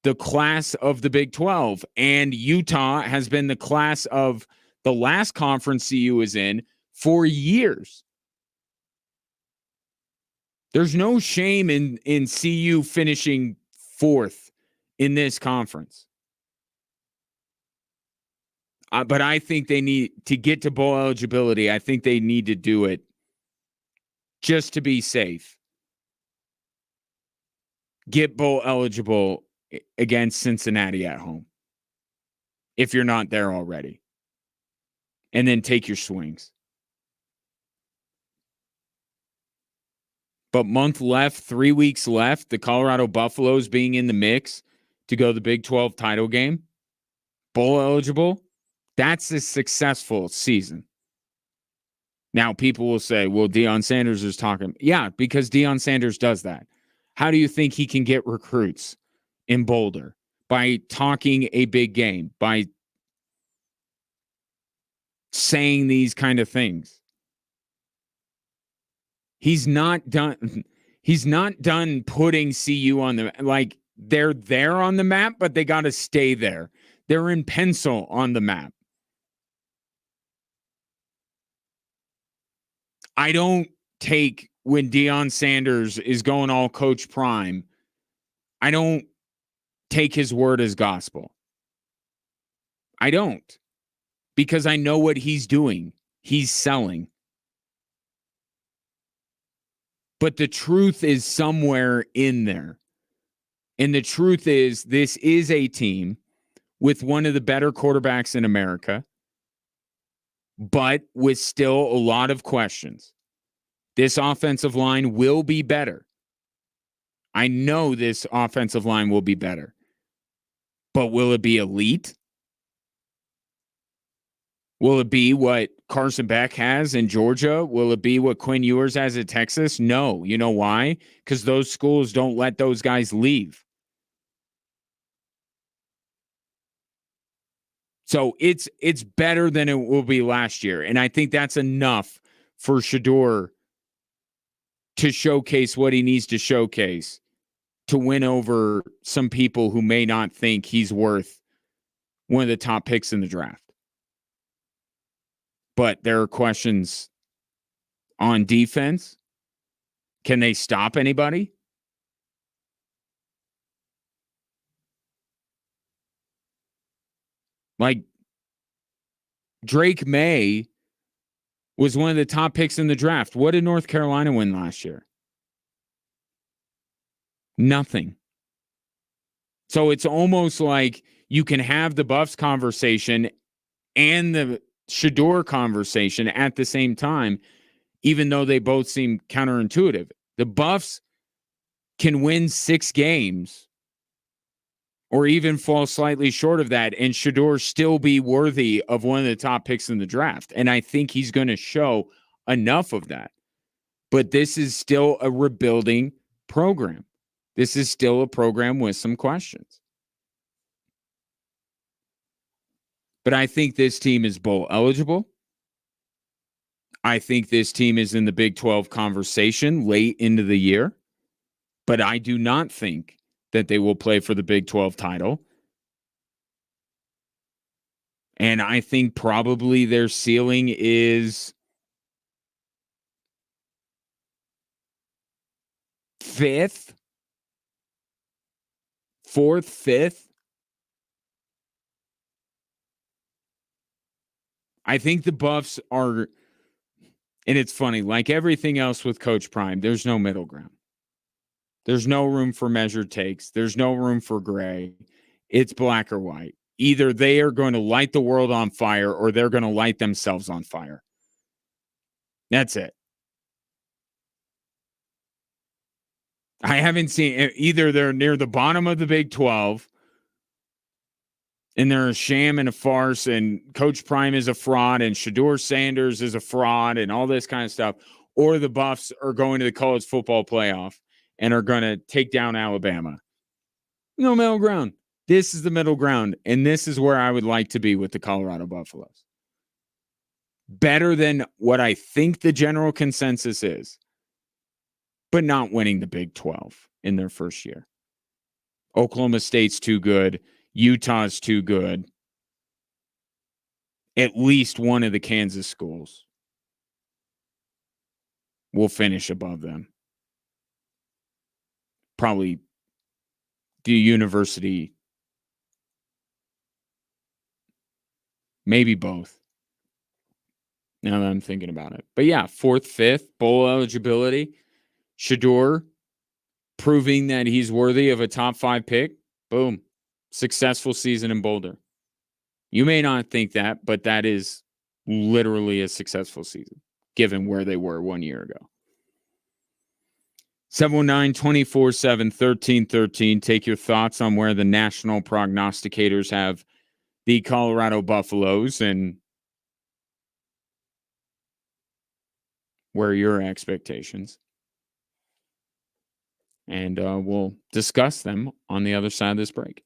the class of the Big 12, and Utah has been the class of the last conference CU was in for years. There's no shame in CU finishing 4th in this conference. But I think they need to get to bowl eligibility. I think they need to do it just to be safe. Get bowl eligible against Cincinnati at home if you're not there already. And then take your swings. But month left, 3 weeks left, the Colorado Buffaloes being in the mix to go to the Big 12 title game, bowl eligible, that's a successful season. Now, people will say, well, Deion Sanders is talking. Yeah, because Deion Sanders does that. How do you think he can get recruits in Boulder? By talking a big game, by saying these kind of things. He's not done. He's not done putting CU on the, like, they're there on the map, but they got to stay there. They're in pencil on the map. I don't take when Deion Sanders is going all Coach Prime, I don't take his word as gospel. I don't. Because I know what he's doing. He's selling. But the truth is somewhere in there. And the truth is, this is a team with one of the better quarterbacks in America, but with still a lot of questions. This offensive line will be better. I know this offensive line will be better. But will it be elite? Will it be what Carson Beck has in Georgia? Will it be what Quinn Ewers has at Texas? No. You know why? Because those schools don't let those guys leave. So it's better than it will be last year. And I think that's enough for Shedeur to showcase what he needs to showcase to win over some people who may not think he's worth one of the top picks in the draft. But there are questions on defense. Can they stop anybody? Like, Drake May was one of the top picks in the draft. What did North Carolina win last year? Nothing. So it's almost like you can have the Buffs conversation and the Shedeur conversation at the same time, even though they both seem counterintuitive. The Buffs can win 6 games or even fall slightly short of that, and Shedeur still be worthy of one of the top picks in the draft. And I think he's going to show enough of that. But this is still a rebuilding program. This is still a program with some questions. But I think this team is bowl eligible. I think this team is in the Big 12 conversation late into the year. But I do not think that they will play for the Big 12 title. And I think probably their ceiling is 5th, 4th, 5th. I think the Buffs are, and it's funny, like everything else with Coach Prime, there's no middle ground. There's no room for measured takes. There's no room for gray. It's black or white. Either they are going to light the world on fire or they're going to light themselves on fire. That's it. I haven't seen either they're near the bottom of the Big 12 and they're a sham and a farce and Coach Prime is a fraud and Shedeur Sanders is a fraud and all this kind of stuff, or the Buffs are going to the college football playoff and are going to take down Alabama. No middle ground. This is the middle ground, and this is where I would like to be with the Colorado Buffaloes. Better than what I think the general consensus is, but not winning the Big 12 in their first year. Oklahoma State's too good. Utah's too good. at least one of the Kansas schools will finish above them. Probably the university, maybe both. Now that I'm thinking about it. But yeah, 4th, 5th, bowl eligibility. Shedeur proving that he's worthy of a top 5 pick. Boom. Successful season in Boulder. You may not think that, but that is literally a successful season, given where they were 1 year ago. 719-247-1313. Take your thoughts on where the national prognosticators have the Colorado Buffaloes and where are your expectations. And we'll discuss them on the other side of this break.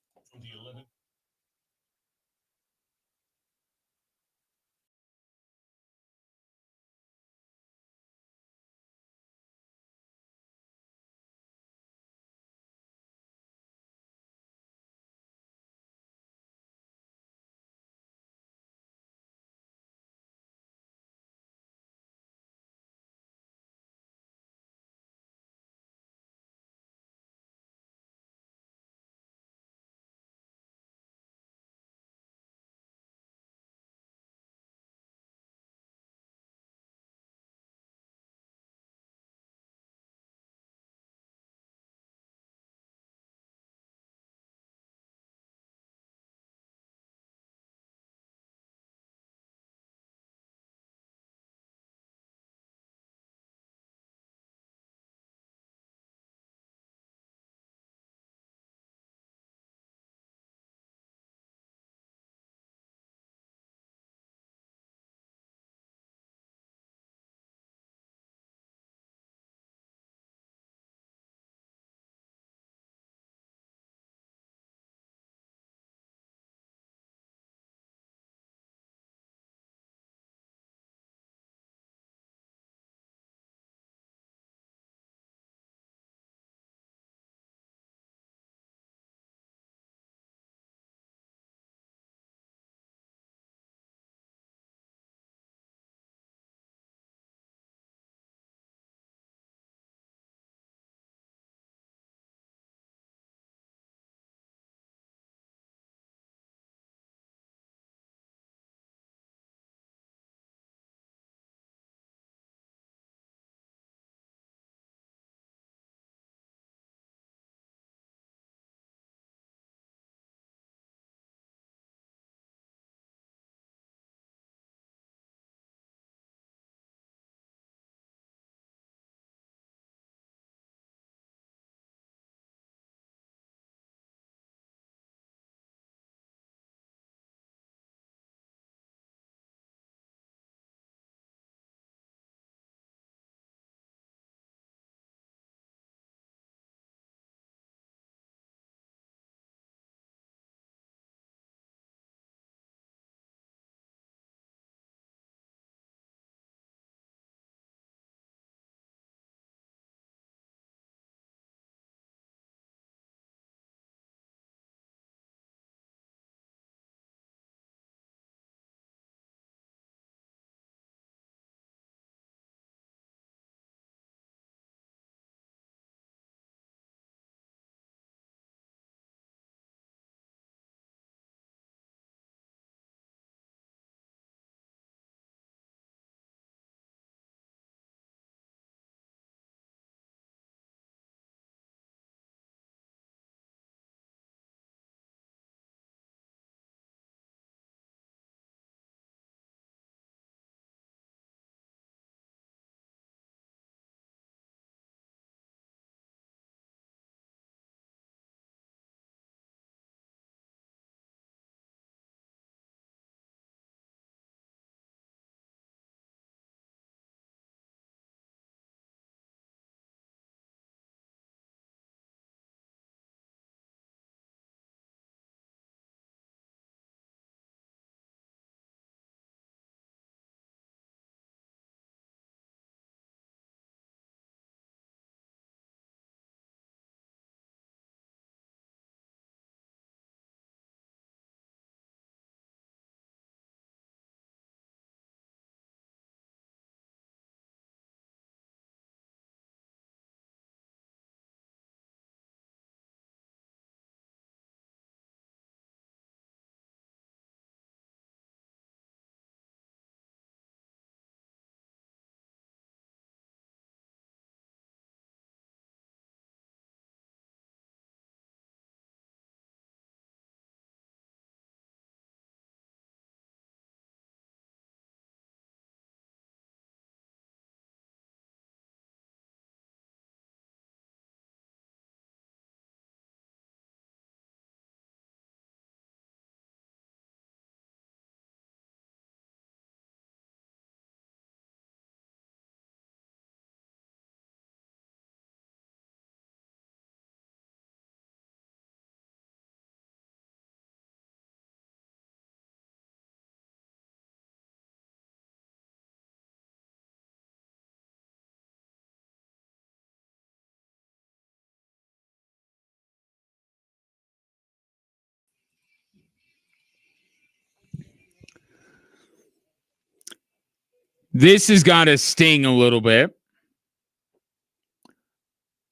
This has got to sting a little bit.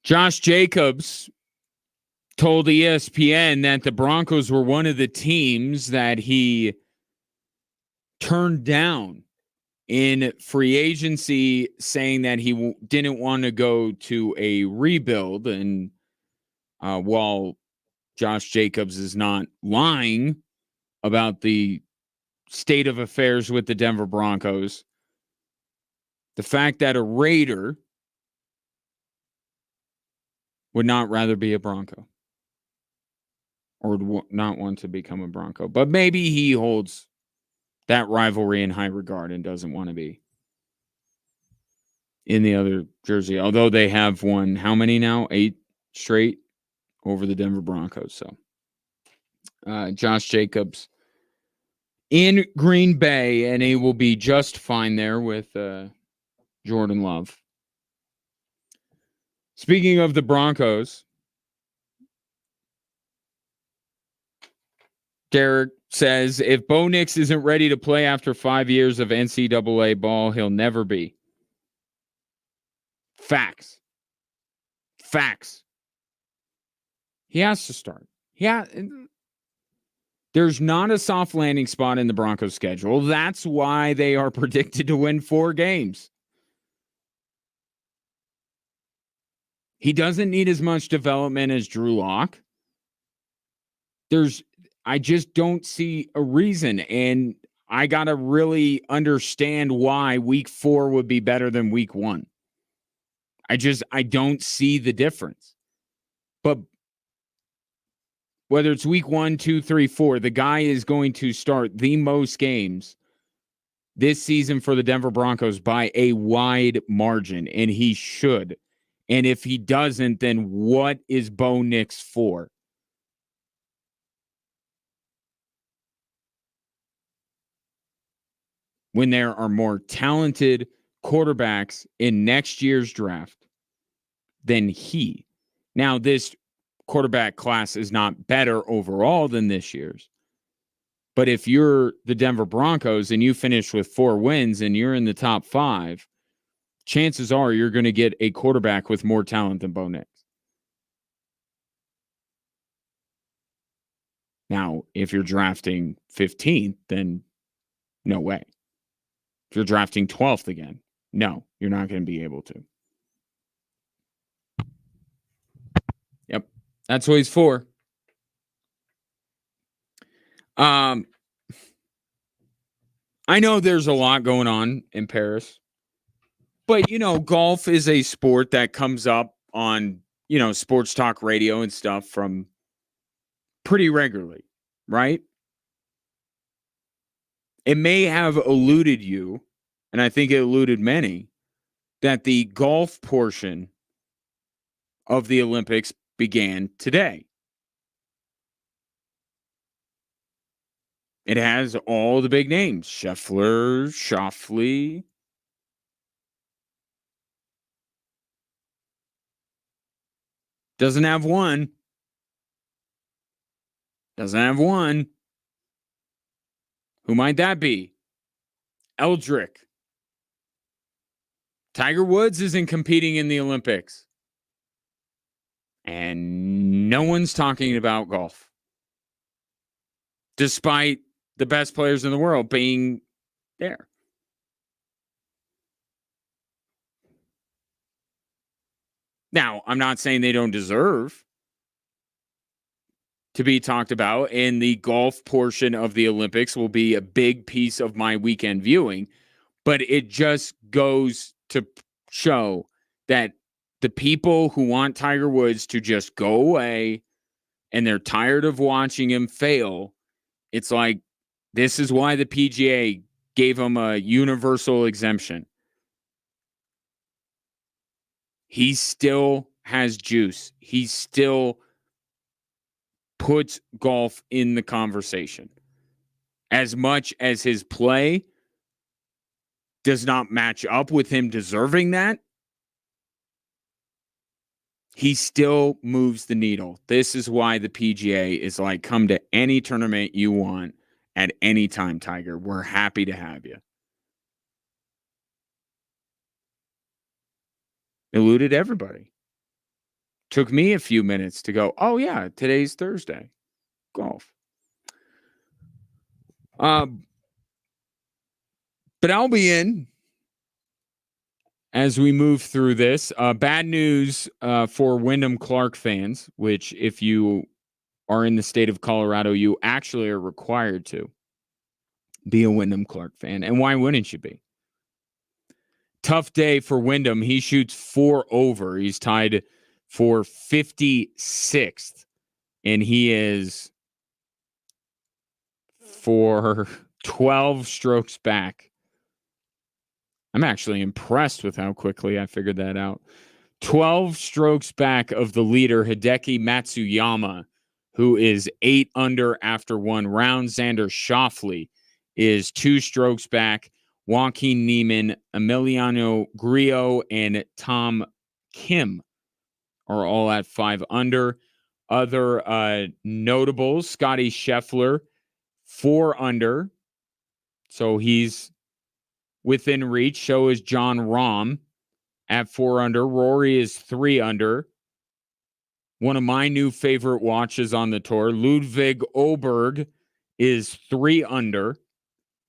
Josh Jacobs told ESPN that the Broncos were one of the teams that he turned down in free agency, saying that he didn't want to go to a rebuild. And while Josh Jacobs is not lying about the state of affairs with the Denver Broncos, the fact that a Raider would not rather be a Bronco or would not want to become a Bronco. But maybe he holds that rivalry in high regard and doesn't want to be in the other jersey. Although they have won how many now? 8 straight over the Denver Broncos. So Josh Jacobs in Green Bay, and he will be just fine there with Jordan Love. Speaking of the Broncos, Derek says, if Bo Nix isn't ready to play after 5 years of NCAA ball, he'll never be. Facts. He has to start. Yeah. There's not a soft landing spot in the Broncos schedule. That's why they are predicted to win 4 games. He doesn't need as much development as Drew Lock. I just don't see a reason. And I got to really understand why week 4 would be better than week 1. I don't see the difference. But whether it's week 1, 2, 3, 4, the guy is going to start the most games this season for the Denver Broncos by a wide margin, and he should. And if he doesn't, then what is Bo Nix for? When there are more talented quarterbacks in next year's draft than he. Now, this quarterback class is not better overall than this year's. But if you're the Denver Broncos and you finish with 4 wins and you're in the top 5, chances are you're going to get a quarterback with more talent than Bo Nix. Now, if you're drafting 15th, then no way. If you're drafting 12th again, no, you're not going to be able to. Yep, that's what he's for. I know there's a lot going on in Paris, but, golf is a sport that comes up on, sports talk radio and stuff from pretty regularly, right? It may have eluded you, and I think it eluded many, that the golf portion of the Olympics began today. It has all the big names: Scheffler, Schauffele. Doesn't have one. Who might that be? Eldrick. Tiger Woods isn't competing in the Olympics. And no one's talking about golf. Despite the best players in the world being there. Now, I'm not saying they don't deserve to be talked about, and the golf portion of the Olympics will be a big piece of my weekend viewing, but it just goes to show that the people who want Tiger Woods to just go away and they're tired of watching him fail, it's like, this is why the PGA gave him a universal exemption. He still has juice. He still puts golf in the conversation. As much as his play does not match up with him deserving that, he still moves the needle. This is why the PGA is like, come to any tournament you want at any time, Tiger. We're happy to have you. Eluded everybody. Took me a few minutes to go, oh, yeah, today's Thursday. Golf. But I'll be in as we move through this. Bad news for Wyndham Clark fans, which if you are in the state of Colorado, you actually are required to be a Wyndham Clark fan. And why wouldn't you be? Tough day for Wyndham. He shoots 4 over. He's tied for 56th. And he is for 12 strokes back. I'm actually impressed with how quickly I figured that out. 12 strokes back of the leader, Hideki Matsuyama, who is 8 under after 1 round. Xander Schauffele is 2 strokes back. Joaquin Niemann, Emiliano Grillo, and Tom Kim are all at 5 under. Other notables, Scotty Scheffler, 4 under. So he's within reach. So is John Rahm at 4 under. Rory is 3 under. One of my new favorite watches on the tour, Ludwig Oberg, is 3 under.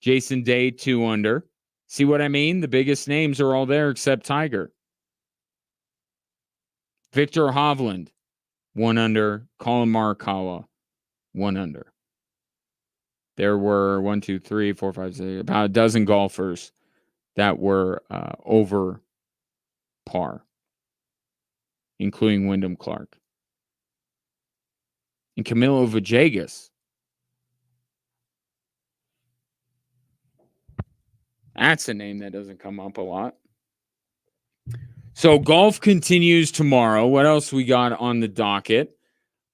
Jason Day, 2 under. See what I mean? The biggest names are all there except Tiger. Victor Hovland, 1 under. Colin Morikawa, 1 under. There were 1, 2, 3, 4, 5, 6, about a dozen golfers that were over par, including Wyndham Clark. And Camilo Villegas. That's a name that doesn't come up a lot. So golf continues tomorrow. What else we got on the docket?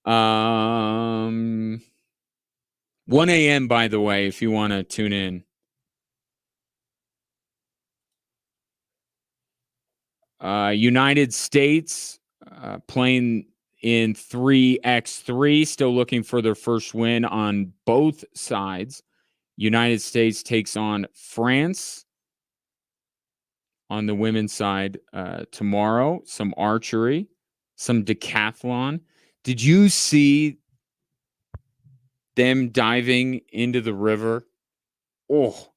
1 a.m., by the way, if you want to tune in. United States playing in 3x3, still looking for their first win on both sides. United States takes on France on the women's side tomorrow. Some archery, some decathlon. Did you see them diving into the river? Oh,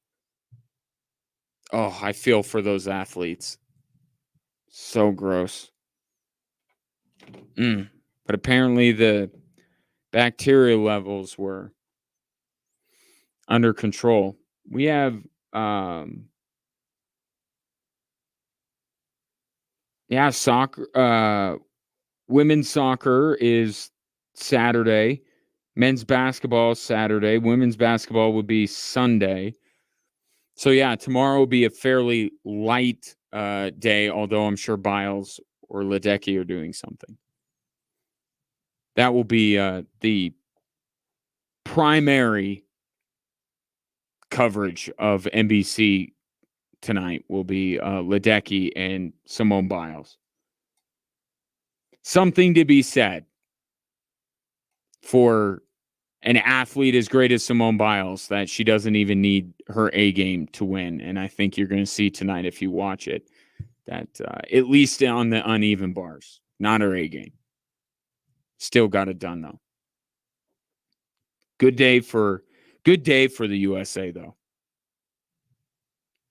I feel for those athletes. So gross. But apparently the bacteria levels were under control. We have soccer. Women's soccer is Saturday. Men's basketball is Saturday. Women's basketball would be Sunday. So yeah, tomorrow will be a fairly light day, although I'm sure Biles or Ledecky are doing something. That will be the primary coverage of NBC tonight will be Ledecky and Simone Biles. Something to be said for an athlete as great as Simone Biles that she doesn't even need her A game to win. And I think you're going to see tonight, if you watch it, that at least on the uneven bars, not her A game. Still got it done, though. Good day for the USA, though.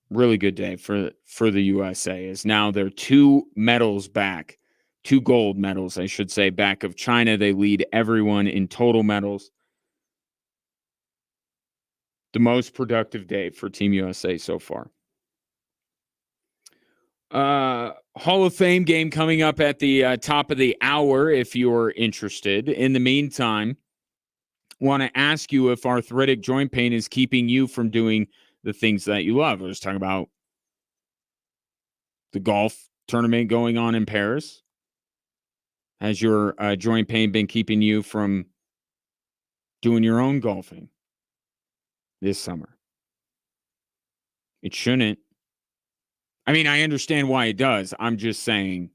Really good day for the USA, as now they're 2 medals back. 2 gold medals, I should say, back of China. They lead everyone in total medals. The most productive day for Team USA so far. Hall of Fame game coming up at the top of the hour if you're interested. In the meantime, want to ask you if arthritic joint pain is keeping you from doing the things that you love. I was talking about the golf tournament going on in Paris. Has your joint pain been keeping you from doing your own golfing this summer? It shouldn't. I mean, I understand why it does. I'm just saying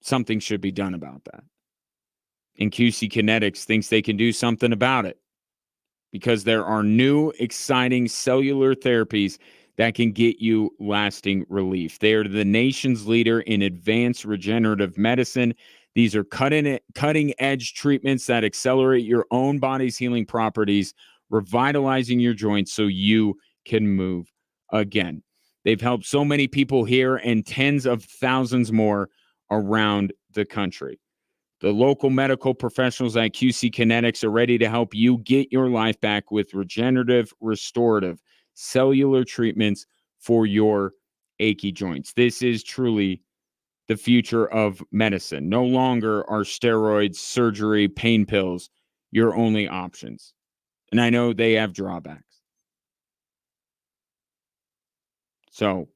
something should be done about that. And QC Kinetics thinks they can do something about it because there are new, exciting cellular therapies that can get you lasting relief. They are the nation's leader in advanced regenerative medicine. These are cutting edge treatments that accelerate your own body's healing properties, revitalizing your joints so you can move again. They've helped so many people here and tens of thousands more around the country. The local medical professionals at QC Kinetics are ready to help you get your life back with regenerative, restorative, cellular treatments for your achy joints. This is truly the future of medicine. No longer are steroids, surgery, pain pills your only options. And I know they have drawbacks. So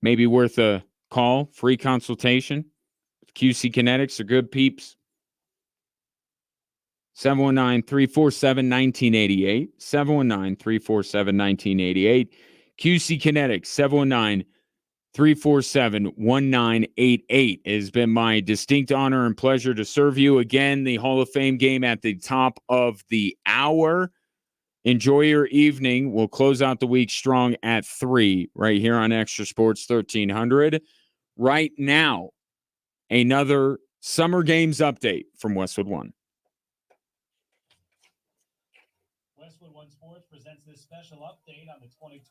maybe worth a call, free consultation. QC Kinetics are good peeps. 719-347-1988. 719-347-1988. QC Kinetics, 719-347-1988. It has been my distinct honor and pleasure to serve you again. The Hall of Fame game at the top of the hour. Enjoy your evening. We'll close out the week strong at 3 right here on Extra Sports 1300. Right now, another Summer Games update from Westwood One. Westwood One Sports presents this special update on the 2020